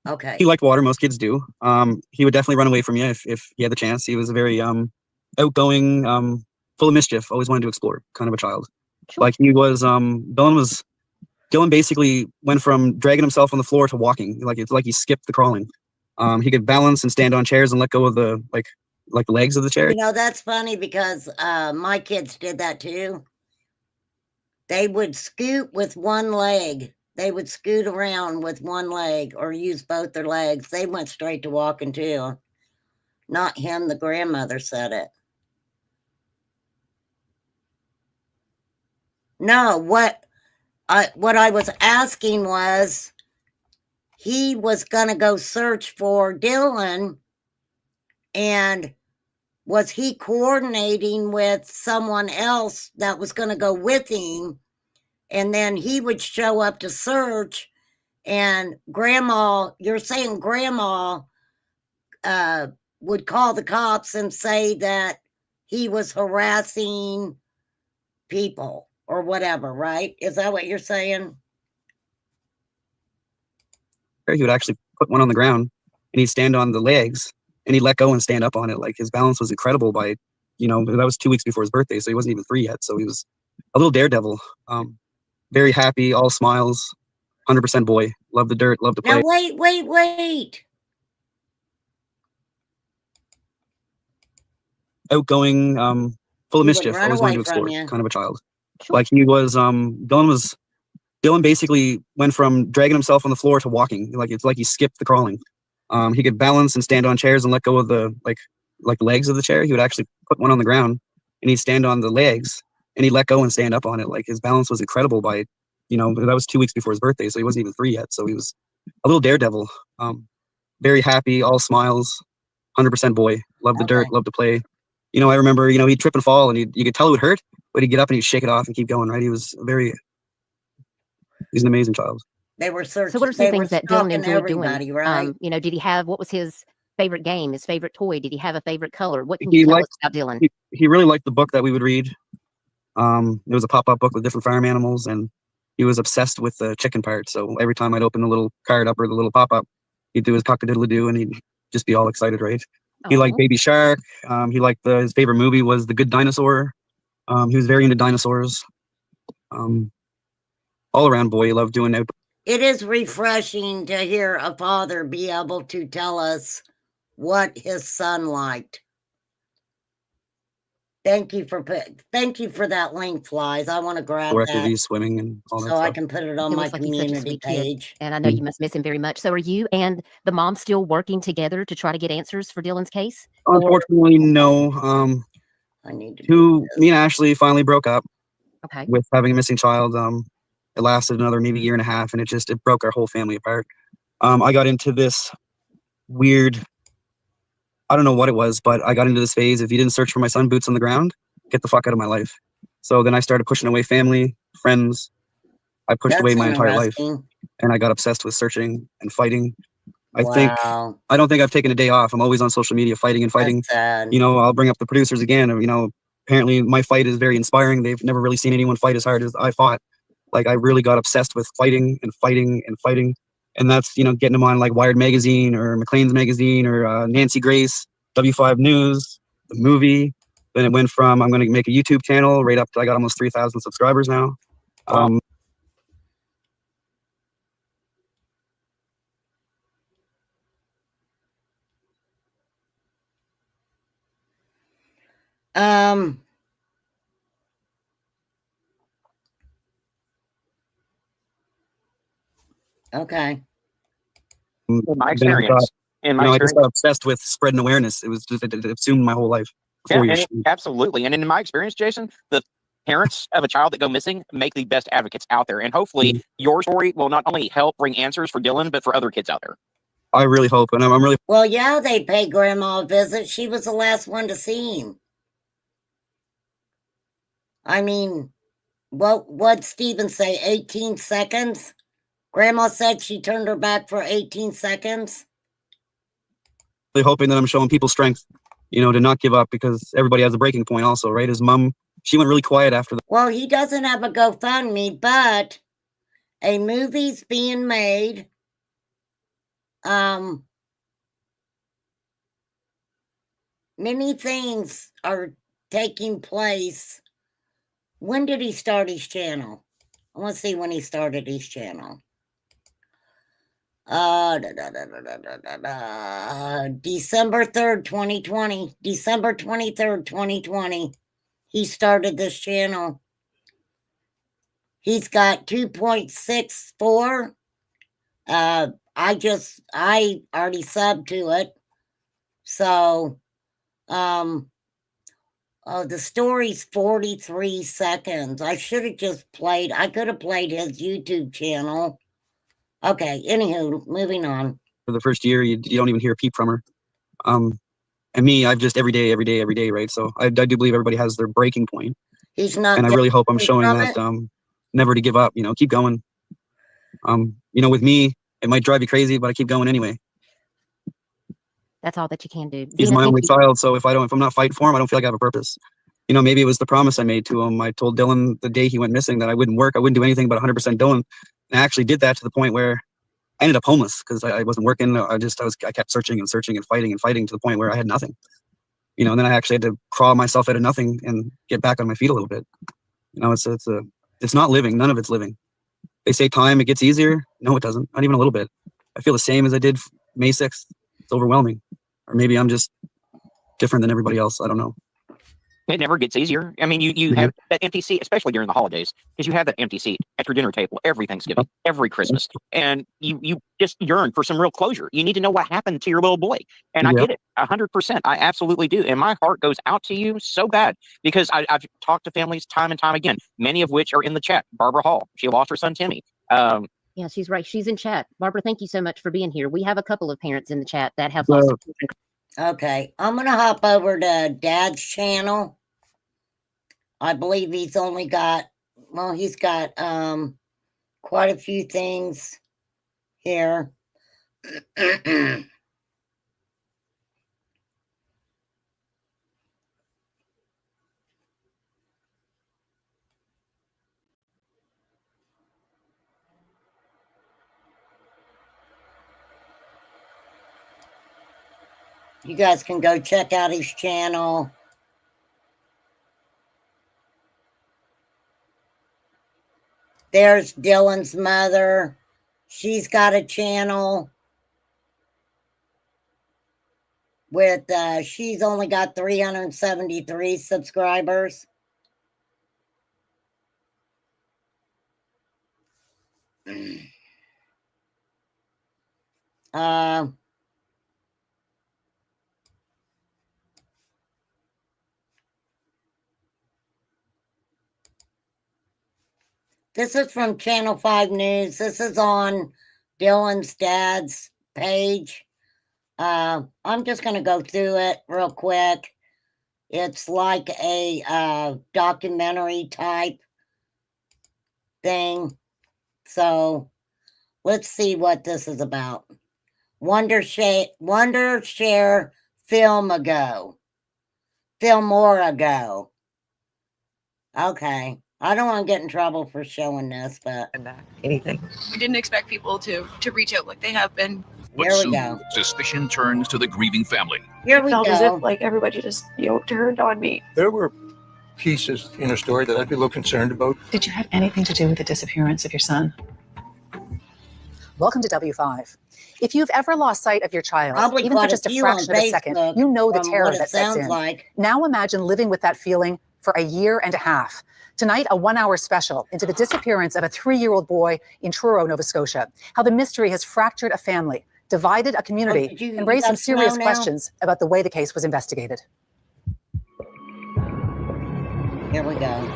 Okay. he liked water. Most kids do. He would definitely run away from you if he had the chance. He was a very outgoing, full of mischief, always wanted to explore kind of a child. Sure. Like he was, Dylan basically went from dragging himself on the floor to walking. Like it's like he skipped the crawling. He could balance and stand on chairs and let go of the like the legs of the chair. You know, that's funny because my kids did that too. They would scoot with one leg. They would scoot around with one leg or use both their legs. They went straight to walking too. Not him, the grandmother said it. No, what I was asking was, he was going to go search for Dylan, and was he coordinating with someone else that was going to go with him? And then he would show up to search, and Grandma, you're saying Grandma would call the cops and say that he was harassing people or whatever, right? Is that what you're saying? He would actually put one on the ground and he'd stand on the legs and he'd let go and stand up on it. Like his balance was incredible by, that was 2 weeks before his birthday. So he wasn't even 3 yet. So he was a little daredevil, very happy, all smiles, 100% boy, loved the dirt, loved to play. Now, wait. Outgoing, full of He would mischief, run always wanted away to from explore, you. kind of a child. Sure. Like he was, Dylan basically went from dragging himself on the floor to walking. Like it's like he skipped the crawling. He could balance and stand on chairs and let go of the like legs of the chair. He would actually put one on the ground and he'd stand on the legs and he'd let go and stand up on it. Like his balance was incredible by, that was 2 weeks before his birthday. So he wasn't even 3 yet. So he was a little daredevil, very happy, all smiles, 100% boy, loved the dirt, loved to play. I remember, he'd trip and fall and you could tell it would hurt, but he'd get up and he'd shake it off and keep going, right? He's an amazing child. They were searching. So what are some things that Dylan enjoyed everybody, doing? right? Did he have, what was his favorite game, his favorite toy? Did he have a favorite color? What can you tell us about Dylan? He really liked the book that we would read. It was a pop-up book with different farm animals, and he was obsessed with the chicken part. So every time I'd open the little card up or the little pop-up, He'd do his cock-a-doodle-doo, and he'd just be all excited, right? He liked Aw. Baby Shark. He liked his favorite movie was The Good Dinosaur. He was very into dinosaurs. All around boy. He loved doing it. It is refreshing to hear a father be able to tell us what his son liked. Thank you for that link, Flies. I want to grab that Activities, swimming, and all that so I stuff. can put it on It my looks like he's such a community sweet kid. page. And I know you must miss him very much. So are you and the mom still working together to try to get answers for Dylan's case? Unfortunately, no. I need to do Me this. and Ashley finally broke up Okay. with having a missing child. It lasted another maybe year and a half, and it broke our whole family apart. I got into this weird, I don't know what it was, but I got into this phase. If you didn't search for my son boots on the ground, get the fuck out of my life. So then I started pushing away family, friends. I pushed away That's my entire life, interesting. and I got obsessed with searching and fighting. I Wow. don't think I've taken a day off. I'm always on social media fighting and fighting. That's sad. You know, I'll bring up the producers again. You know, apparently my fight is very inspiring. They've never really seen anyone fight as hard as I fought. Like I really got obsessed with fighting and fighting and fighting. And that's, you know, getting them on like Wired Magazine or McLean's Magazine or Nancy Grace, W5 News, the movie. Then it went from I'm going to make a YouTube channel right up to I got almost 3,000 subscribers now. Wow. Okay. In my Then I got, experience, I just got obsessed with spreading awareness. It was just, it assumed my whole life. yeah, 4 years. absolutely. And in my experience, Jason, the parents of a child that go missing make the best advocates out there. And hopefully your story will not only help bring answers for Dylan, but for other kids out there. I really hope, and I'm really. Well, yeah, they pay Grandma a visit. She was the last one to see him. I mean, what'd Steven say? 18 seconds? Grandma said she turned her back for 18 seconds. Hoping that I'm showing people strength, you know, to not give up because everybody has a breaking point also, right? His mom, she went really quiet after that. Well, he doesn't have a GoFundMe, but a movie's being made. Many things are taking place. When did he start his channel? I want to see when he started his channel. December 3rd, 2020. December 23rd, 2020. He started this channel. He's got 2.64. I already subbed to it. So, the story's 43 seconds. I should have just played. I could have played his YouTube channel. Okay, anywho, moving on. For the first year, you don't even hear a peep from her. And me, I've just every day, right? So I do believe everybody has their breaking point. He's not. And I really hope I'm showing that never to give up, you know, keep going. You know, with me, it might drive you crazy, but I keep going anyway. That's all that you can do. He's Zena, my thank only you. child, so if I'm not fighting for him, I don't feel like I have a purpose. You know, maybe it was the promise I made to him. I told Dylan the day he went missing that I wouldn't work, I wouldn't do anything but 100% Dylan. And I actually did that to the point where I ended up homeless because I wasn't working. I kept searching and searching and fighting to the point where I had nothing. You know, and then I actually had to crawl myself out of nothing and get back on my feet a little bit. You know, it's not living. None of it's living. They say time, it gets easier. No, it doesn't. Not even a little bit. I feel the same as I did May 6th. It's overwhelming. Or maybe I'm just different than everybody else. I don't know. It never gets easier. I mean, you have that empty seat, especially during the holidays, because you have that empty seat at your dinner table every Thanksgiving, every Christmas, and you just yearn for some real closure. You need to know what happened to your little boy, and I get it 100%. I absolutely do, and my heart goes out to you so bad because I've talked to families time and time again, many of which are in the chat. Barbara Hall, she lost her son Timmy. Yeah, she's right. She's in chat. Barbara, thank you so much for being here. We have a couple of parents in the chat that have lost their children. Okay, I'm going to hop over to Dad's channel. I believe he's only got, well, he's got quite a few things here. You guys can go check out his channel. There's Dylan's mother. She's got a channel with, she's only got 373 subscribers. This is from Channel 5 News. This is on Dylan's dad's page. I'm just going to go through it real quick. It's like a documentary type thing. So let's see what this is about. Wonder Share Film more ago. Okay. I don't want to get in trouble for showing this, but anything. We didn't expect people to reach out like they have been. Here we go. Suspicion turns to the grieving family. Here we Felt as go. if like everybody just turned on me. There were pieces in her story that I'd be a little concerned about. Did you have anything to do with the disappearance of your son? Welcome to W5. If you've ever lost sight of your child, Probably even for quite a just a few on fraction of a second, Facebook you know the from terror what it that sets sounds in. like. Now imagine living with that feeling for a year and a half. Tonight, a 1-hour special into the disappearance of a 3-year-old boy in Truro, Nova Scotia. How the mystery has fractured a family, divided a community, you and raised some got serious snow now? questions about the way the case was investigated. Here we go.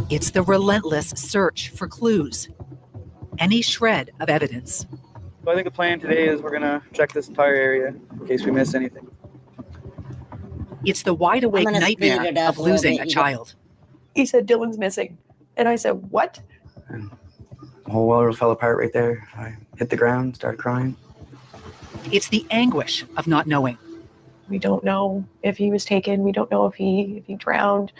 It's the relentless search for clues, any shred of evidence. So I think the plan today is we're gonna check this entire area in case we miss anything. It's the wide-awake I'm gonna speed nightmare it up of a little losing bit. a child. He said Dylan's missing. And I said, what? And the whole world fell apart right there. I hit the ground, started crying. It's the anguish of not knowing. We don't know if he was taken. We don't know if he drowned.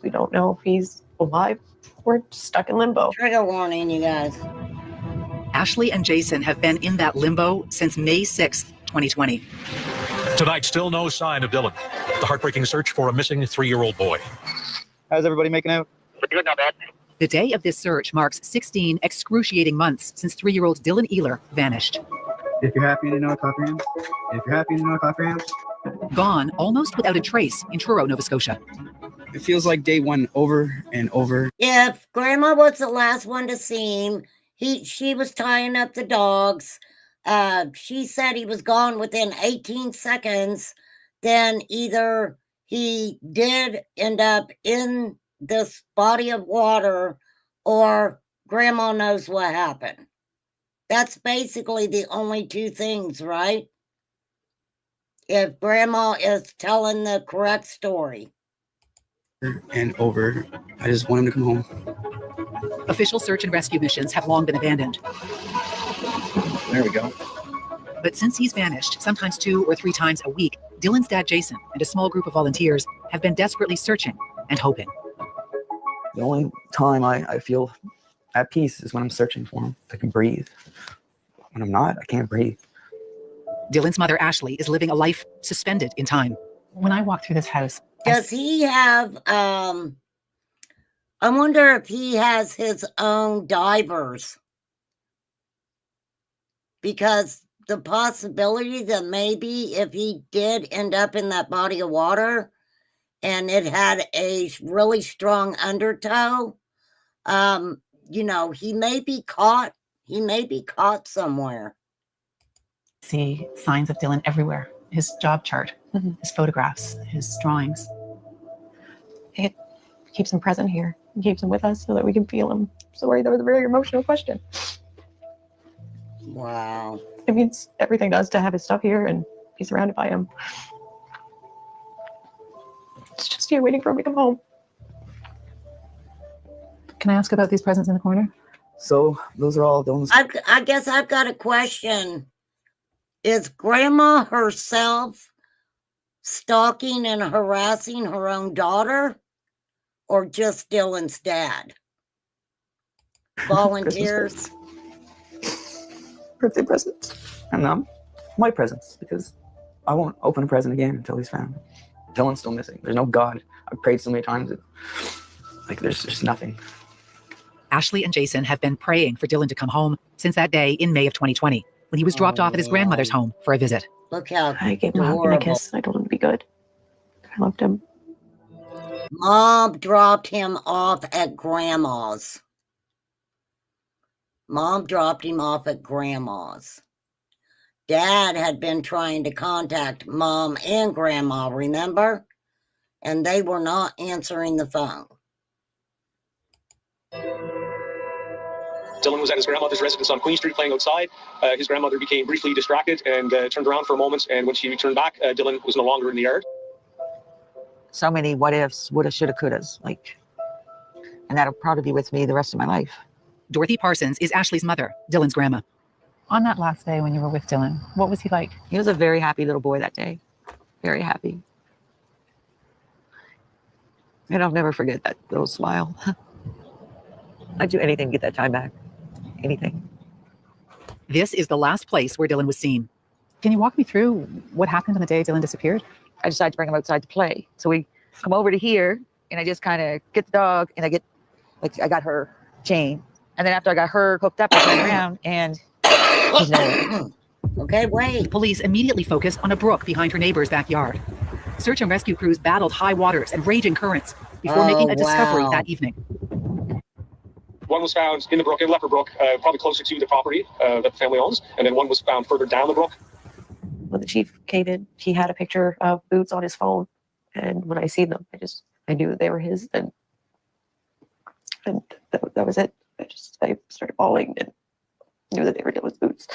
We don't know if he's alive. We're stuck in limbo. Trigger warning, you guys. Ashley and Jason have been in that limbo since May 6th, 2020. Tonight, still no sign of Dylan. The heartbreaking search for a missing 3-year-old boy. How's everybody making out? Good, not bad. The day of this search marks 16 excruciating months since 3-year-old Dylan Ehler vanished. If you're happy to know, clap your hands. If you're happy to know, clap your hands. Gone almost without a trace in Truro, Nova Scotia. It feels like day one over and over. If Grandma was the last one to see him, she was tying up the dogs. She said he was gone within 18 seconds. Then either he did end up in this body of water or Grandma knows what happened. That's basically the only two things, right? If Grandma is telling the correct story. And over. I just want him to come home. Official search and rescue missions have long been abandoned. There we go. But since he's vanished, sometimes 2 or 3 times a week, Dylan's dad, Jason, and a small group of volunteers have been desperately searching and hoping. The only time I feel at peace is when I'm searching for him. I can breathe. When I'm not, I can't breathe. Dylan's mother, Ashley, is living a life suspended in time. When I walk through this house, Does he have, I wonder if he has his own divers. Because the possibility that maybe if he did end up in that body of water and it had a really strong undertow, you know, he may be caught. He may be caught somewhere. see signs of Dylan everywhere. His job chart, his photographs, his drawings. It keeps him present here. It keeps him with us so that we can feel him. Sorry, that was a very emotional question. Wow. It means everything does to have his stuff here and be surrounded by him. It's just here waiting for him to come home. Can I ask about these presents in the corner? So those are all Dylan's. I guess I've got a question. Is Grandma herself stalking and harassing her own daughter, or just Dylan's dad? Volunteers. Birthday presents. And my presents, because I won't open a present again until he's found. Dylan's still missing. There's no God. I've prayed so many times. There's just nothing. Ashley and Jason have been praying for Dylan to come home since that day in May of 2020, when he was dropped off at his grandmother's home for a visit. Look how I gave him a hug and a kiss. I told him to be good. I loved him. Mom dropped him off at Grandma's. Mom dropped him off at Grandma's. Dad had been trying to contact Mom and Grandma, remember? And they were not answering the phone. Dylan was at his grandmother's residence on Queen Street playing outside. His grandmother became briefly distracted and turned around for a moment. And when she returned back, Dylan was no longer in the yard. So many what ifs, woulda, shoulda, couldas, and that'll probably be with me the rest of my life. Dorothy Parsons is Ashley's mother, Dylan's grandma. On that last day when you were with Dylan, what was he like? He was a very happy little boy that day. Very happy. And I'll never forget that little smile. I'd do anything to get that time back. Anything. This is the last place where Dylan was seen. Can you walk me through what happened on the day Dylan disappeared? I decided to bring him outside to play. So we come over to here, and I just kind of get the dog, and I got her chain. And then after I got her hooked up, I turned around, and he's nowhere. Okay, wait. Police immediately focused on a brook behind her neighbor's backyard. Search and rescue crews battled high waters and raging currents before making a discovery that evening. One was found in the brook, in Leper Brook, probably closer to the property that the family owns. And then one was found further down the brook. When the chief came in, he had a picture of boots on his phone. And when I seen them, I knew that they were his. And that was it. I started bawling and knew that they were Dylan's boots.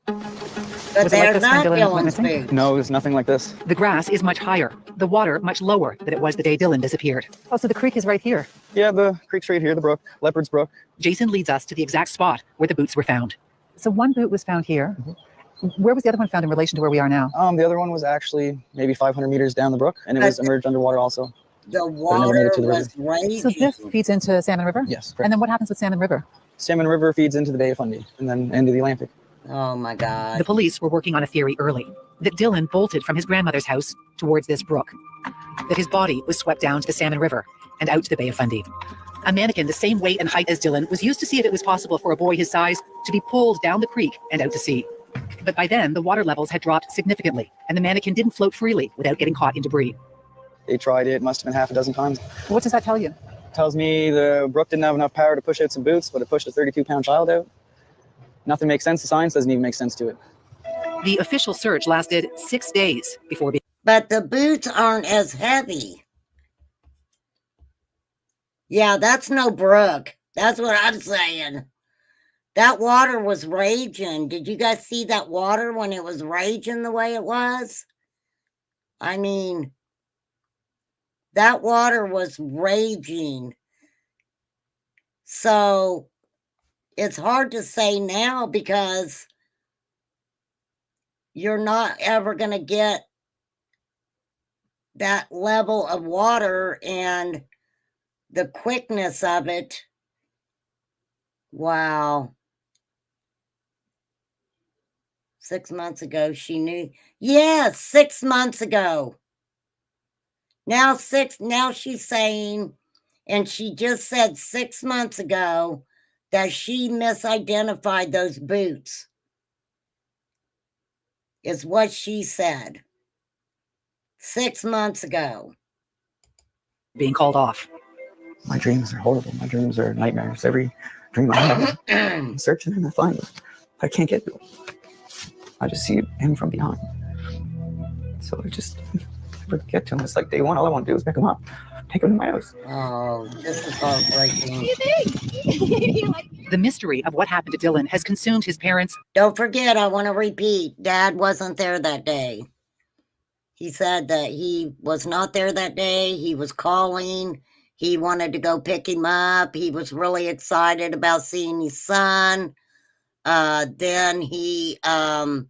But they're not Dylan's boots. No, it's nothing like this. The grass is much higher, the water much lower than it was the day Dylan disappeared. Oh, so the creek is right here. Yeah, the creek's right here, the brook, Leopard's Brook. Jason leads us to the exact spot where the boots were found. So one boot was found here. Where was the other one found in relation to where we are now? The other one was actually maybe 500 meters down the brook, and it was immersed underwater also. The water was raging. So this feeds into Salmon River? Yes, correct. And then what happens with Salmon River? Salmon River feeds into the Bay of Fundy and then into the Atlantic. Oh my God. The police were working on a theory early, that Dylan bolted from his grandmother's house towards this brook, that his body was swept down to the Salmon River and out to the Bay of Fundy. A mannequin the same weight and height as Dylan was used to see if it was possible for a boy his size to be pulled down the creek and out to sea. But by then, the water levels had dropped significantly, and the mannequin didn't float freely without getting caught in debris. They tried it, must have been half a dozen times. What does that tell you? It tells me the brook didn't have enough power to push out some boots, but it pushed a 32-pound child out. Nothing makes sense. The science doesn't even make sense to it. The official search lasted 6 days before being... But the boots aren't as heavy. Yeah, that's no brook. That's what I'm saying. That water was raging. Did you guys see that water when it was raging the way it was? I mean, that water was raging. So it's hard to say now because you're not ever going to get that level of water and the quickness of it. Wow. 6 months ago, she knew. Yes, 6 months ago. Now she's saying, and she just said 6 months ago that she misidentified those boots. Is what she said 6 months ago. Being called off. My dreams are horrible. My dreams are nightmares. Every dream I have, I'm searching and I find it. I can't get to it. I just see him from behind. So I just never get to him. It's like day one, all I want to do is pick him up, take him to my house. Oh, this is heartbreaking. The mystery of what happened to Dylan has consumed his parents. Don't forget, I want to repeat, Dad wasn't there that day. He said that he was not there that day. He was calling. He wanted to go pick him up. He was really excited about seeing his son. Then he, kind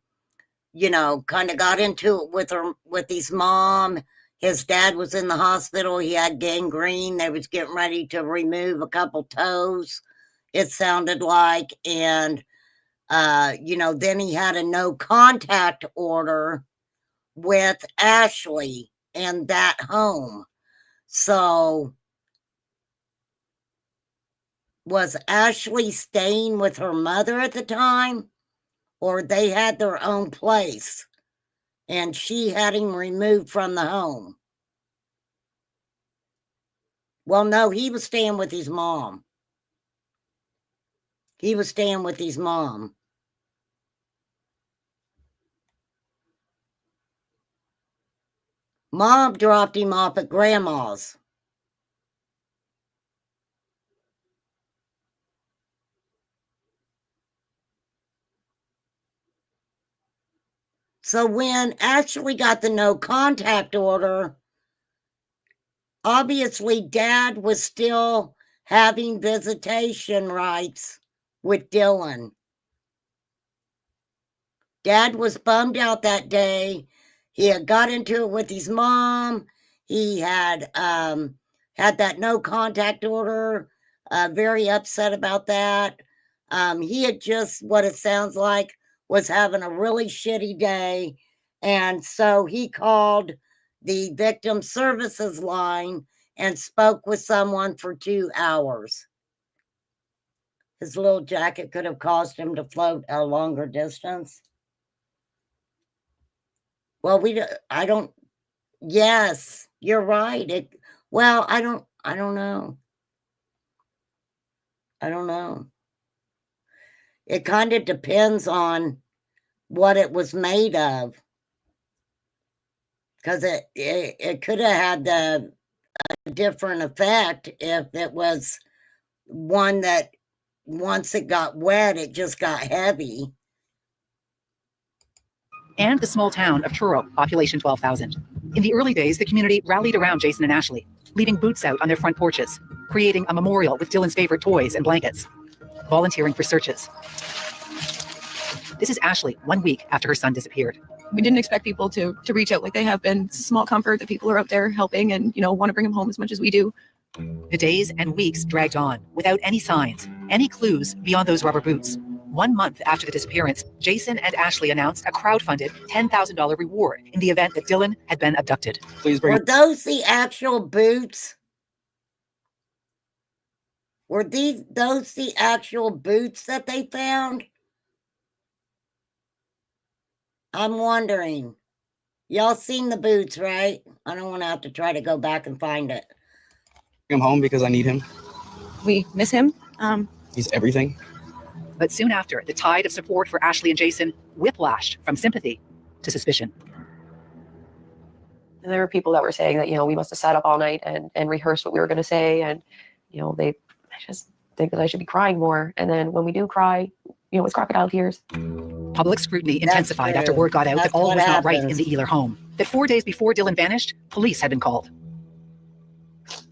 of got into it with his mom. His dad was in the hospital. He had gangrene. They was getting ready to remove a couple toes. it sounded like. And, you know, then he had a no contact order with Ashley and that home. So was Ashley staying with her mother at the time, or they had their own place and she had him removed from the home? Well, no, he was staying with his mom. He was staying with his mom. Mom dropped him off at grandma's. So when Ashley got the no contact order, obviously Dad was still having visitation rights with Dylan. Dad was bummed out that day. He had got into it with his mom. He had had that no contact order, very upset about that. He had just, what it sounds like, was having a really shitty day. And so he called the victim services line and spoke with someone for 2 hours. His little jacket could have caused him to float a longer distance. Well, I don't, yes, you're right. Well, I don't know. I don't know. It kind of depends on what it was made of. Because it could have had a different effect if it was one that once it got wet, it just got heavy. And the small town of Truro, population 12,000. In the early days, the community rallied around Jason and Ashley, leaving boots out on their front porches, creating a memorial with Dylan's favorite toys and blankets, volunteering for searches. This is Ashley 1 week after her son disappeared. We didn't expect people to reach out like they have been. It's a small comfort that people are out there helping and, you know, want to bring him home as much as we do. The days and weeks dragged on without any signs, any clues beyond those rubber boots. 1 month after the disappearance, Jason and Ashley announced a crowdfunded $10,000 reward in the event that Dylan had been abducted. Please bring. Were those the actual boots? Were those the actual boots that they found? I'm wondering. Y'all seen the boots, right? I don't want to have to try to go back and find it. Bring him home because I need him. We miss him. He's everything. But soon after, the tide of support for Ashley and Jason whiplashed from sympathy to suspicion. And there were people that were saying that, you know, we must have sat up all night and rehearsed what we were going to say. And, you know, I just think that I should be crying more. And then when we do cry, you know, it's crocodile tears. Public scrutiny intensified after word got out that all was not right in the Ehler home. That 4 days before Dylan vanished, police had been called.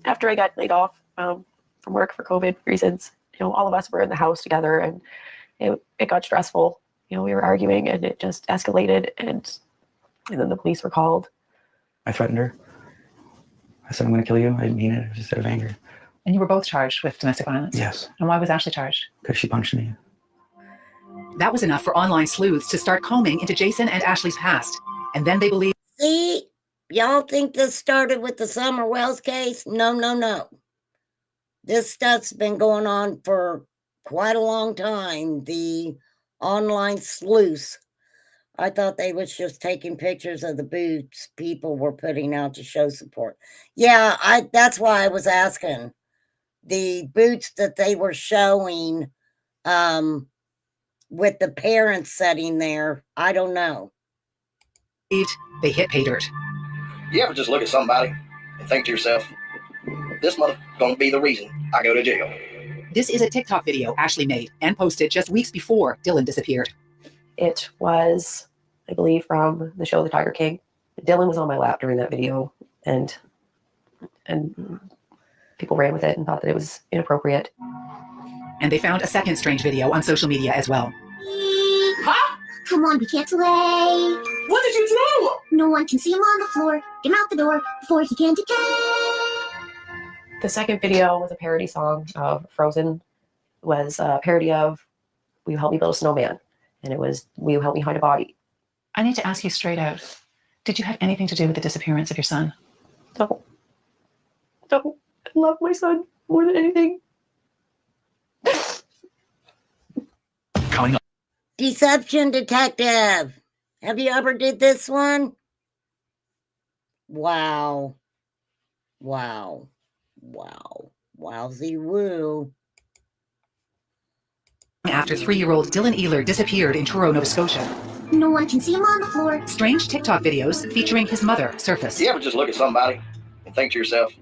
After I got laid off from work for COVID reasons, you know, all of us were in the house together and it got stressful. You know, we were arguing and it just escalated and then the police were called. I threatened her. I said, I'm going to kill you. I didn't mean it. It was just out of anger. And you were both charged with domestic violence? Yes. And why was Ashley charged? Because she punched me. That was enough for online sleuths to start combing into Jason and Ashley's past. And then they believed. See, y'all think this started with the Summer Wells case? No, no, no. This stuff's been going on for quite a long time. The online sleuths. I thought they was just taking pictures of the boots people were putting out to show support. Yeah, that's why I was asking. The boots that they were showing with the parents sitting there, I don't know. They hit pay dirt. You ever just look at somebody and think to yourself, this mother gonna be the reason I go to jail? This is a TikTok video Ashley made and posted just weeks before Dylan disappeared. It was, I believe, from the show The Tiger King. Dylan was on my lap during that video and people ran with it and thought that it was inappropriate. And they found a second strange video on social media as well. Huh? Come on, we can't delay. What did you do? No one can see him on the floor. Get him out the door before he can decay. The second video was a parody song of Frozen, was a parody of Will You Help Me Build a Snowman? And it was Will You Help Me Hide a Body? I need to ask you straight out. Did you have anything to do with the disappearance of your son? No. No. I love my son more than anything. Coming up. Deception detective. Have you ever did this one? Wow. Wow. Wow. Wowsy woo. After 3-year-old Dylan Ehler disappeared in Truro, Nova Scotia. No one can see him on the floor. Strange TikTok videos featuring his mother surfaced. You ever just look at somebody and think to yourself,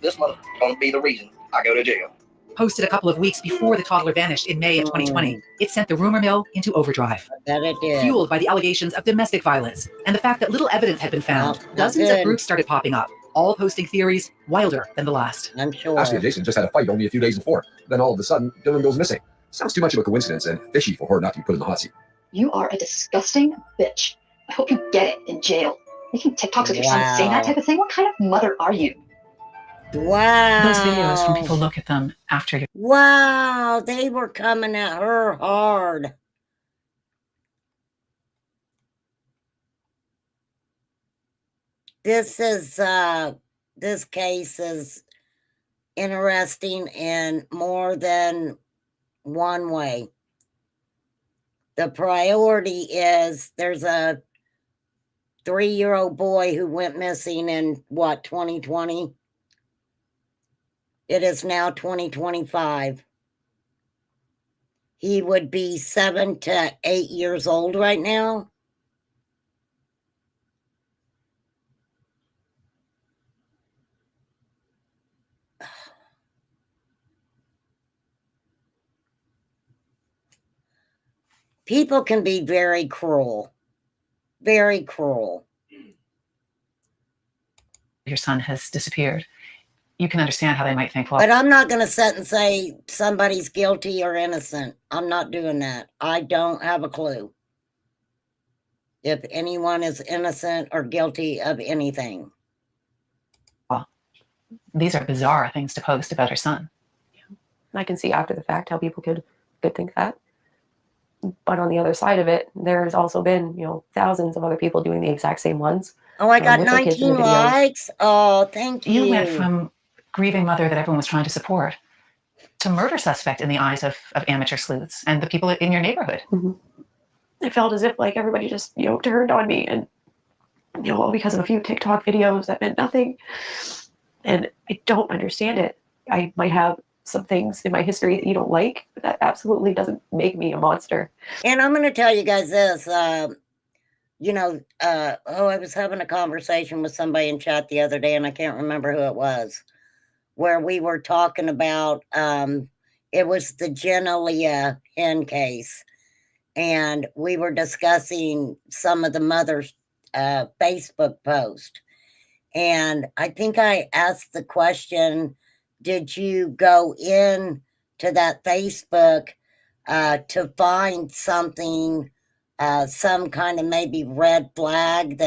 this mother's gonna be the reason I go to jail? Posted a couple of weeks before the toddler vanished in May of 2020, it sent the rumor mill into overdrive. That it did. Fueled by the allegations of domestic violence and the fact that little evidence had been found, dozens of groups started popping up, all posting theories wilder than the last. I'm sure. Ashley and Jason just had a fight only a few days before. Then all of a sudden, Dylan goes missing. Sounds too much of a coincidence and fishy for her not to be put in the hot seat. You are a disgusting bitch. I hope you get it in jail. Making TikToks of your son saying that type of thing? What kind of mother are you? Wow. Those videos, when people look at them after you. Wow, they were coming at her hard. This case is interesting in more than one way. The priority is there's a 3-year-old boy who went missing in 2020? It is now 2025. He would be 7 to 8 years old right now. People can be very cruel. Very cruel. Your son has disappeared. You can understand how they might think, well, But I'm not going to sit and say somebody's guilty or innocent. I'm not doing that. I don't have a clue if anyone is innocent or guilty of anything. well, these are bizarre things to post about her son. I can see after the fact how people could think that. But on the other side of it, there's also been, thousands of other people doing the exact same ones. Oh, I got with their kids in the 19 videos. likes. Oh, thank you. You went from grieving mother that everyone was trying to support to murder suspect in the eyes of amateur sleuths and the people in your neighborhood. Mm-hmm. It felt as if like everybody just, turned on me and, all because of a few TikTok videos that meant nothing. And I don't understand it. I might have some things in my history that you don't like, but that absolutely doesn't make me a monster. And I'm going to tell you guys this, I was having a conversation with somebody in chat the other day, and I can't remember who it was, where we were talking about, it was the Jenna Leah hen case. And we were discussing some of the mother's Facebook post. And I think I asked the question, did you go in to that Facebook to find something, some kind of maybe red flag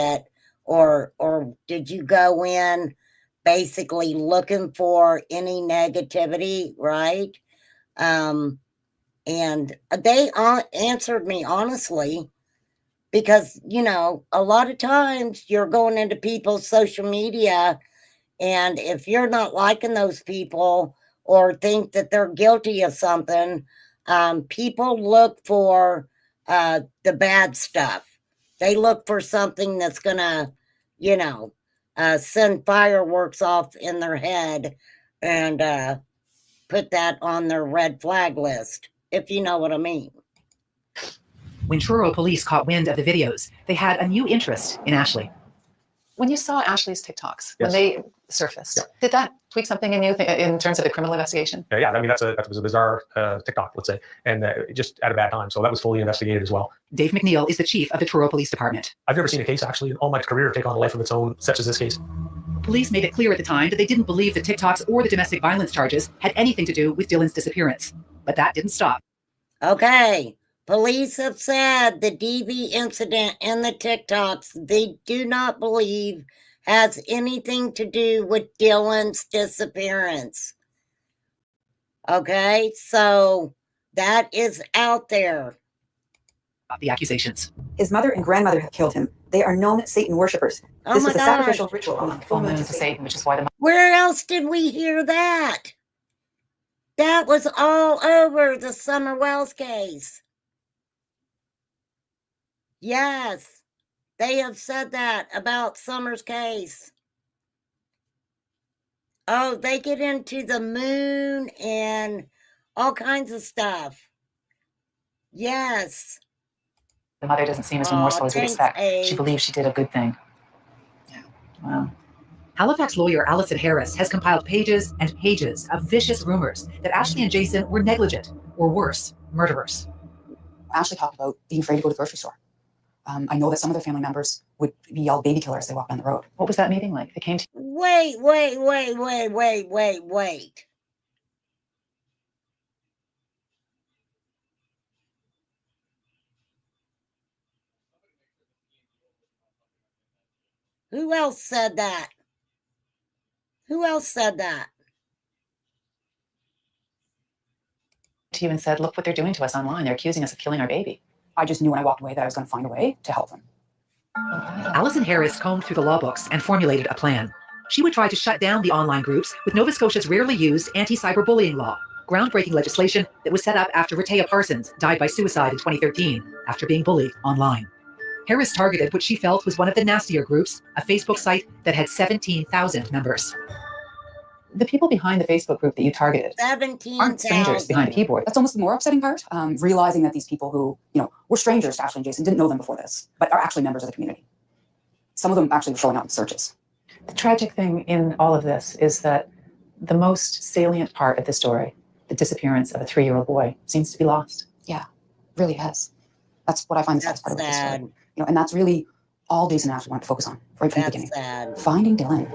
or did you go in basically looking for any negativity, right? And they answered me honestly, because, a lot of times you're going into people's social media, and if you're not liking those people or think that they're guilty of something, people look for the bad stuff. They look for something that's going to, send fireworks off in their head and put that on their red flag list, if you know what I mean. When Truro police caught wind of the videos, they had a new interest in Ashley. When you saw Ashley's TikToks, when they surfaced, did that tweak something in you in terms of the criminal investigation? Yeah, I mean, that was a bizarre TikTok, let's say, and just at a bad time. So that was fully investigated as well. Dave McNeil is the chief of the Truro Police Department. I've never seen a case actually in all my career take on a life of its own, such as this case. Police made it clear at the time that they didn't believe the TikToks or the domestic violence charges had anything to do with Dylan's disappearance. But that didn't stop. Okay. Police have said the DV incident and the TikToks, they do not believe has anything to do with Dylan's disappearance. Okay, so that is out there. The accusations. His mother and grandmother have killed him. They are known Satan worshippers. Oh This my was a gosh. sacrificial ritual on Full moon to Satan, which is why the Where else did we hear that? That was all over the Summer Wells case. Yes, they have said that about Summer's case. Oh, they get into the moon and all kinds of stuff. Yes. the mother doesn't seem as remorseful as we'd thanks, expect. Abe. She believes she did a good thing. Yeah. Wow. Halifax lawyer Allison Harris has compiled pages and pages of vicious rumors that Ashley and Jason were negligent, or worse, murderers. Ashley talked about being afraid to go to the grocery store. I know that some of their family members would be yelled baby killer as they walked down the road. What was that meeting like? They came to Wait. Who else said that? Who else said that? you and said, look what they're doing to us online. They're accusing us of killing our baby. I just knew when I walked away that I was going to find a way to help them. Allison Harris combed through the law books and formulated a plan. She would try to shut down the online groups with Nova Scotia's rarely used anti-cyberbullying law, groundbreaking legislation that was set up after Rehtaeh Parsons died by suicide in 2013 after being bullied online. Harris targeted what she felt was one of the nastier groups, a Facebook site that had 17,000 members. The people behind the Facebook group that you targeted 17,000. aren't strangers behind a keyboard. That's almost the more upsetting part, realizing that these people who, were strangers to Ashley and Jason, didn't know them before this, but are actually members of the community. Some of them actually were showing up in searches. The tragic thing in all of this is that the most salient part of the story, the disappearance of a 3-year-old boy, seems to be lost. Yeah, really has. That's what I find the saddest part of this story. And that's really all Jason and Ashley wanted to focus on right from the beginning. Sad. Finding Dylan.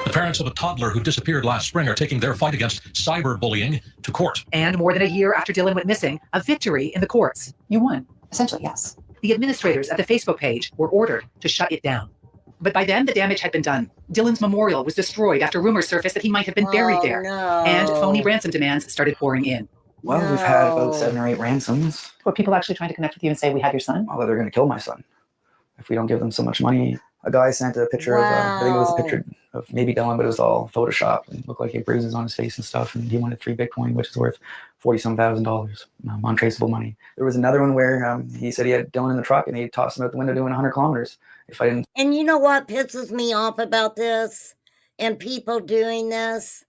The parents of a toddler who disappeared last spring are taking their fight against cyberbullying to court. And more than a year after Dylan went missing, a victory in the courts. You won. Essentially, yes. The administrators of the Facebook page were ordered to shut it down. But by then, the damage had been done. Dylan's memorial was destroyed after rumors surfaced that he might have been buried there. No. And phony ransom demands started pouring in. Well, we've had about 7 or 8 ransoms. Were people actually trying to connect with you and say, we have your son? Well, they're going to kill my son if we don't give them so much money. A guy sent a picture of, I think it was a picture of maybe Dylan, but it was all Photoshop and looked like he had bruises on his face and stuff. And he wanted 3 Bitcoin, which is worth $40-some thousand, untraceable money. There was another one where he said he had Dylan in the truck and he tossed him out the window doing 100 kilometers. If I didn't. And you know what pisses me off about this and people doing this?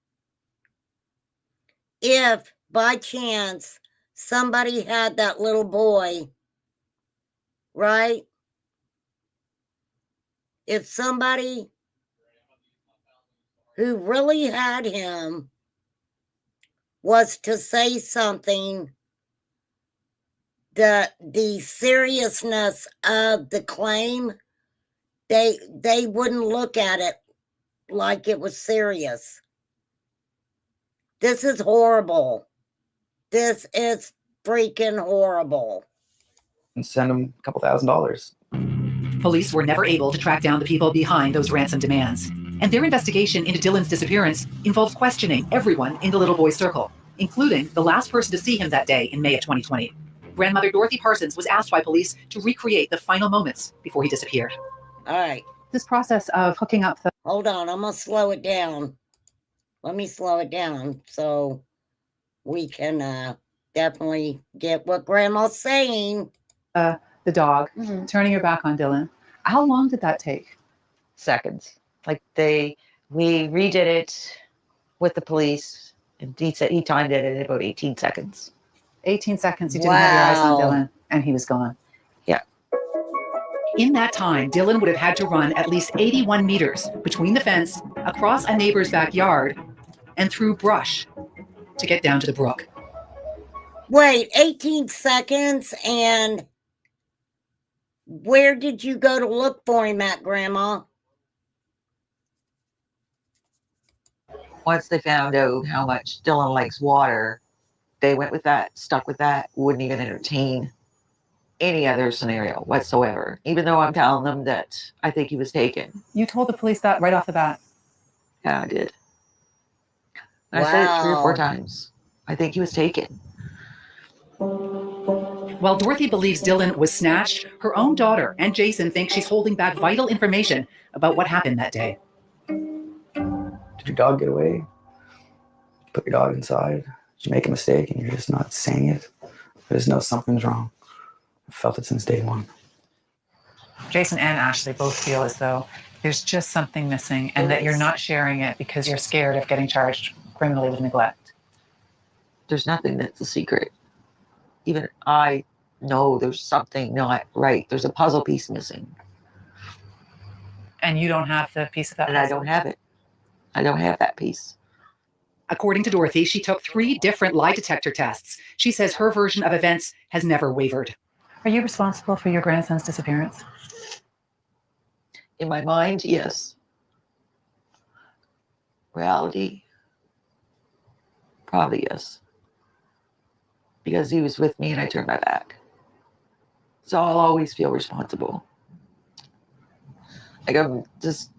If by chance somebody had that little boy, right? If somebody who really had him was to say something, the seriousness of the claim, they wouldn't look at it like it was serious. This is horrible. This is freaking horrible. And send him a couple $1,000s. Police were never able to track down the people behind those ransom demands. And their investigation into Dylan's disappearance involved questioning everyone in the little boy's circle, including the last person to see him that day in May of 2020. Grandmother Dorothy Parsons was asked by police to recreate the final moments before he disappeared. All right. This process of hooking up the... Hold on, I'm going to slow it down. Let me slow it down so we can definitely get what Grandma's saying. The dog, turning your back on Dylan. How long did that take? Seconds. Like we redid it with the police, and he said he timed it at about 18 seconds. 18 seconds. You didn't have your eyes on Dylan, and he was gone. Yeah. In that time, Dylan would have had to run at least 81 meters between the fence, across a neighbor's backyard, and through brush to get down to the brook. Wait, 18 seconds, and where did you go to look for him at, Grandma? Once they found out how much Dylan likes water, they went with that, stuck with that, wouldn't even entertain any other scenario whatsoever, even though I'm telling them that I think he was taken. You told the police that right off the bat? Yeah, I did. And I said it 3 or 4 Wow. times. I think he was taken. While Dorothy believes Dylan was snatched, her own daughter and Jason think she's holding back vital information about what happened that day. Did your dog get away? Put your dog inside? Did you make a mistake and you're just not saying it? I just know something's wrong. I've felt it since day one. Jason and Ashley both feel as though there's just something missing and that you're not sharing it because you're scared of getting charged criminally with neglect. There's nothing that's a secret. Even I know there's something not right. There's a puzzle piece missing. And you don't have the piece of that And puzzle? I don't have it. I don't have that piece. According to Dorothy, she took 3 different lie detector tests. She says her version of events has never wavered. Are you responsible for your grandson's disappearance? In my mind, yes. Reality, probably yes. Because he was with me and I turned my back. So I'll always feel responsible. Like I'm just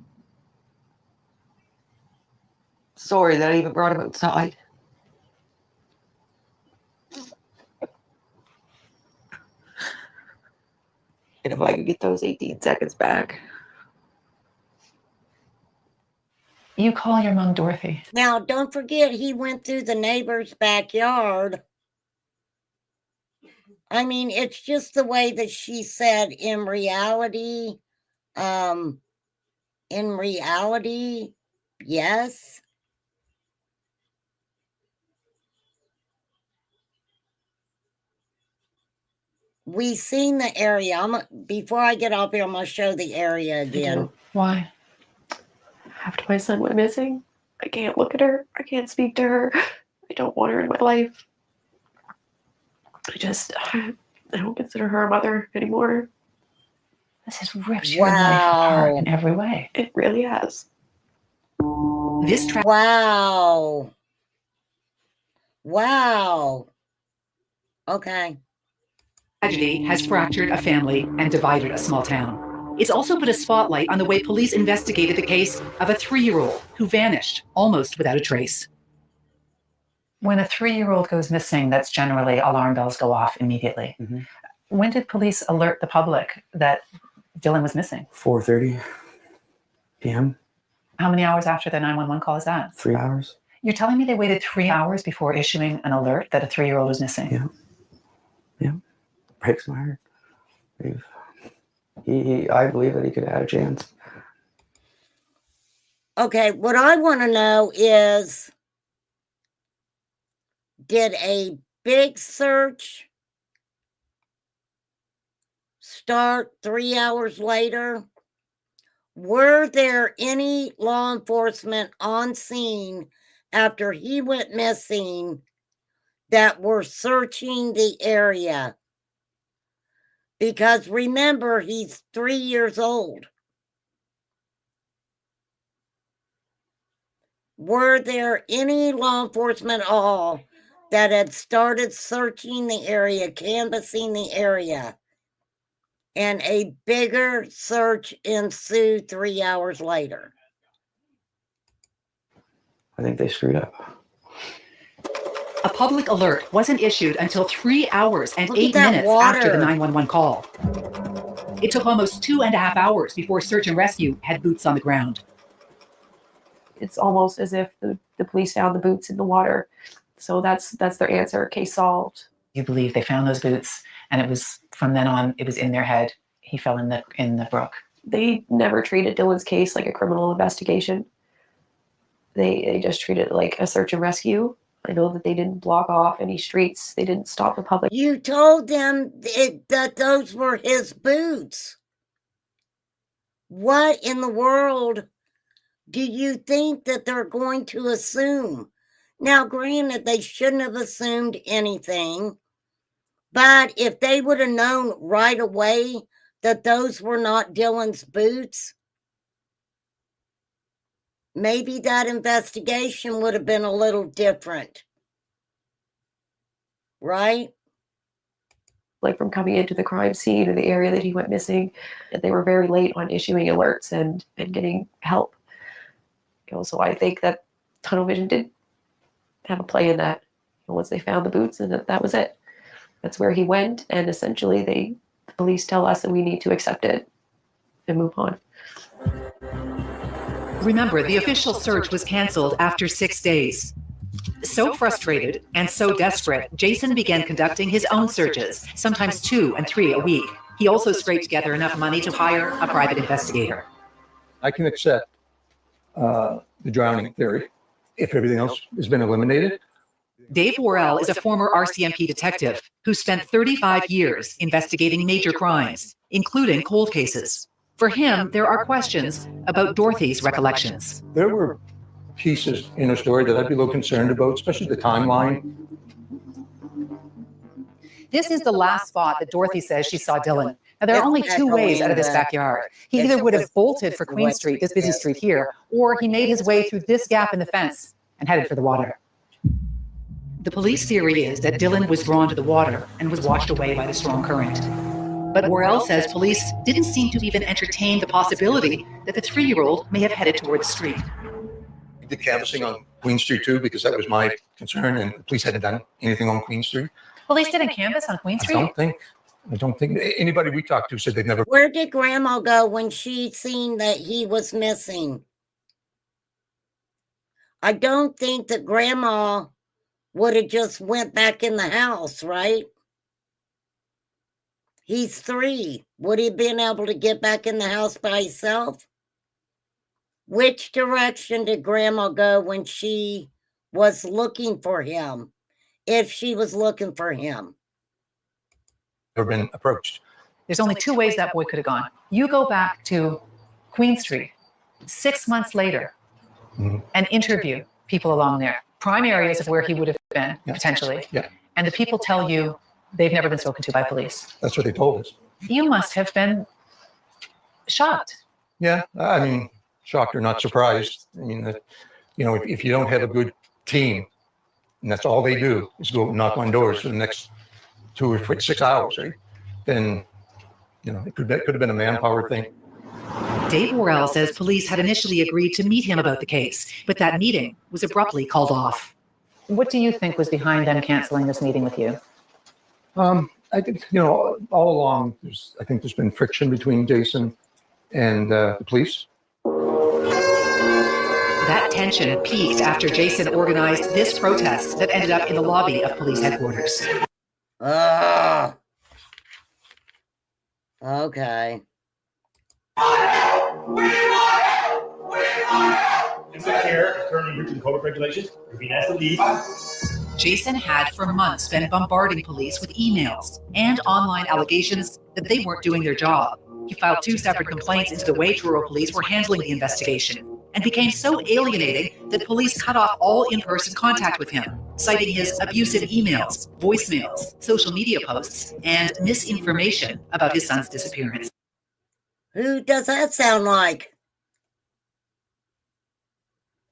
sorry that I even brought him outside. And if I could get those 18 seconds back. You call your mom Dorothy. Now, don't forget he went through the neighbor's backyard. I mean, it's just the way that she said in reality, yes. We seen the area. Before I get off here, I'm gonna show the area again. Why? After my son went missing, I can't look at her. I can't speak to her. I don't want her in my life. I don't consider her a mother anymore. This has ripped your life apart in every way. It really has. Wow. Wow. Okay. Tragedy has fractured a family and divided a small town. It's also put a spotlight on the way police investigated the case of a 3-year-old who vanished almost without a trace. When a 3-year-old goes missing, that's generally alarm bells go off immediately. Mm-hmm. When did police alert the public that Dylan was missing? 4:30 p.m. How many hours after the 911 call is that? 3 hours. You're telling me they waited 3 hours before issuing an alert that a 3-year-old was missing? Yeah. Yeah. Breaks my heart. I believe that he could have had a chance. Okay, what I want to know is, did a big search start 3 hours later? Were there any law enforcement on scene after he went missing that were searching the area? Because remember, he's 3 years old. Were there any law enforcement at all that had started searching the area, canvassing the area, and a bigger search ensued 3 hours later? I think they screwed up. A public alert wasn't issued until 3 hours and Look at 8 that minutes water. after the 911 call. It took almost 2.5 hours before search and rescue had boots on the ground. It's almost as if the police found the boots in the water. So that's their answer. Case solved. You believe they found those boots, and it was from then on, it was in their head. He fell in the brook. They never treated Dylan's case like a criminal investigation. They just treated it like a search and rescue. I know that they didn't block off any streets. They didn't stop the public. You told them that those were his boots. What in the world do you think that they're going to assume? Now, granted, they shouldn't have assumed anything, but if they would have known right away that those were not Dylan's boots, maybe that investigation would have been a little different. Right? Like from coming into the crime scene or the area that he went missing, they were very late on issuing alerts and getting help. So I think that tunnel vision did have a play in that. And once they found the boots, and that was it. That's where he went, and essentially the police tell us that we need to accept it and move on. Remember, the official search was canceled after 6 days. So frustrated and so desperate, Jason began conducting his own searches, sometimes 2 and 3 a week. He also scraped together enough money to hire a private investigator. I can accept the drowning theory if everything else has been eliminated. Dave Worrell is a former RCMP detective who spent 35 years investigating major crimes, including cold cases. For him, there are questions about Dorothy's recollections. There were pieces in her story that I'd be a little concerned about, especially the timeline. This is the last spot that Dorothy says she saw Dylan. Now, there are only 2 ways out of this backyard. He either would have bolted for Queen Street, this busy street here, or he made his way through this gap in the fence and headed for the water. The police theory is that Dylan was drawn to the water and was washed away by the strong current. But Worrell says police didn't seem to even entertain the possibility that the 3-year-old may have headed toward the street. We did canvassing on Queen Street too, because that was my concern, and the police hadn't done anything on Queen Street. Police didn't canvass on Queen Street? I don't think anybody we talked to said they've never. Where did Grandma go when she seen that he was missing? I don't think that Grandma would have just went back in the house, right? He's 3. Would he have been able to get back in the house by himself? Which direction did Grandma go when she was looking for him? If she was looking for him. Never been approached. There's only 2 ways that boy could have gone. You go back to Queen Street 6 months later and interview people along there. Prime areas of where he would have been, potentially. Yeah. And the people tell you they've never been spoken to by police. That's what they told us. You must have been shocked. Yeah, I mean, shocked or not surprised. I mean, if you don't have a good team, and that's all they do is go knock on doors for the next 2 or 6 hours, right? Then, it could have been a manpower thing. Dave Worrell says police had initially agreed to meet him about the case, but that meeting was abruptly called off. What do you think was behind them canceling this meeting with you? I think, all along, I think there's been friction between Jason and the police. That tension peaked after Jason organized this protest that ended up in the lobby of police headquarters. Okay. Jason had for months been bombarding police with emails and online allegations that they weren't doing their job. He filed 2 separate complaints into the way Truro police were handling the investigation and became so alienating that police cut off all in-person contact with him, citing his abusive emails, voicemails, social media posts, and misinformation about his son's disappearance. Who does that sound like?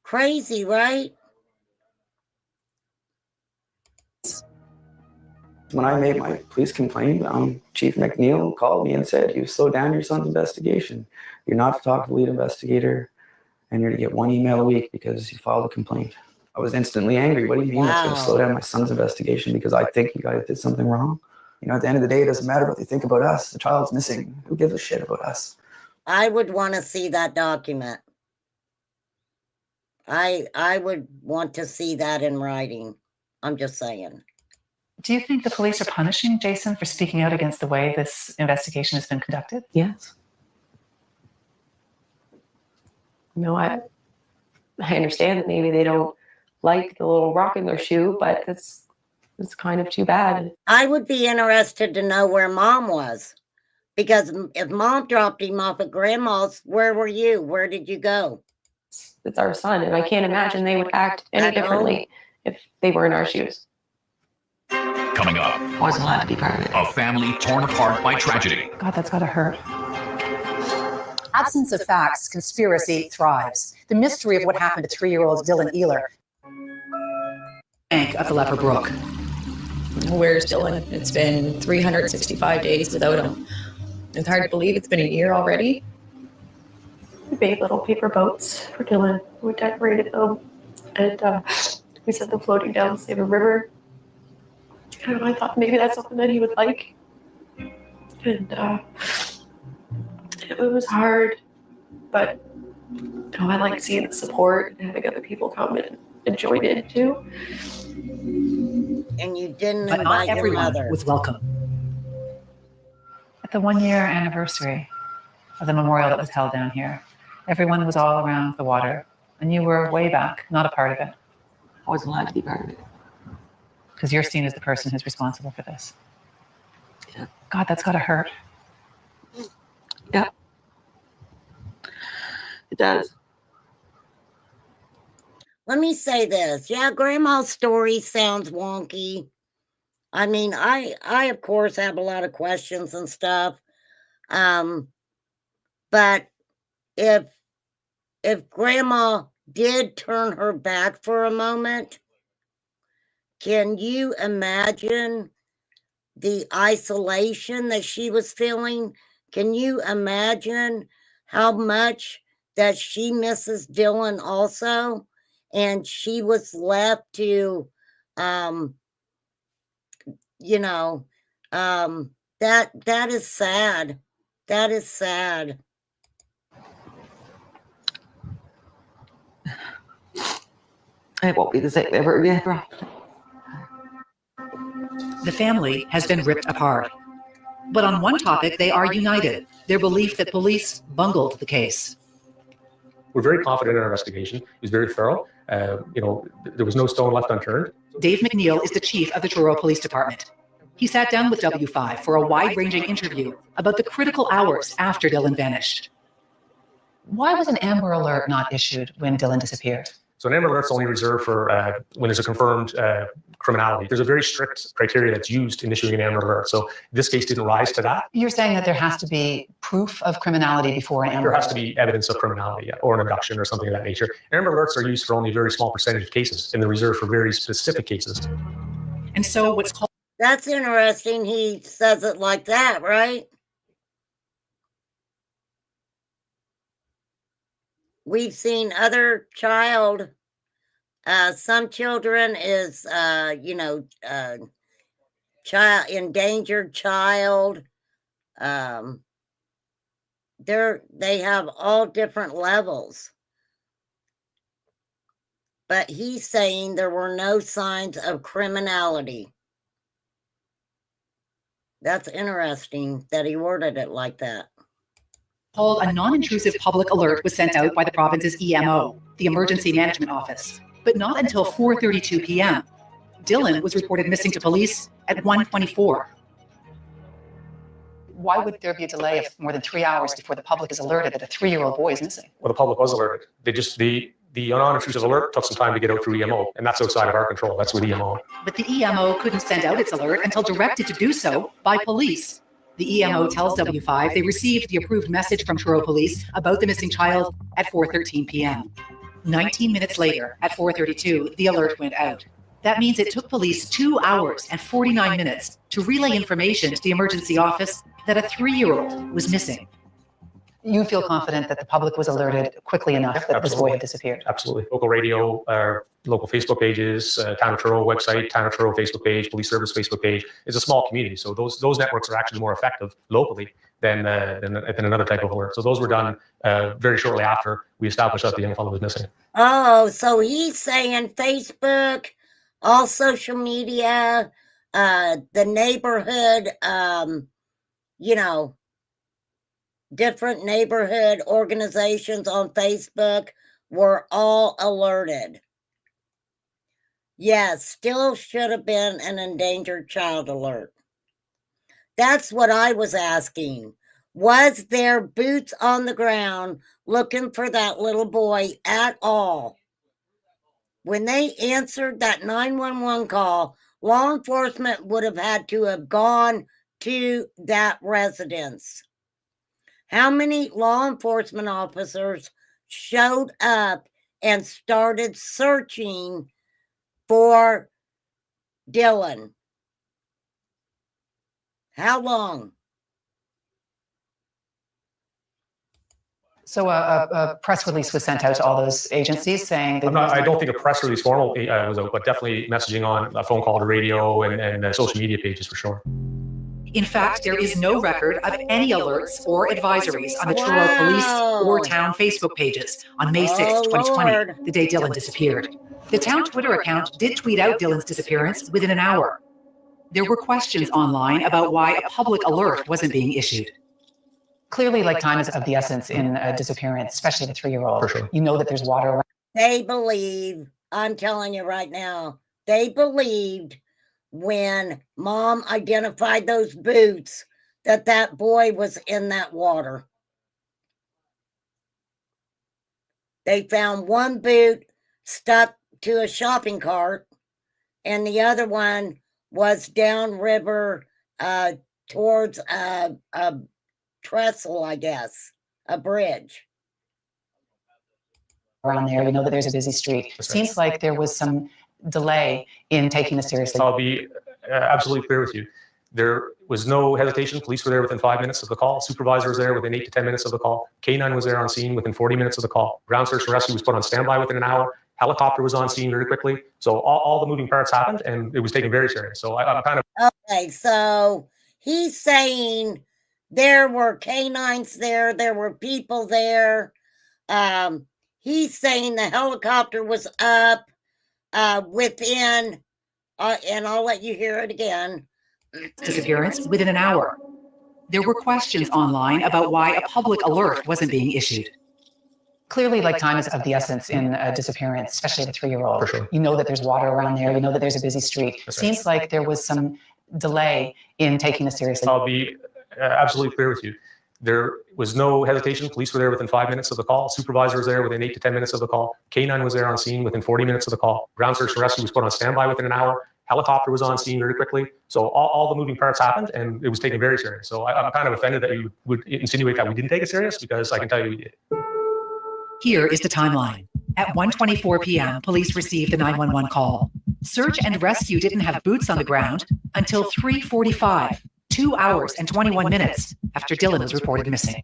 Crazy, right? When I made my police complaint, Chief McNeil called me and said, "You slow down your son's investigation. You're not to talk to the lead investigator, and you're to get 1 email a week because you filed a complaint." I was instantly angry. What do you mean it's going to slow down my son's investigation because I think you guys did something wrong? At the end of the day, it doesn't matter what they think about us. The child's missing. Who gives a shit about us? I would want to see that document. I would want to see that in writing. I'm just saying. Do you think the police are punishing Jason for speaking out against the way this investigation has been conducted? Yes. I understand that maybe they don't like the little rock in their shoe, but it's kind of too bad. I would be interested to know where Mom was. Because if Mom dropped him off at Grandma's, where were you? Where did you go? It's our son, and I can't imagine they would act any differently if they were in our shoes. Coming up. I wasn't allowed to be part of it. A family torn apart by tragedy. God, that's gotta hurt. Absence of facts, conspiracy thrives. The mystery of what happened to 3-year-old Dylan Ehler. Bank of the Leper Brook. Where's Dylan? It's been 365 days without him. It's hard to believe it's been a year already. We made little paper boats for Dylan. We decorated them, and We sent them floating down the Slender River. I don't know, I thought maybe that's something that he would like. And it was hard, but I like seeing the support and having other people come and join in too. And you didn't But invite not your everyone mother. was welcome. At the 1 year anniversary of the memorial that was held down here, everyone was all around the water, and you were way back, not a part of it. I wasn't allowed to be part of it. Because you're seen as the person who's responsible for this. Yeah. God, that's gotta hurt. Yeah. It does. Let me say this. Yeah, Grandma's story sounds wonky. I mean, I of course have a lot of questions and stuff. But if Grandma did turn her back for a moment, can you imagine the isolation that she was feeling? Can you imagine how much that she misses Dylan also? And she was left to, you know, that is sad. That is sad. It won't be the same ever again, bro. The family has been ripped apart. But on one topic, they are united, their belief that police bungled the case. We're very confident in our investigation. It was very thorough. There was no stone left unturned. Dave McNeil is the chief of the Truro Police Department. He sat down with W5 for a wide-ranging interview about the critical hours after Dylan vanished. Why was an Amber Alert not issued when Dylan disappeared? So an Amber Alert's only reserved for when there's a confirmed criminality. There's a very strict criteria that's used in issuing an Amber Alert. So this case didn't rise to that. You're saying that there has to be proof of criminality before an Amber There Alert? has to be evidence of criminality, yeah, or an abduction or something of that nature. Amber Alerts are used for only a very small percentage of cases, and they're reserved for very specific cases. And so what's called... That's interesting. He says it like that, right? We've seen other child, some children is, child, endangered child. They have all different levels. But he's saying there were no signs of criminality. That's interesting that he worded it like that. Called a non-intrusive public alert was sent out by the province's EMO, the Emergency Management Office, but not until 4:32 p.m. Dylan was reported missing to police at 1:24. Why would there be a delay of more than 3 hours before the public is alerted that a 3-year-old boy is missing? Well, the public was alerted. The non-intrusive alert took some time to get out through EMO, and that's outside of our control. That's with EMO. But the EMO couldn't send out its alert until directed to do so by police. The EMO tells W5 they received the approved message from Truro Police about the missing child at 4:13 p.m. 19 minutes later, at 4:32, the alert went out. That means it took police 2 hours and 49 minutes to relay information to the emergency office that a 3-year-old was missing. You feel confident that the public was alerted quickly enough that this boy had disappeared? Absolutely. Local radio, local Facebook pages, Town of Truro website, Town of Truro Facebook page, Police Service Facebook page. It's a small community, so those networks are actually more effective locally than another type of alert. So those were done very shortly after we established that the young fellow was missing. Oh, so he's saying Facebook, all social media, the neighborhood, different neighborhood organizations on Facebook were all alerted. Yes, still should have been an endangered child alert. That's what I was asking. Was there boots on the ground looking for that little boy at all? When they answered that 911 call, law enforcement would have had to have gone to that residence. How many law enforcement officers showed up and started searching for Dylan? How long? So a press release was sent out to all those agencies saying... I don't think a press release formal was out, but definitely messaging on a phone call to radio and social media pages for sure. In fact, there is no record of any alerts or advisories on the Truro Police or town Facebook pages on May 6, 2020, the day Dylan disappeared. The town Twitter account did tweet out Dylan's disappearance within an hour. There were questions online about why a public alert wasn't being issued. Clearly, like, time is of the essence in a disappearance, especially the 3-year-old. For sure. You know that there's water around. They believe, I'm telling you right now, they believed when mom identified those boots that that boy was in that water. They found one boot stuck to a shopping cart and the other one was downriver towards a trestle, I guess, a bridge. Around there, we know that there's a busy street. It seems like there was some delay in taking this seriously. I'll be absolutely clear with you. There was no hesitation. Police were there within 5 minutes of the call. Supervisor was there within 8 to 10 minutes of the call. K9 was there on scene within 40 minutes of the call. Ground search and rescue was put on standby within an hour. Helicopter was on scene very quickly. So all the moving parts happened and it was taken very serious. So I'm kind of... Okay, so he's saying there were canines there. There were people there. He's saying the helicopter was up within, and I'll let you hear it again. Disappearance within an hour. There were questions online about why a public alert wasn't being issued. Clearly, like, time is of the essence in a disappearance, especially the 3-year-old. For sure. You know that there's water around there. You know that there's a busy street. It seems like there was some delay in taking this seriously. I'll be absolutely clear with you. There was no hesitation. Police were there within 5 minutes of the call. Supervisor was there within 8 to 10 minutes of the call. K9 was there on scene within 40 minutes of the call. Ground search and rescue was put on standby within an hour. Helicopter was on scene very quickly. So all the moving parts happened and it was taken very serious. So I'm kind of offended that you would insinuate that we didn't take it serious, because I can tell you we did. Here is the timeline. At 1:24 p.m., police received the 911 call. Search and rescue didn't have boots on the ground until 3:45, 2 hours and 21 minutes after Dylan was reported missing.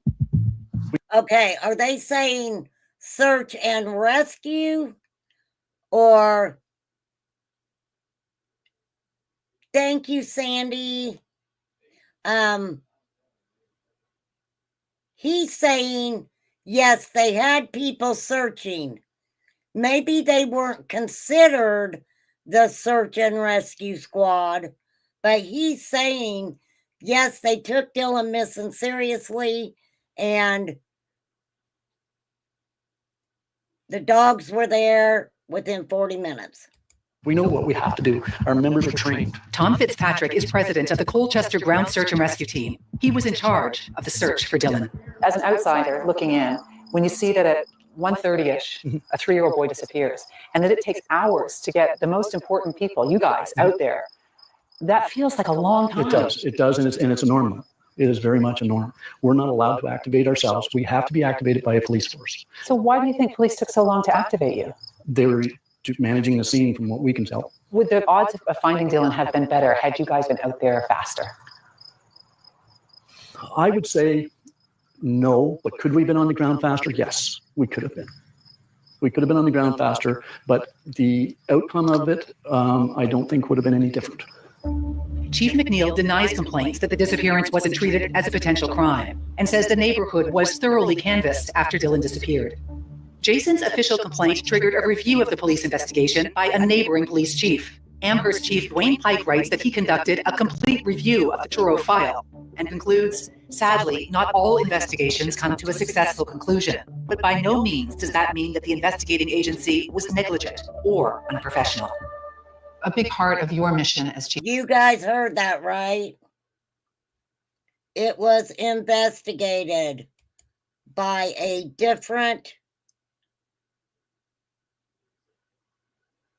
Okay, are they saying search and rescue or... Thank you, Sandy. He's saying, yes, they had people searching. Maybe they weren't considered the search and rescue squad, but he's saying, yes, they took Dylan missing seriously, and the dogs were there within 40 minutes. We know what we have to do. Our members are trained. Tom Fitzpatrick is president of the Colchester Ground Search and Rescue Team. He was in charge of the search for Dylan. As an outsider looking in, when you see that at 1:30ish, a 3-year-old boy disappears, and that it takes hours to get the most important people, you guys, out there, that feels like a long time. It does, and it's a norm. It is very much a norm. We're not allowed to activate ourselves. We have to be activated by a police force. So why do you think police took so long to activate you? They were managing the scene from what we can tell. Would the odds of finding Dylan have been better had you guys been out there faster? I would say no, but could we have been on the ground faster? Yes, we could have been. We could have been on the ground faster, but the outcome of it, I don't think would have been any different. Chief McNeil denies complaints that the disappearance wasn't treated as a potential crime and says the neighborhood was thoroughly canvassed after Dylan disappeared. Jason's official complaint triggered a review of the police investigation by a neighboring police chief. Amherst Chief Dwayne Pike writes that he conducted a complete review of the Truro file and concludes, sadly, not all investigations come to a successful conclusion, but by no means does that mean that the investigating agency was negligent or unprofessional. A big part of your mission as chief. You guys heard that, right? It was investigated by a different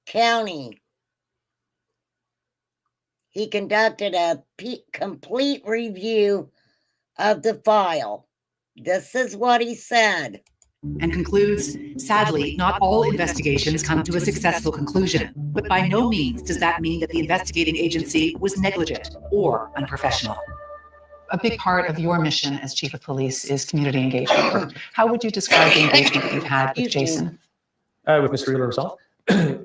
county. He conducted a complete review of the file. This is what he said. And concludes, sadly, not all investigations come to a successful conclusion, but by no means does that mean that the investigating agency was negligent or unprofessional. a big part of your mission as chief of police is community engagement. How would you describe the engagement that you've had with Jason? With Mr. Ehler himself.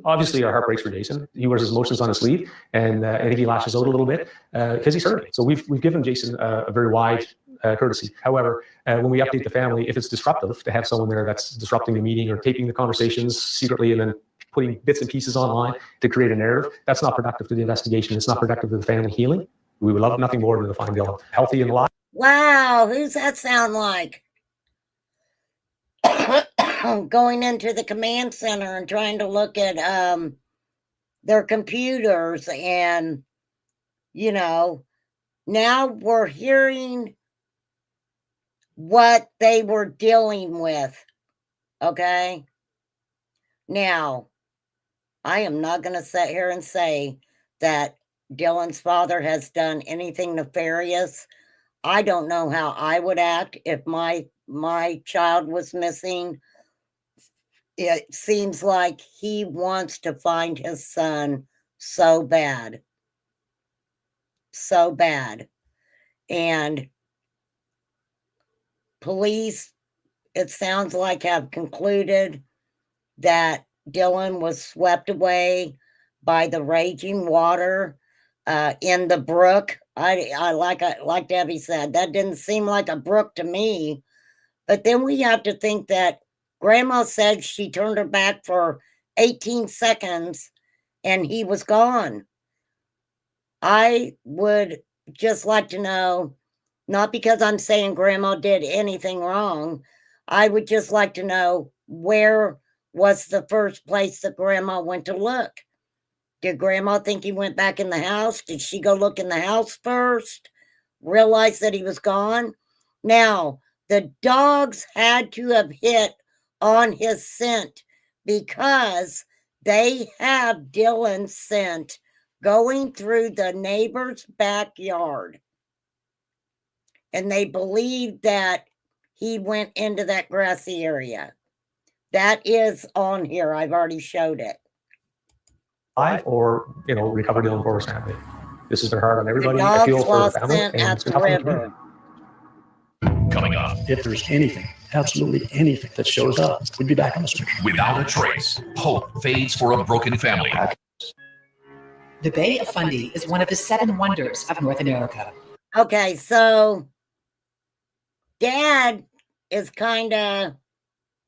Obviously, our heart breaks for Jason. He wears his emotions on his sleeve, and I think he lashes out a little bit because he's hurting. So we've given Jason a very wide courtesy. However, when we update the family, if it's disruptive to have someone there that's disrupting the meeting or taping the conversations secretly and then putting bits and pieces online to create a narrative, that's not productive to the investigation. It's not productive to the family healing. We would love nothing more than to find Dylan healthy and alive. Wow, who's that sound like? Going into the command center and trying to look at their computers, and you know, now we're hearing what they were dealing with. Okay, now I am not going to sit here and say that Dylan's father has done anything nefarious. I don't know how I would act if my child was missing. It seems like he wants to find his son so bad. So bad. And police, it sounds like, have concluded that Dylan was swept away by the raging water in the brook. I like Debbie said, that didn't seem like a brook to me. But then we have to think that Grandma said she turned her back for 18 seconds and he was gone. I would just like to know, not because I'm saying Grandma did anything wrong, I would just like to know, where was the first place that Grandma went to look? Did Grandma think he went back in the house? Did she go look in the house first? Realize that he was gone? Now, the dogs had to have hit on his scent because they have Dylan's scent going through the neighbor's backyard. And they believe that he went into that grassy area. That is on here. I've already showed it. Or, recover Dylan for his family. This has been hard on everybody. The I feel dogs for the lost family. scent And at it's been the tough on the community. river. Coming up, if there's anything, absolutely anything that shows up, we'd be back on the street. Without a trace, hope fades for a broken family. The Bay of Fundy is one of the 7 wonders of North America. Okay, so Dad is kind of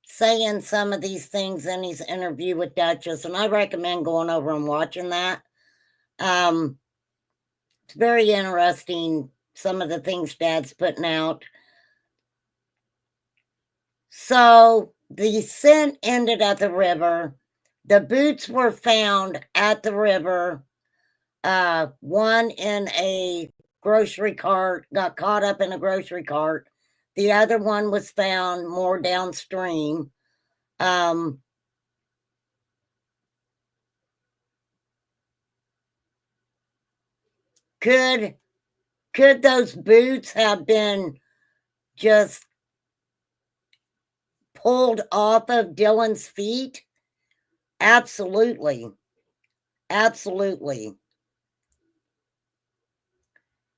saying some of these things in his interview with Duchess, and I recommend going over and watching that. It's very interesting, some of the things Dad's putting out. So the scent ended at the river. The boots were found at the river. One in a grocery cart, got caught up in a grocery cart. The other one was found more downstream. Could those boots have been just pulled off of Dylan's feet? Absolutely. Absolutely.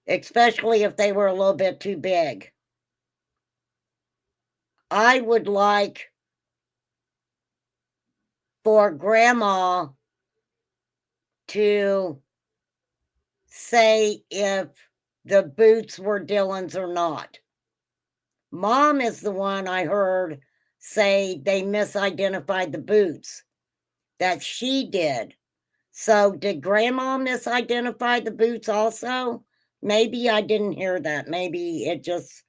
Especially if they were a little bit too big. I would like for Grandma to say if the boots were Dylan's or not. Mom is the one I heard say they misidentified the boots, that she did. So did Grandma misidentify the boots also? Maybe I didn't hear that. Maybe it just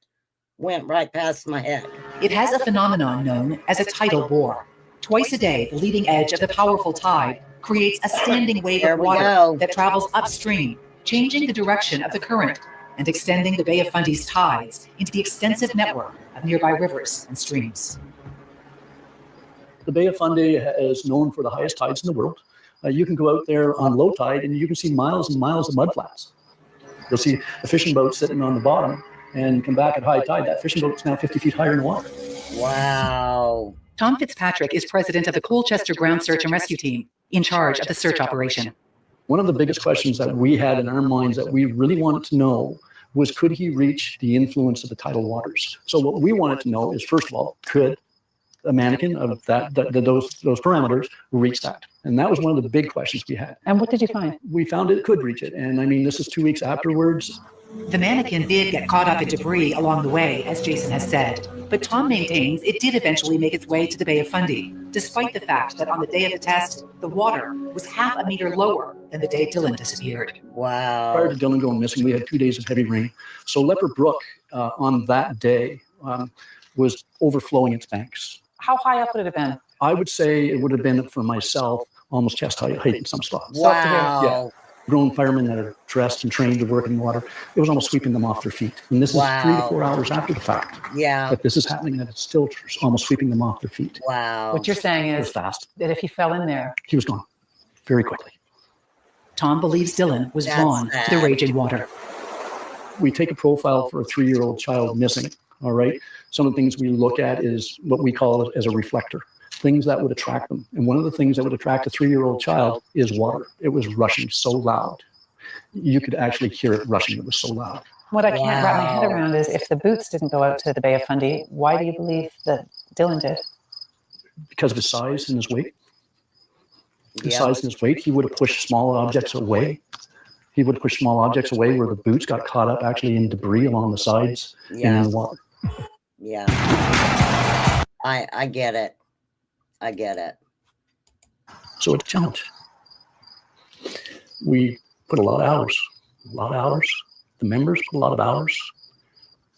went right past my head. It has a phenomenon known as a tidal bore. Twice a day, the leading edge of the powerful tide creates a standing wave of water that travels upstream, changing the direction of the current and extending the Bay of Fundy's tides into the extensive network of nearby rivers and streams. The Bay of Fundy is known for the highest tides in the world. You can go out there on low tide and you can see miles and miles of mudflats. You'll see a fishing boat sitting on the bottom and come back at high tide. That fishing boat's now 50 feet higher in the water. Wow. Tom Fitzpatrick is president of the Colchester Ground Search and Rescue Team, in charge of the search operation. One of the biggest questions that we had in our minds that we really wanted to know was, could he reach the influence of the tidal waters? So what we wanted to know is, first of all, could a mannequin of those parameters reach that? And that was one of the big questions we had. And what did you find? We found it could reach it. And I mean, this is 2 weeks afterwards. The mannequin did get caught up in debris along the way, as Jason has said, but Tom maintains it did eventually make its way to the Bay of Fundy, despite the fact that on the day of the test, the water was half a meter lower than the day Dylan disappeared. Wow. Prior to Dylan going missing, we had 2 days of heavy rain. So Leopard Brook on that day was overflowing its banks. How high up would it have been? I would say it would have been, for myself, almost chest height in some spots. Wow. Yeah. Grown firemen that are dressed and trained to work in water, it was almost sweeping them off their feet. And this is 3 to 4 hours after the fact. Yeah. But this is happening, that it's still almost sweeping them off their feet. Wow. What you're saying It was is fast. that if he fell in there, He was gone very quickly. Tom believes Dylan was drawn to the raging water. We take a profile for a 3-year-old child missing, all right? Some of the things we look at is what we call as a reflector, things that would attract them. And one of the things that would attract a 3-year-old child is water. It was rushing so loud. You could actually hear it rushing. It was so loud. what I can't wrap my head around is if the boots didn't go out to the Bay of Fundy, why do you believe that Dylan did? Because of his size and his weight. His size and his weight, he would have pushed small objects away. He would have pushed small objects away where the boots got caught up actually in debris along the sides and in the water. Yeah. I get it. I get it. So it's a challenge. We put a lot of hours. The members put a lot of hours.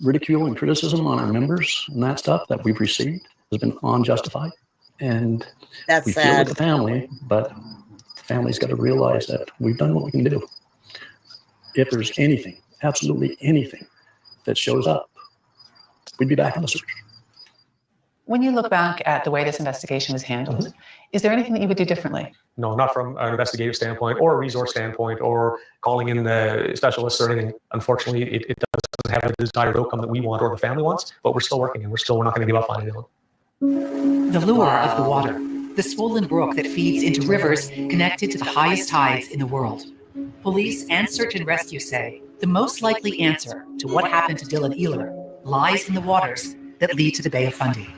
Ridicule and criticism on our members and that stuff that we've received has been unjustified. And that's we feel sad. with the family, but the family's got to realize that we've done what we can do. If there's anything, absolutely anything that shows up, we'd be back on the search. When you look back at the way this investigation was handled, is there anything that you would do differently? No, not from an investigative standpoint or a resource standpoint or calling in the specialists or anything. Unfortunately, it doesn't have the desired outcome that we want or the family wants, but we're still working and we're not going to give up on it. The lure of the water, the swollen brook that feeds into rivers connected to the highest tides in the world. Police and search and rescue say the most likely answer to what happened to Dylan Ehler lies in the waters that lead to the Bay of Fundy.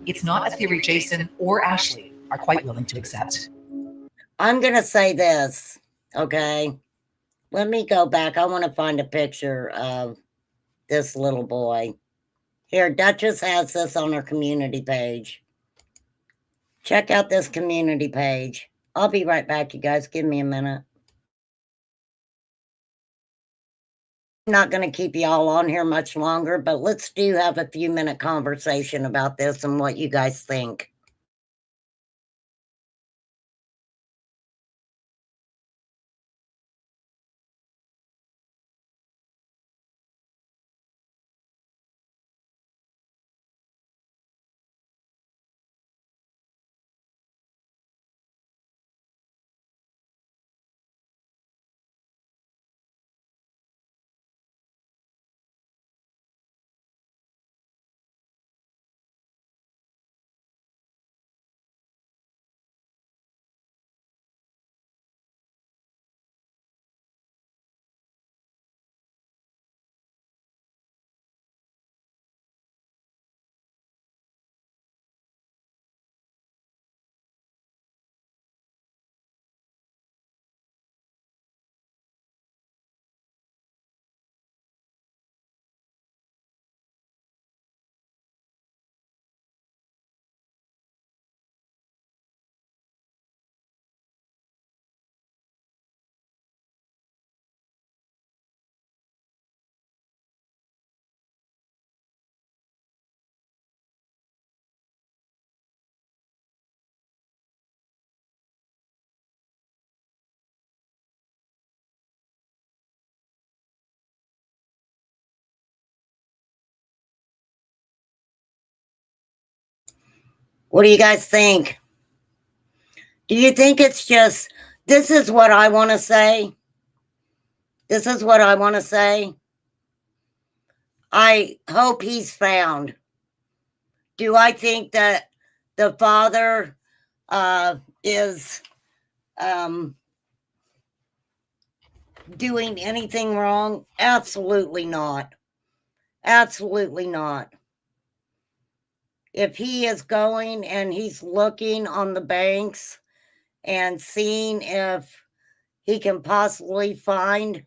It's not a theory Jason or Ashley are quite willing to accept. I'm going to say this, okay? Let me go back. I want to find a picture of this little boy. Here, Duchess has this on her community page. Check out this community page. I'll be right back, you guys. Give me a minute. I'm not going to keep y'all on here much longer, but let's have a few-minute conversation about this and what you guys think. What do you guys think? Do you think it's just, this is what I want to say? This is what I want to say. I hope he's found. Do I think that the father is doing anything wrong? Absolutely not. Absolutely not. If he is going and he's looking on the banks and seeing if he can possibly find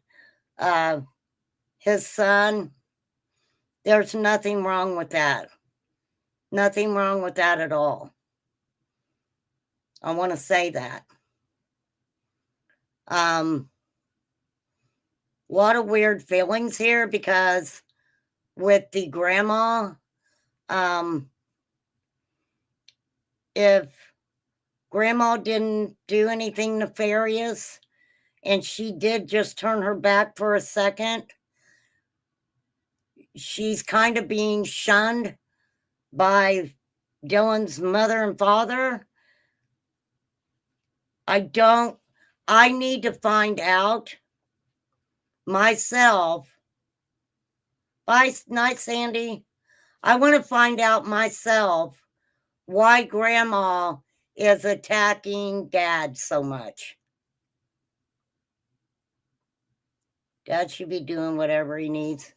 his son, there's nothing wrong with that. Nothing wrong with that at all. I want to say that. A lot of weird feelings here because with the grandma, if grandma didn't do anything nefarious and she did just turn her back for a second, she's kind of being shunned by Dylan's mother and father. I need to find out myself. Bye, night, Sandy. I want to find out myself why grandma is attacking dad so much. Dad should be doing whatever he needs.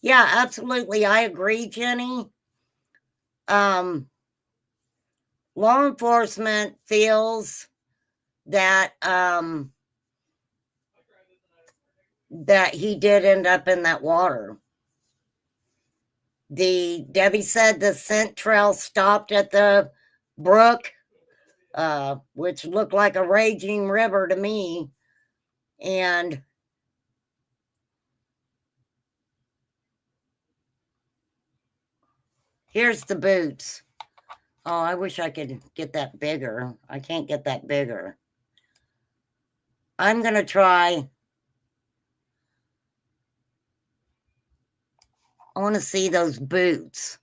Yeah, absolutely. I agree, Jenny. Law enforcement feels that that he did end up in that water. Debbie said the scent trail stopped at the brook, which looked like a raging river to me. And here's the boots. Oh, I wish I could get that bigger. I can't get that bigger. I'm going to try. I want to see those boots.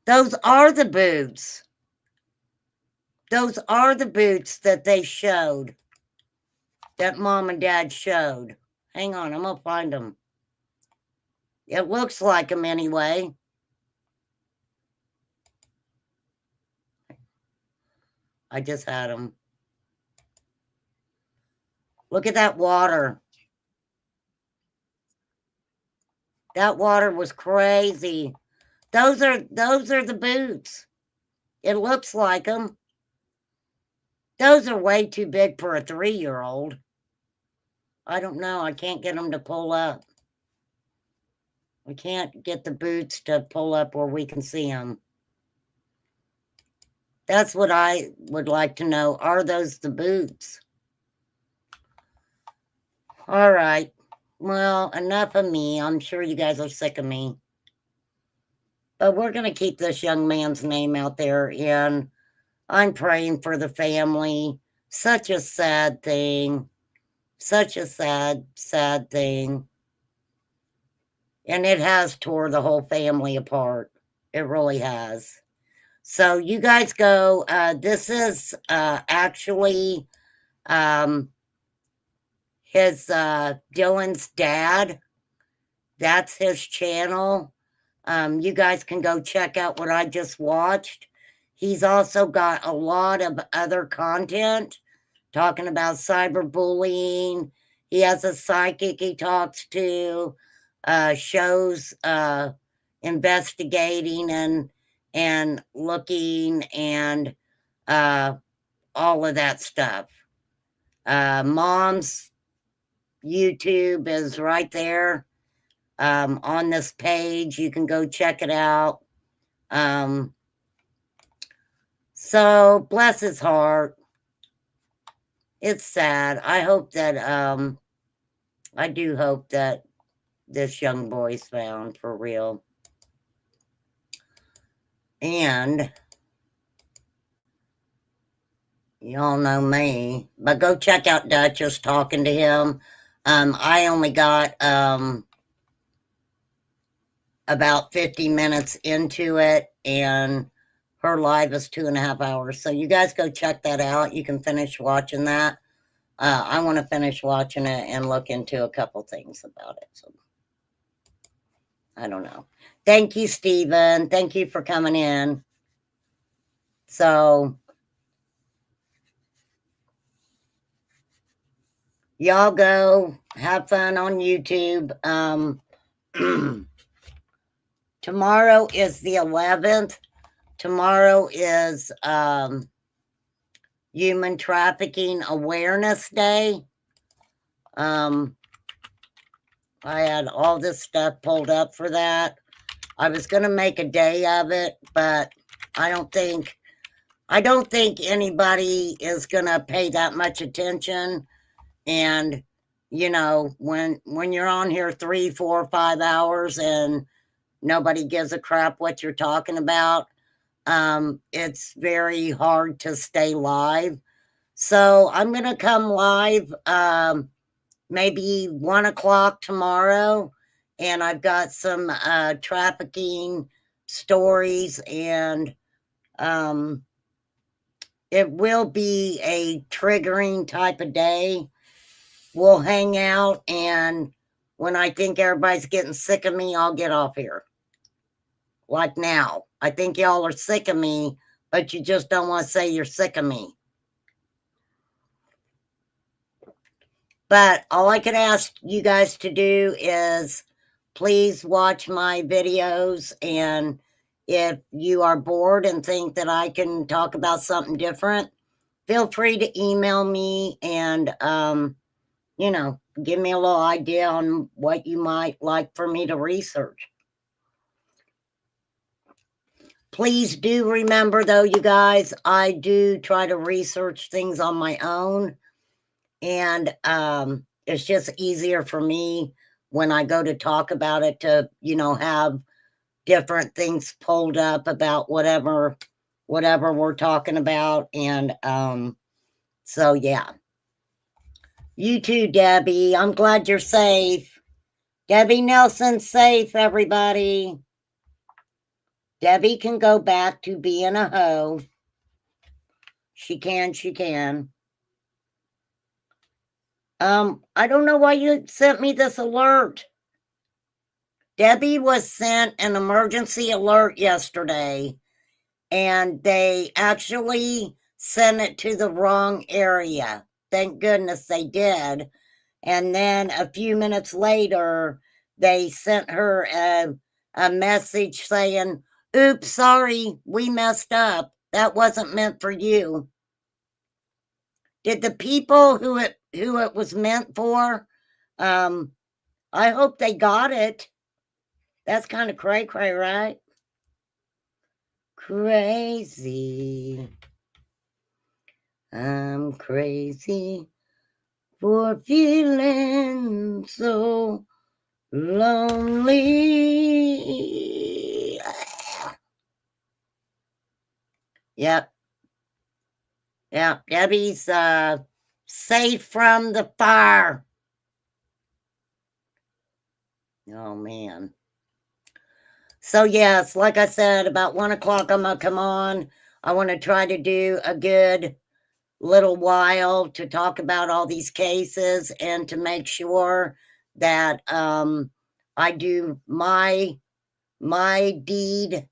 Those are the boots. Those are the boots that they showed. That mom and dad showed. Hang on, I'm going to find them. It looks like them anyway. I just had them. Look at that water. That water was crazy. Those are the boots. It looks like them. Those are way too big for a 3-year-old. I don't know. I can't get them to pull up. We can't get the boots to pull up where we can see them. That's what I would like to know. Are those the boots? All right. Well, enough of me. I'm sure you guys are sick of me. But we're going to keep this young man's name out there, and I'm praying for the family. Such a sad thing. Such a sad, sad thing. And it has tore the whole family apart. It really has. So you guys go. This is actually his Dylan's dad. That's his channel. You guys can go check out what I just watched. He's also got a lot of other content talking about cyberbullying. He has a psychic he talks to, shows investigating and looking and all of that stuff. Mom's YouTube is right there on this page. You can go check it out. So bless his heart. It's sad. I hope that I do hope that this young boy's found for real. And y'all know me, but go check out Duchess talking to him. I only got about 50 minutes into it, and her live is 2.5 hours. So you guys go check that out. You can finish watching that. I want to finish watching it and look into a couple things about it. So I don't know. Thank you, Stephen. Thank you for coming in. So Y'all go have fun on YouTube. Tomorrow is the 11th. Tomorrow is Human Trafficking Awareness Day. I had all this stuff pulled up for that. I was going to make a day of it, but I don't think anybody is going to pay that much attention. And, you know, when you're on here 3, 4, 5 hours and nobody gives a crap what you're talking about, it's very hard to stay live. So I'm going to come live maybe 1 o'clock tomorrow. And I've got some trafficking stories, and it will be a triggering type of day. We'll hang out, and when I think everybody's getting sick of me, I'll get off here. Like now. I think y'all are sick of me, but you just don't want to say you're sick of me. But all I could ask you guys to do is please watch my videos, and if you are bored and think that I can talk about something different, feel free to email me and, you know, give me a little idea on what you might like for me to research. Please do remember, though, you guys, I do try to research things on my own, and it's just easier for me when I go to talk about it to, you know, have different things pulled up about whatever we're talking about. And so yeah. You too, Debbie. I'm glad you're safe. Debbie Nelson's safe, everybody. Debbie can go back to being a hoe. She can. I don't know why you sent me this alert. Debbie was sent an emergency alert yesterday, and they actually sent it to the wrong area. Thank goodness they did. And then a few minutes later, they sent her a message saying, oops, sorry, we messed up. That wasn't meant for you. Did the people who it was meant for, I hope they got it. That's kind of cray-cray, right? Crazy. I'm crazy for feeling so lonely. Yep. Debbie's safe from the fire. Oh, man. So, yes, like I said, about 1 o'clock, I'm going to come on. I want to try to do a good little while to talk about all these cases and to make sure that I do my deed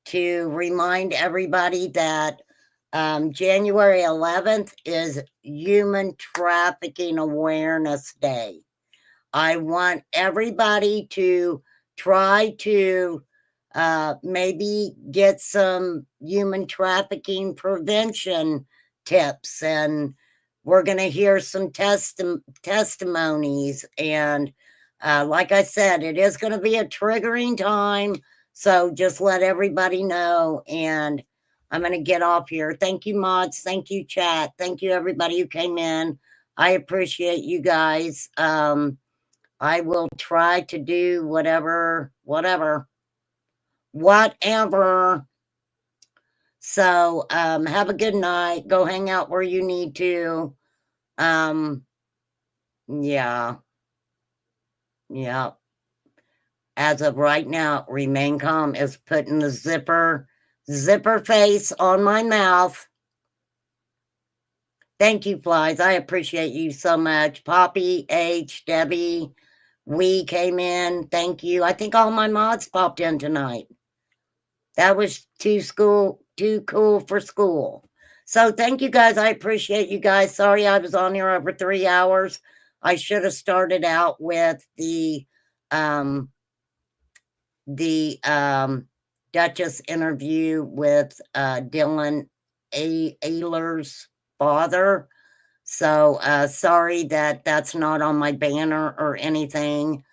to remind everybody that January 11th is Human Trafficking Awareness Day. I want everybody to try to maybe get some human trafficking prevention tips, and we're going to hear some testimonies. And like I said, it is going to be a triggering time, so just let everybody know. And I'm going to get off here. Thank you, mods. Thank you, chat. Thank you, everybody who came in. I appreciate you guys. I will try to do whatever. So, have a good night. Go hang out where you need to. Yeah. As of right now, Remain Calm is putting the zipper face on my mouth. Thank you, Flies. I appreciate you so much. Poppy, H, Debbie, we came in. Thank you. I think all my mods popped in tonight. That was too cool for school. So thank you guys. I appreciate you guys. Sorry I was on here over 3 hours. I should have started out with the Duchess interview with Dylan Ehler's father. So sorry that that's not on my banner or anything.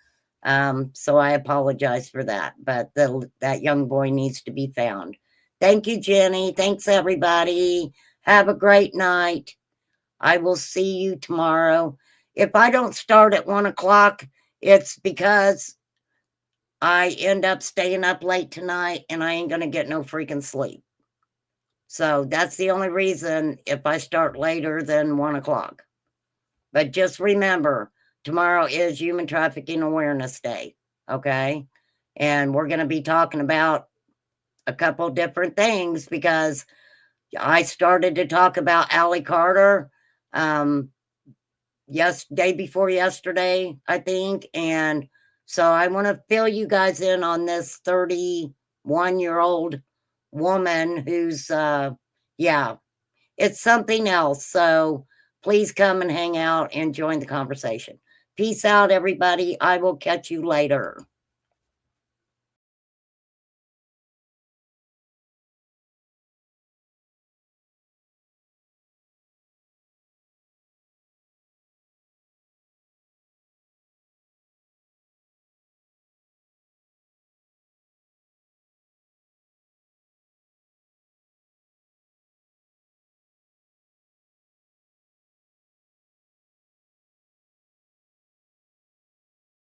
So I apologize for that, but that young boy needs to be found. Thank you, Jenny. Thanks, everybody. Have a great night. I will see you tomorrow. If I don't start at 1 o'clock, it's because I end up staying up late tonight and I ain't going to get no freaking sleep. So that's the only reason if I start later than 1 o'clock. But just remember, tomorrow is Human Trafficking Awareness Day. Okay. And we're going to be talking about a couple different things because I started to talk about Allie Carter day before yesterday, I think. And so I want to fill you guys in on this 31-year-old woman who's, yeah, it's something else. So please come and hang out and join the conversation. Peace out, everybody. I will catch you later.